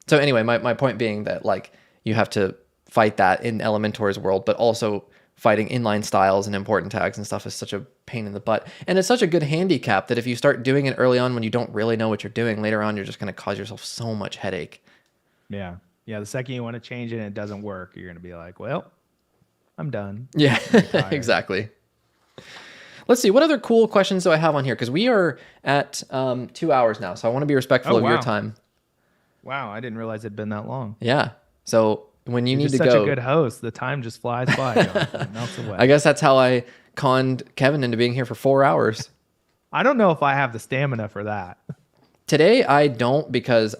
So anyway, my point being that like you have to fight that in Elementor's world, but also fighting inline styles and important tags and stuff is such a pain in the butt. And it's such a good handicap that if you start doing it early on when you don't really know what you're doing, later on you're just going to cause yourself so much headache.
Yeah. Yeah. The second you want to change it and it doesn't work, you're going to be like, well, I'm done.
Yeah, exactly. Let's see. What other cool questions do I have on here? Because we are at 2 hours now, so I want to be respectful of your time.
Wow, I didn't realize it'd been that long.
Yeah. So when you're
need to go, such a good host. The time just flies by. It melts away.
I guess that's how I conned Kevin into being here for 4 hours.
I don't know if I have the stamina for that.
Today I don't, because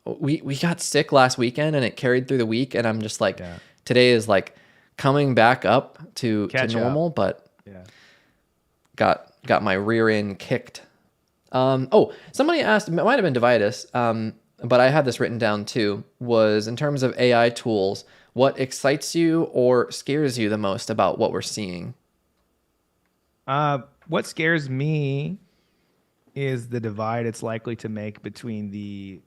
we got sick last weekend and it carried through the week, and I'm just like, today is like coming back up to normal, but yeah. Got my rear end kicked. Somebody asked, it might have been Dividus, but I had this written down too, was in terms of AI tools, what excites you or scares you the most about what we're seeing?
What scares me is the divide it's likely to make between the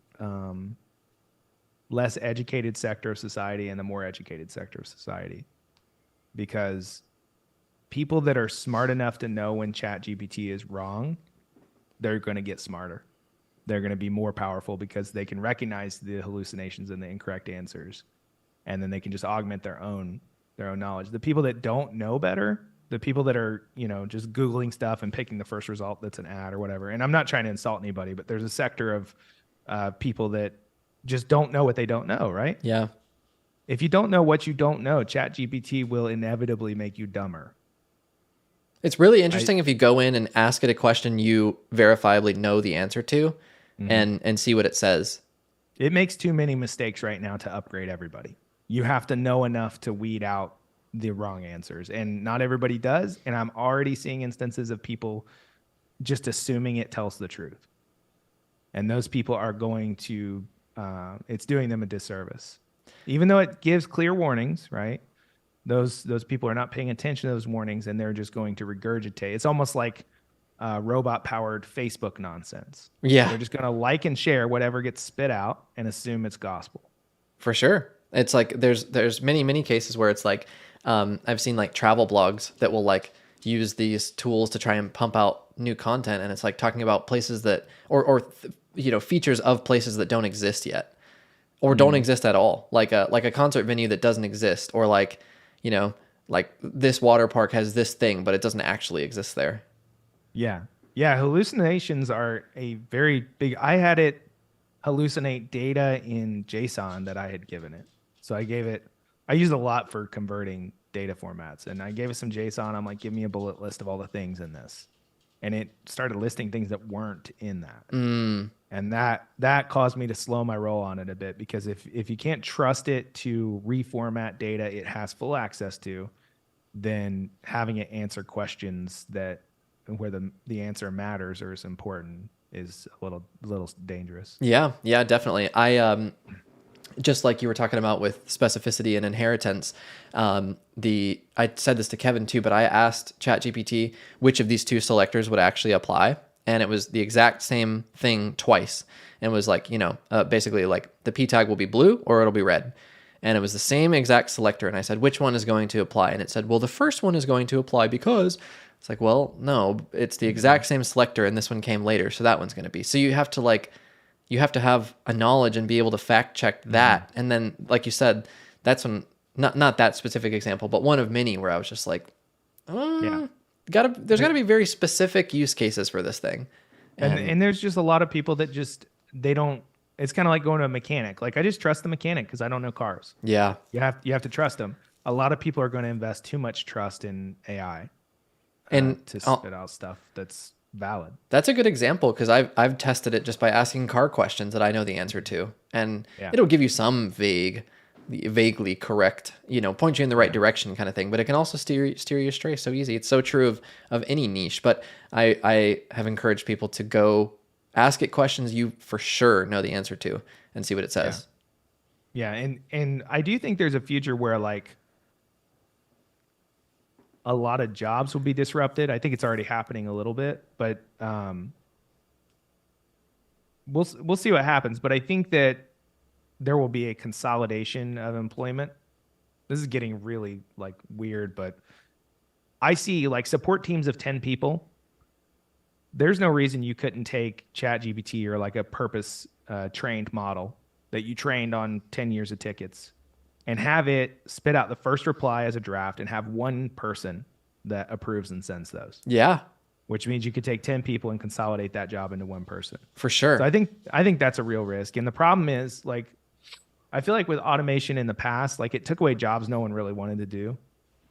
less educated sector of society and the more educated sector of society. Because people that are smart enough to know when ChatGPT is wrong, they're going to get smarter. They're going to be more powerful because they can recognize the hallucinations and the incorrect answers, and then they can just augment their own knowledge. The people that don't know better, the people that are, just Googling stuff and picking the first result that's an ad or whatever. And I'm not trying to insult anybody, but there's a sector of people that just don't know what they don't know, right?
Yeah.
If you don't know what you don't know, ChatGPT will inevitably make you dumber.
It's really interesting if you go in and ask it a question you verifiably know the answer to, and see what it says.
It makes too many mistakes right now to upgrade everybody. You have to know enough to weed out the wrong answers, and not everybody does. And I'm already seeing instances of people just assuming it tells the truth. And those people are going to, it's doing them a disservice. Even though it gives clear warnings, right? Those people are not paying attention to those warnings, and they're just going to regurgitate. It's almost like robot-powered Facebook nonsense.
Yeah.
They're just going to like and share whatever gets spit out and assume it's gospel.
For sure. It's like there's many cases where it's like I've seen like travel blogs that will like use these tools to try and pump out new content, and it's like talking about places that features of places that don't exist yet or don't exist at all, like a concert venue that doesn't exist, or like like this water park has this thing but it doesn't actually exist there.
Yeah. Yeah. Hallucinations are a very big, I had it hallucinate data in JSON that I had given it. So I used a lot for converting data formats, and I gave it some JSON. I'm like, give me a bullet list of all the things in this. And it started listing things that weren't in that. And that caused me to slow my roll on it a bit, because if you can't trust it to reformat data it has full access to, then having it answer questions that where the answer matters or is important is a little dangerous.
Yeah, definitely. I just like you were talking about with specificity and inheritance, I said this to Kevin too, but I asked ChatGPT which of these two selectors would actually apply, and it was the exact same thing twice. And it was like, basically like the p tag will be blue or it'll be red. And it was the same exact selector. And I said, which one is going to apply? And it said, well, the first one is going to apply because it's like, well, no, it's the exact same selector and this one came later, so that one's going to be. So you have to have a knowledge and be able to fact check that. And then, like you said, that's when, not that specific example, but one of many where I was just like, there's gotta be very specific use cases for this thing.
And there's just a lot of people that they don't, it's kind of like going to a mechanic. Like, I just trust the mechanic because I don't know cars.
Yeah.
You have to trust them. A lot of people are going to invest too much trust in AI
and
to spit out stuff that's valid.
That's a good example, because I've tested it just by asking car questions that I know the answer to, and it'll give you some vaguely correct, point you in the right direction kind of thing, but it can also steer you astray so easy. It's so true of any niche. But I have encouraged people to go ask it questions you for sure know the answer to and see what it says.
Yeah, and I do think there's a future where like a lot of jobs will be disrupted. I think it's already happening a little bit, but we'll see what happens. But I think that there will be a consolidation of employment. This is getting really like weird, but I see like support teams of 10 people. There's no reason you couldn't take ChatGPT or like a purpose trained model that you trained on 10 years of tickets and have it spit out the first reply as a draft and have one person that approves and sends those.
Yeah.
Which means you could take 10 people and consolidate that job into one person.
For sure.
So I think that's a real risk. And the problem is, like, I feel like with automation in the past, like it took away jobs no one really wanted to do,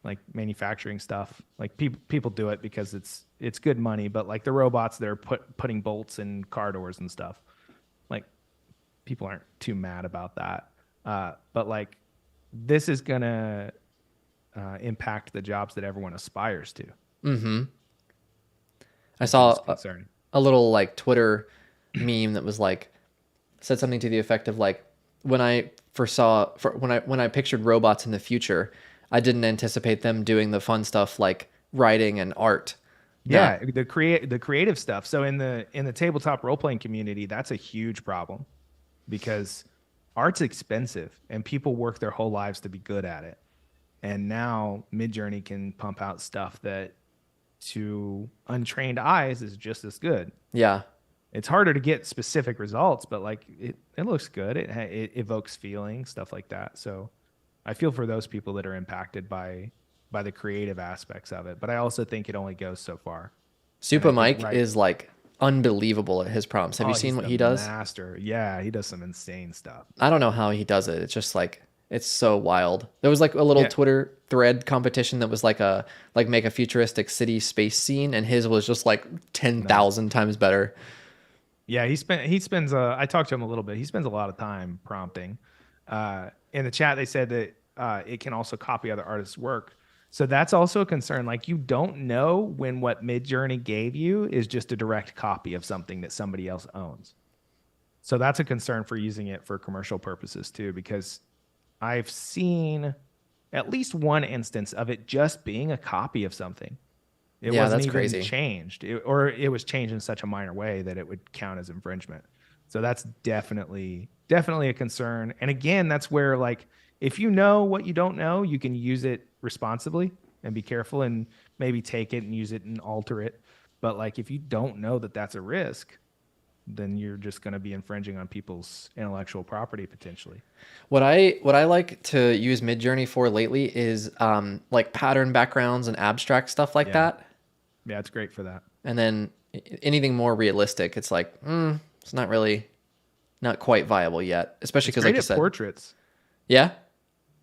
like manufacturing stuff. Like people do it because it's good money, but like the robots that are putting bolts in car doors and stuff, like people aren't too mad about that. But like this is gonna impact the jobs that everyone aspires to.
Mm-hmm. I saw a little like Twitter meme that was like, said something to the effect of like, when I pictured robots in the future, I didn't anticipate them doing the fun stuff like writing and art.
Yeah, the creative stuff. So in the tabletop role playing community, that's a huge problem because art's expensive and people work their whole lives to be good at it. And now Midjourney can pump out stuff that to untrained eyes is just as good.
Yeah.
It's harder to get specific results, but like it looks good. It evokes feeling, stuff like that. So I feel for those people that are impacted by the creative aspects of it. But I also think it only goes so far.
Super Mike is like unbelievable at his prompts. Have you seen what he does?
Master. Yeah, he does some insane stuff.
I don't know how he does it. It's just like, it's so wild. There was like a little Twitter thread competition that was like make a futuristic city space scene, and his was just like 10,000 times better.
Yeah, he spends I talked to him a little bit. He spends a lot of time prompting. In the chat, they said that it can also copy other artists' work. So that's also a concern. Like, you don't know when what Midjourney gave you is just a direct copy of something that somebody else owns. So that's a concern for using it for commercial purposes too, because I've seen at least one instance of it just being a copy of something. It wasn't even crazy. Changed, or it was changed in such a minor way that it would count as infringement. So that's definitely a concern. And again, that's where, like, if you know what you don't know, you can use it responsibly. and be careful and maybe take it and use it and alter it. But like if you don't know that that's a risk, then you're just going to be infringing on people's intellectual property potentially.
What I like to use Midjourney for lately is like pattern backgrounds and abstract stuff like
Yeah.
that.
Yeah, it's great for that.
And then anything more realistic, it's like, it's not quite viable yet. Especially
It's
because,
great
like you
at
said,
portraits.
yeah,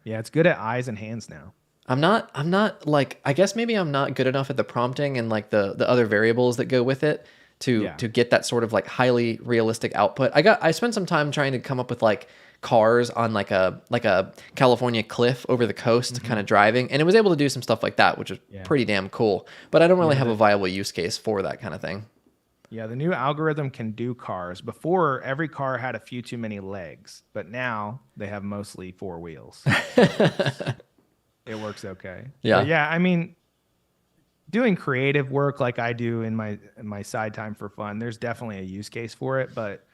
Yeah, it's good at eyes and hands now.
I'm not like, I guess maybe I'm not good enough at the prompting and like the other variables that go with it
Yeah.
to get that sort of like highly realistic output. I spent some time trying to come up with like cars on like a California cliff over the coast kind of driving, and it was able to do some stuff like that, which is
Yeah.
pretty damn cool. But I don't really
Yeah,
have a viable use case for that kind of thing.
Yeah, the new algorithm can do cars. Before, every car had a few too many legs, but now they have mostly four wheels. It works okay.
Yeah.
But yeah, I mean, doing creative work like I do in my side time for fun, there's definitely a use case for it, but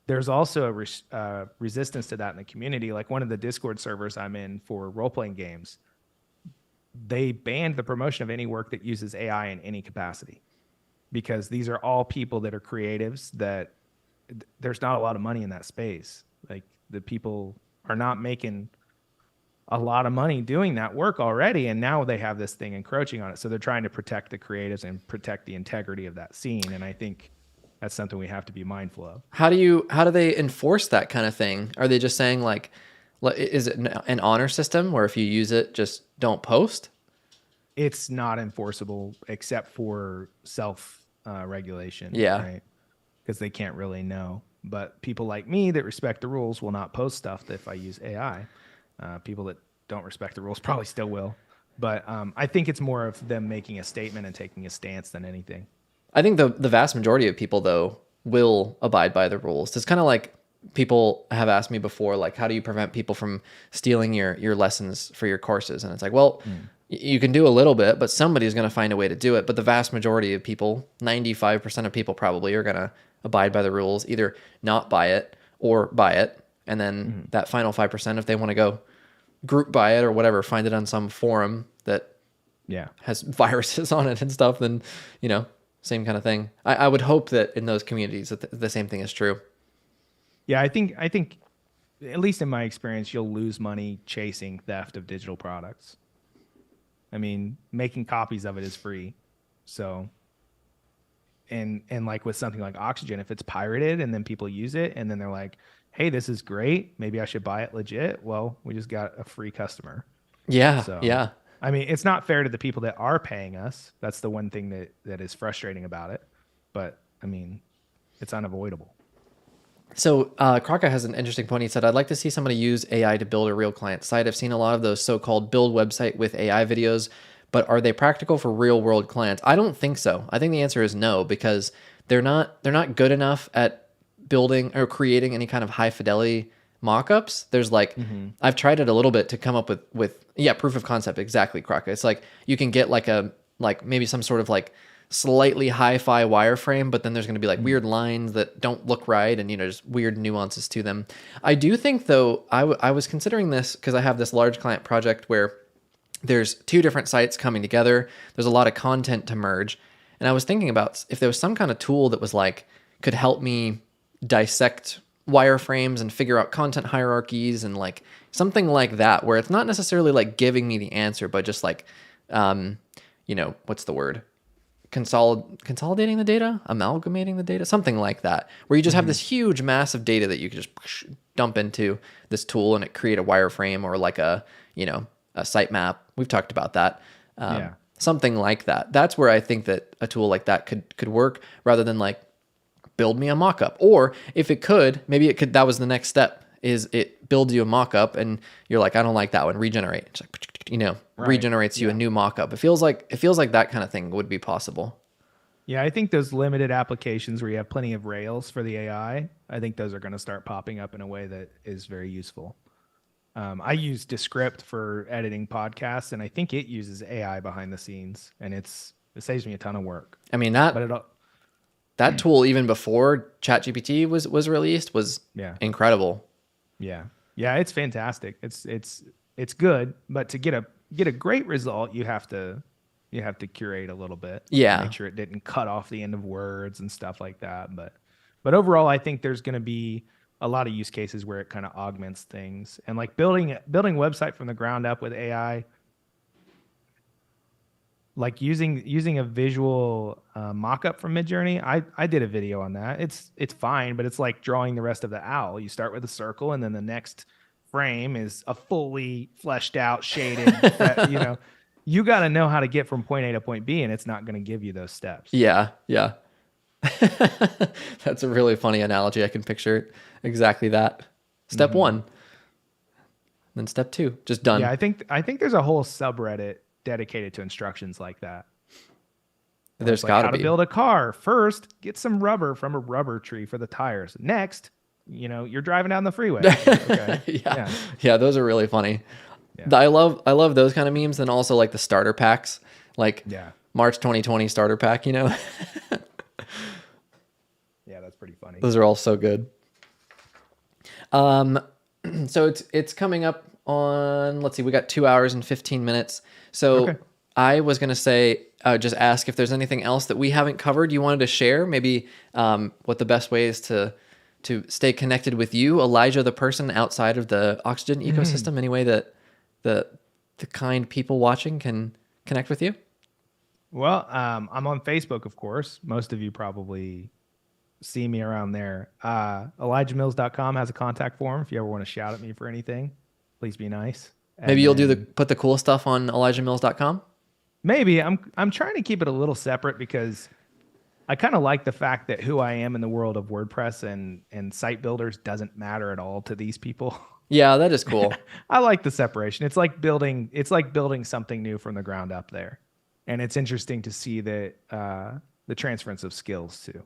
there's also a resistance to that in the community. Like one of the Discord servers I'm in for role-playing games, they banned the promotion of any work that uses AI in any capacity, because these are all people that are creatives that there's not a lot of money in that space. Like the people are not making a lot of money doing that work already, and now they have this thing encroaching on it. So they're trying to protect the creatives and protect the integrity of that scene. And I think that's something we have to be mindful of.
How do they enforce that kind of thing? Are they just saying like, is it an honor system where if you use it, just don't post?
It's not enforceable except for self regulation.
Yeah.
Right? Because they can't really know. But people like me that respect the rules will not post stuff if I use AI. People that don't respect the rules probably still will. But I think it's more of them making a statement and taking a stance than anything.
I think the vast majority of people though will abide by the rules. It's kind of like people have asked me before, like, how do you prevent people from stealing your lessons for your courses? And it's like, well, you can do a little bit, but somebody's going to find a way to do it. But the vast majority of people, 95% of people probably are going to abide by the rules, either not buy it or buy it. And then that final 5%, if they want to go group buy it or whatever, find it on some forum that has viruses on it and stuff, then, same kind of thing. I would hope that in those communities that the same thing is true.
Yeah, I think at least in my experience, you'll lose money chasing theft of digital products. I mean, making copies of it is free. So and like with something like Oxygen, if it's pirated and then people use it and then they're like, hey, this is great, maybe I should buy it legit. Well, we just got a free customer.
Yeah.
So,
yeah.
I mean, it's not fair to the people that are paying us. That's the one thing that is frustrating about it. But I mean, it's unavoidable.
So Kraka has an interesting point. He said, I'd like to see somebody use AI to build a real client site. I've seen a lot of those so-called build website with AI videos, but are they practical for real world clients? I don't think so. I think the answer is no, because they're not good enough at building or creating any kind of high fidelity mock-ups. There's like, I've tried it a little bit to come up with proof of concept. Exactly, Kraka. It's like you can get like maybe some sort of like slightly hi-fi wireframe, but then there's going to be like weird lines that don't look right and, just weird nuances to them. I do think though, I was considering this because I have this large client project where there's two different sites coming together. There's a lot of content to merge. And I was thinking about if there was some kind of tool that was like, could help me dissect wireframes and figure out content hierarchies and like something like that, where it's not necessarily like giving me the answer, but just like, what's the word? Consolidating the data, amalgamating the data, something like that, where you just have this huge mass of data that you can just dump into this tool and it create a wireframe or like a sitemap. We've talked about that. Something like that. That's where I think that a tool like that could work, rather than like build me a mockup. Or if it could, maybe it could, that was the next step, is it builds you a mockup and you're like, I don't like that one, regenerate. It's like, regenerates you a new mockup. It feels like that kind of thing would be possible.
Yeah, I think those limited applications where you have plenty of rails for the AI, I think those are going to start popping up in a way that is very useful. I use Descript for editing podcasts, and I think it uses AI behind the scenes, and it saves me a ton of work.
I mean, that tool, even before ChatGPT was released, was incredible.
Yeah, it's fantastic. It's good, but to get get a great result, you have to curate a little bit.
Yeah.
Make sure it didn't cut off the end of words and stuff like that. But overall, I think there's going to be a lot of use cases where it kind of augments things, and like building a website from the ground up with AI, like using a visual mock-up from Midjourney. I did a video on that. It's fine, but it's like drawing the rest of the owl. You start with a circle, and then the next frame is a fully fleshed out shaded. You got to know how to get from point A to point B, and it's not going to give you those steps.
Yeah. That's a really funny analogy. I can picture exactly that. Step 1, then step 2, just done.
Yeah, I think there's a whole subreddit dedicated to instructions like that.
There's got to be.
How to build a car. First, get some rubber from a rubber tree for the tires. Next, you're driving down the freeway. Okay.
Yeah, those are really funny. Yeah. I love those kind of memes, and also like the starter packs, like March 2020 starter pack,
Yeah, that's pretty funny.
Those are all so good. So it's coming up on, let's see, we got 2 hours and 15 minutes. So I was going to say, just ask if there's anything else that we haven't covered you wanted to share, maybe what the best way is to stay connected with you, Elijah, the person outside of the Oxygen ecosystem, any way that the kind people watching can connect with you?
Well, I'm on Facebook, of course. Most of you probably see me around there. ElijahMills.com has a contact form. If you ever want to shout at me for anything, please be nice.
Maybe you'll put the cool stuff on ElijahMills.com?
Maybe. I'm trying to keep it a little separate because I kind of like the fact that who I am in the world of WordPress and site builders doesn't matter at all to these people.
Yeah, that is cool.
I like the separation. It's like building something new from the ground up there. And it's interesting to see the transference of skills too,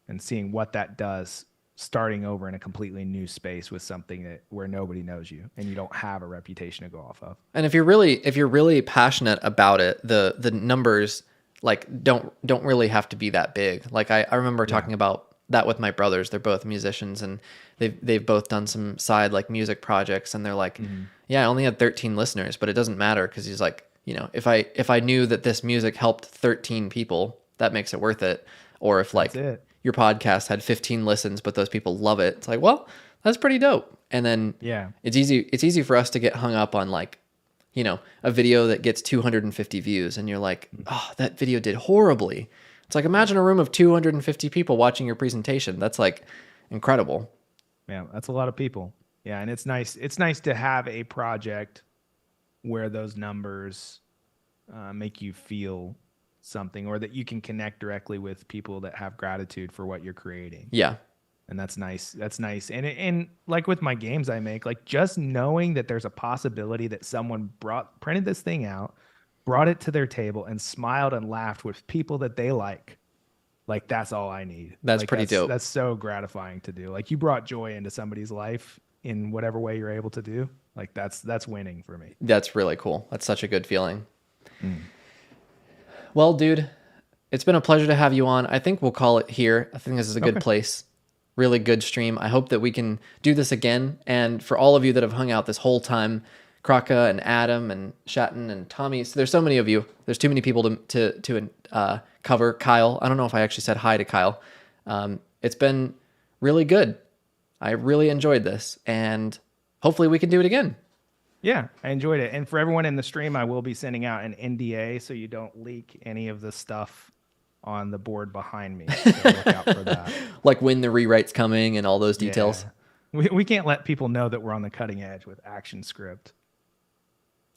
and seeing what that does, starting over in a completely new space with something where nobody knows you and you don't have a reputation to go off of.
And if you're really passionate about it, the numbers like don't really have to be that big. Like I remember talking about that with my brothers. They're both musicians, and they've both done some side like music projects, and they're like, yeah, I only had 13 listeners, but it doesn't matter, because he's like, if I knew that this music helped 13 people, that makes it worth it. Or if like your podcast had 15 listens, but those people love it, it's like, well, that's pretty dope. And then it's easy for us to get hung up on like, a video that gets 250 views, and you're like, oh, that video did horribly. It's like, imagine a room of 250 people watching your presentation. That's like incredible.
Yeah, that's a lot of people. Yeah, and it's nice. It's nice to have a project where those numbers make you feel something, or that you can connect directly with people that have gratitude for what you're creating.
Yeah.
And that's nice. That's nice. And like with my games I make, like just knowing that there's a possibility that someone printed this thing out, brought it to their table, and smiled and laughed with people that they like that's all I need.
That's pretty dope.
That's so gratifying to do. Like you brought joy into somebody's life in whatever way you're able to do. Like that's winning for me.
That's really cool. That's such a good feeling. Well, dude, it's been a pleasure to have you on. I think we'll call it here. I think this is a good place. Really good stream. I hope that we can do this again. And for all of you that have hung out this whole time, Kraka and Adam and Shatton and Tommy. So there's so many of you. There's too many people to cover. Kyle. I don't know if I actually said hi to Kyle. It's been really good. I really enjoyed this, and hopefully we can do it again.
Yeah, I enjoyed it. And for everyone in the stream, I will be sending out an NDA so you don't leak any of the stuff on the board behind me. So look out for that.
Like when the rewrite's coming and all those details.
Yeah. We can't let people know that we're on the cutting edge with ActionScript.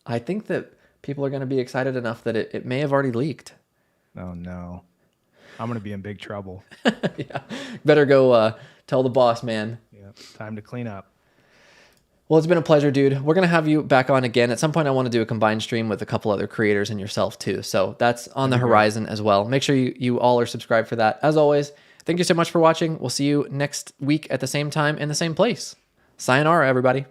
I think that people are going to be excited enough that it may have already leaked.
Oh, no. I'm going to be in big trouble.
Yeah. Better go tell the boss, man.
Yeah, time to clean up.
Well, it's been a pleasure, dude. We're going to have you back on again. At some point, I want to do a combined stream with a couple other creators and yourself, too. So that's on the horizon as well. Make sure you all are subscribed for that. As always, thank you so much for watching. We'll see you next week at the same time in the same place. Sayonara, everybody.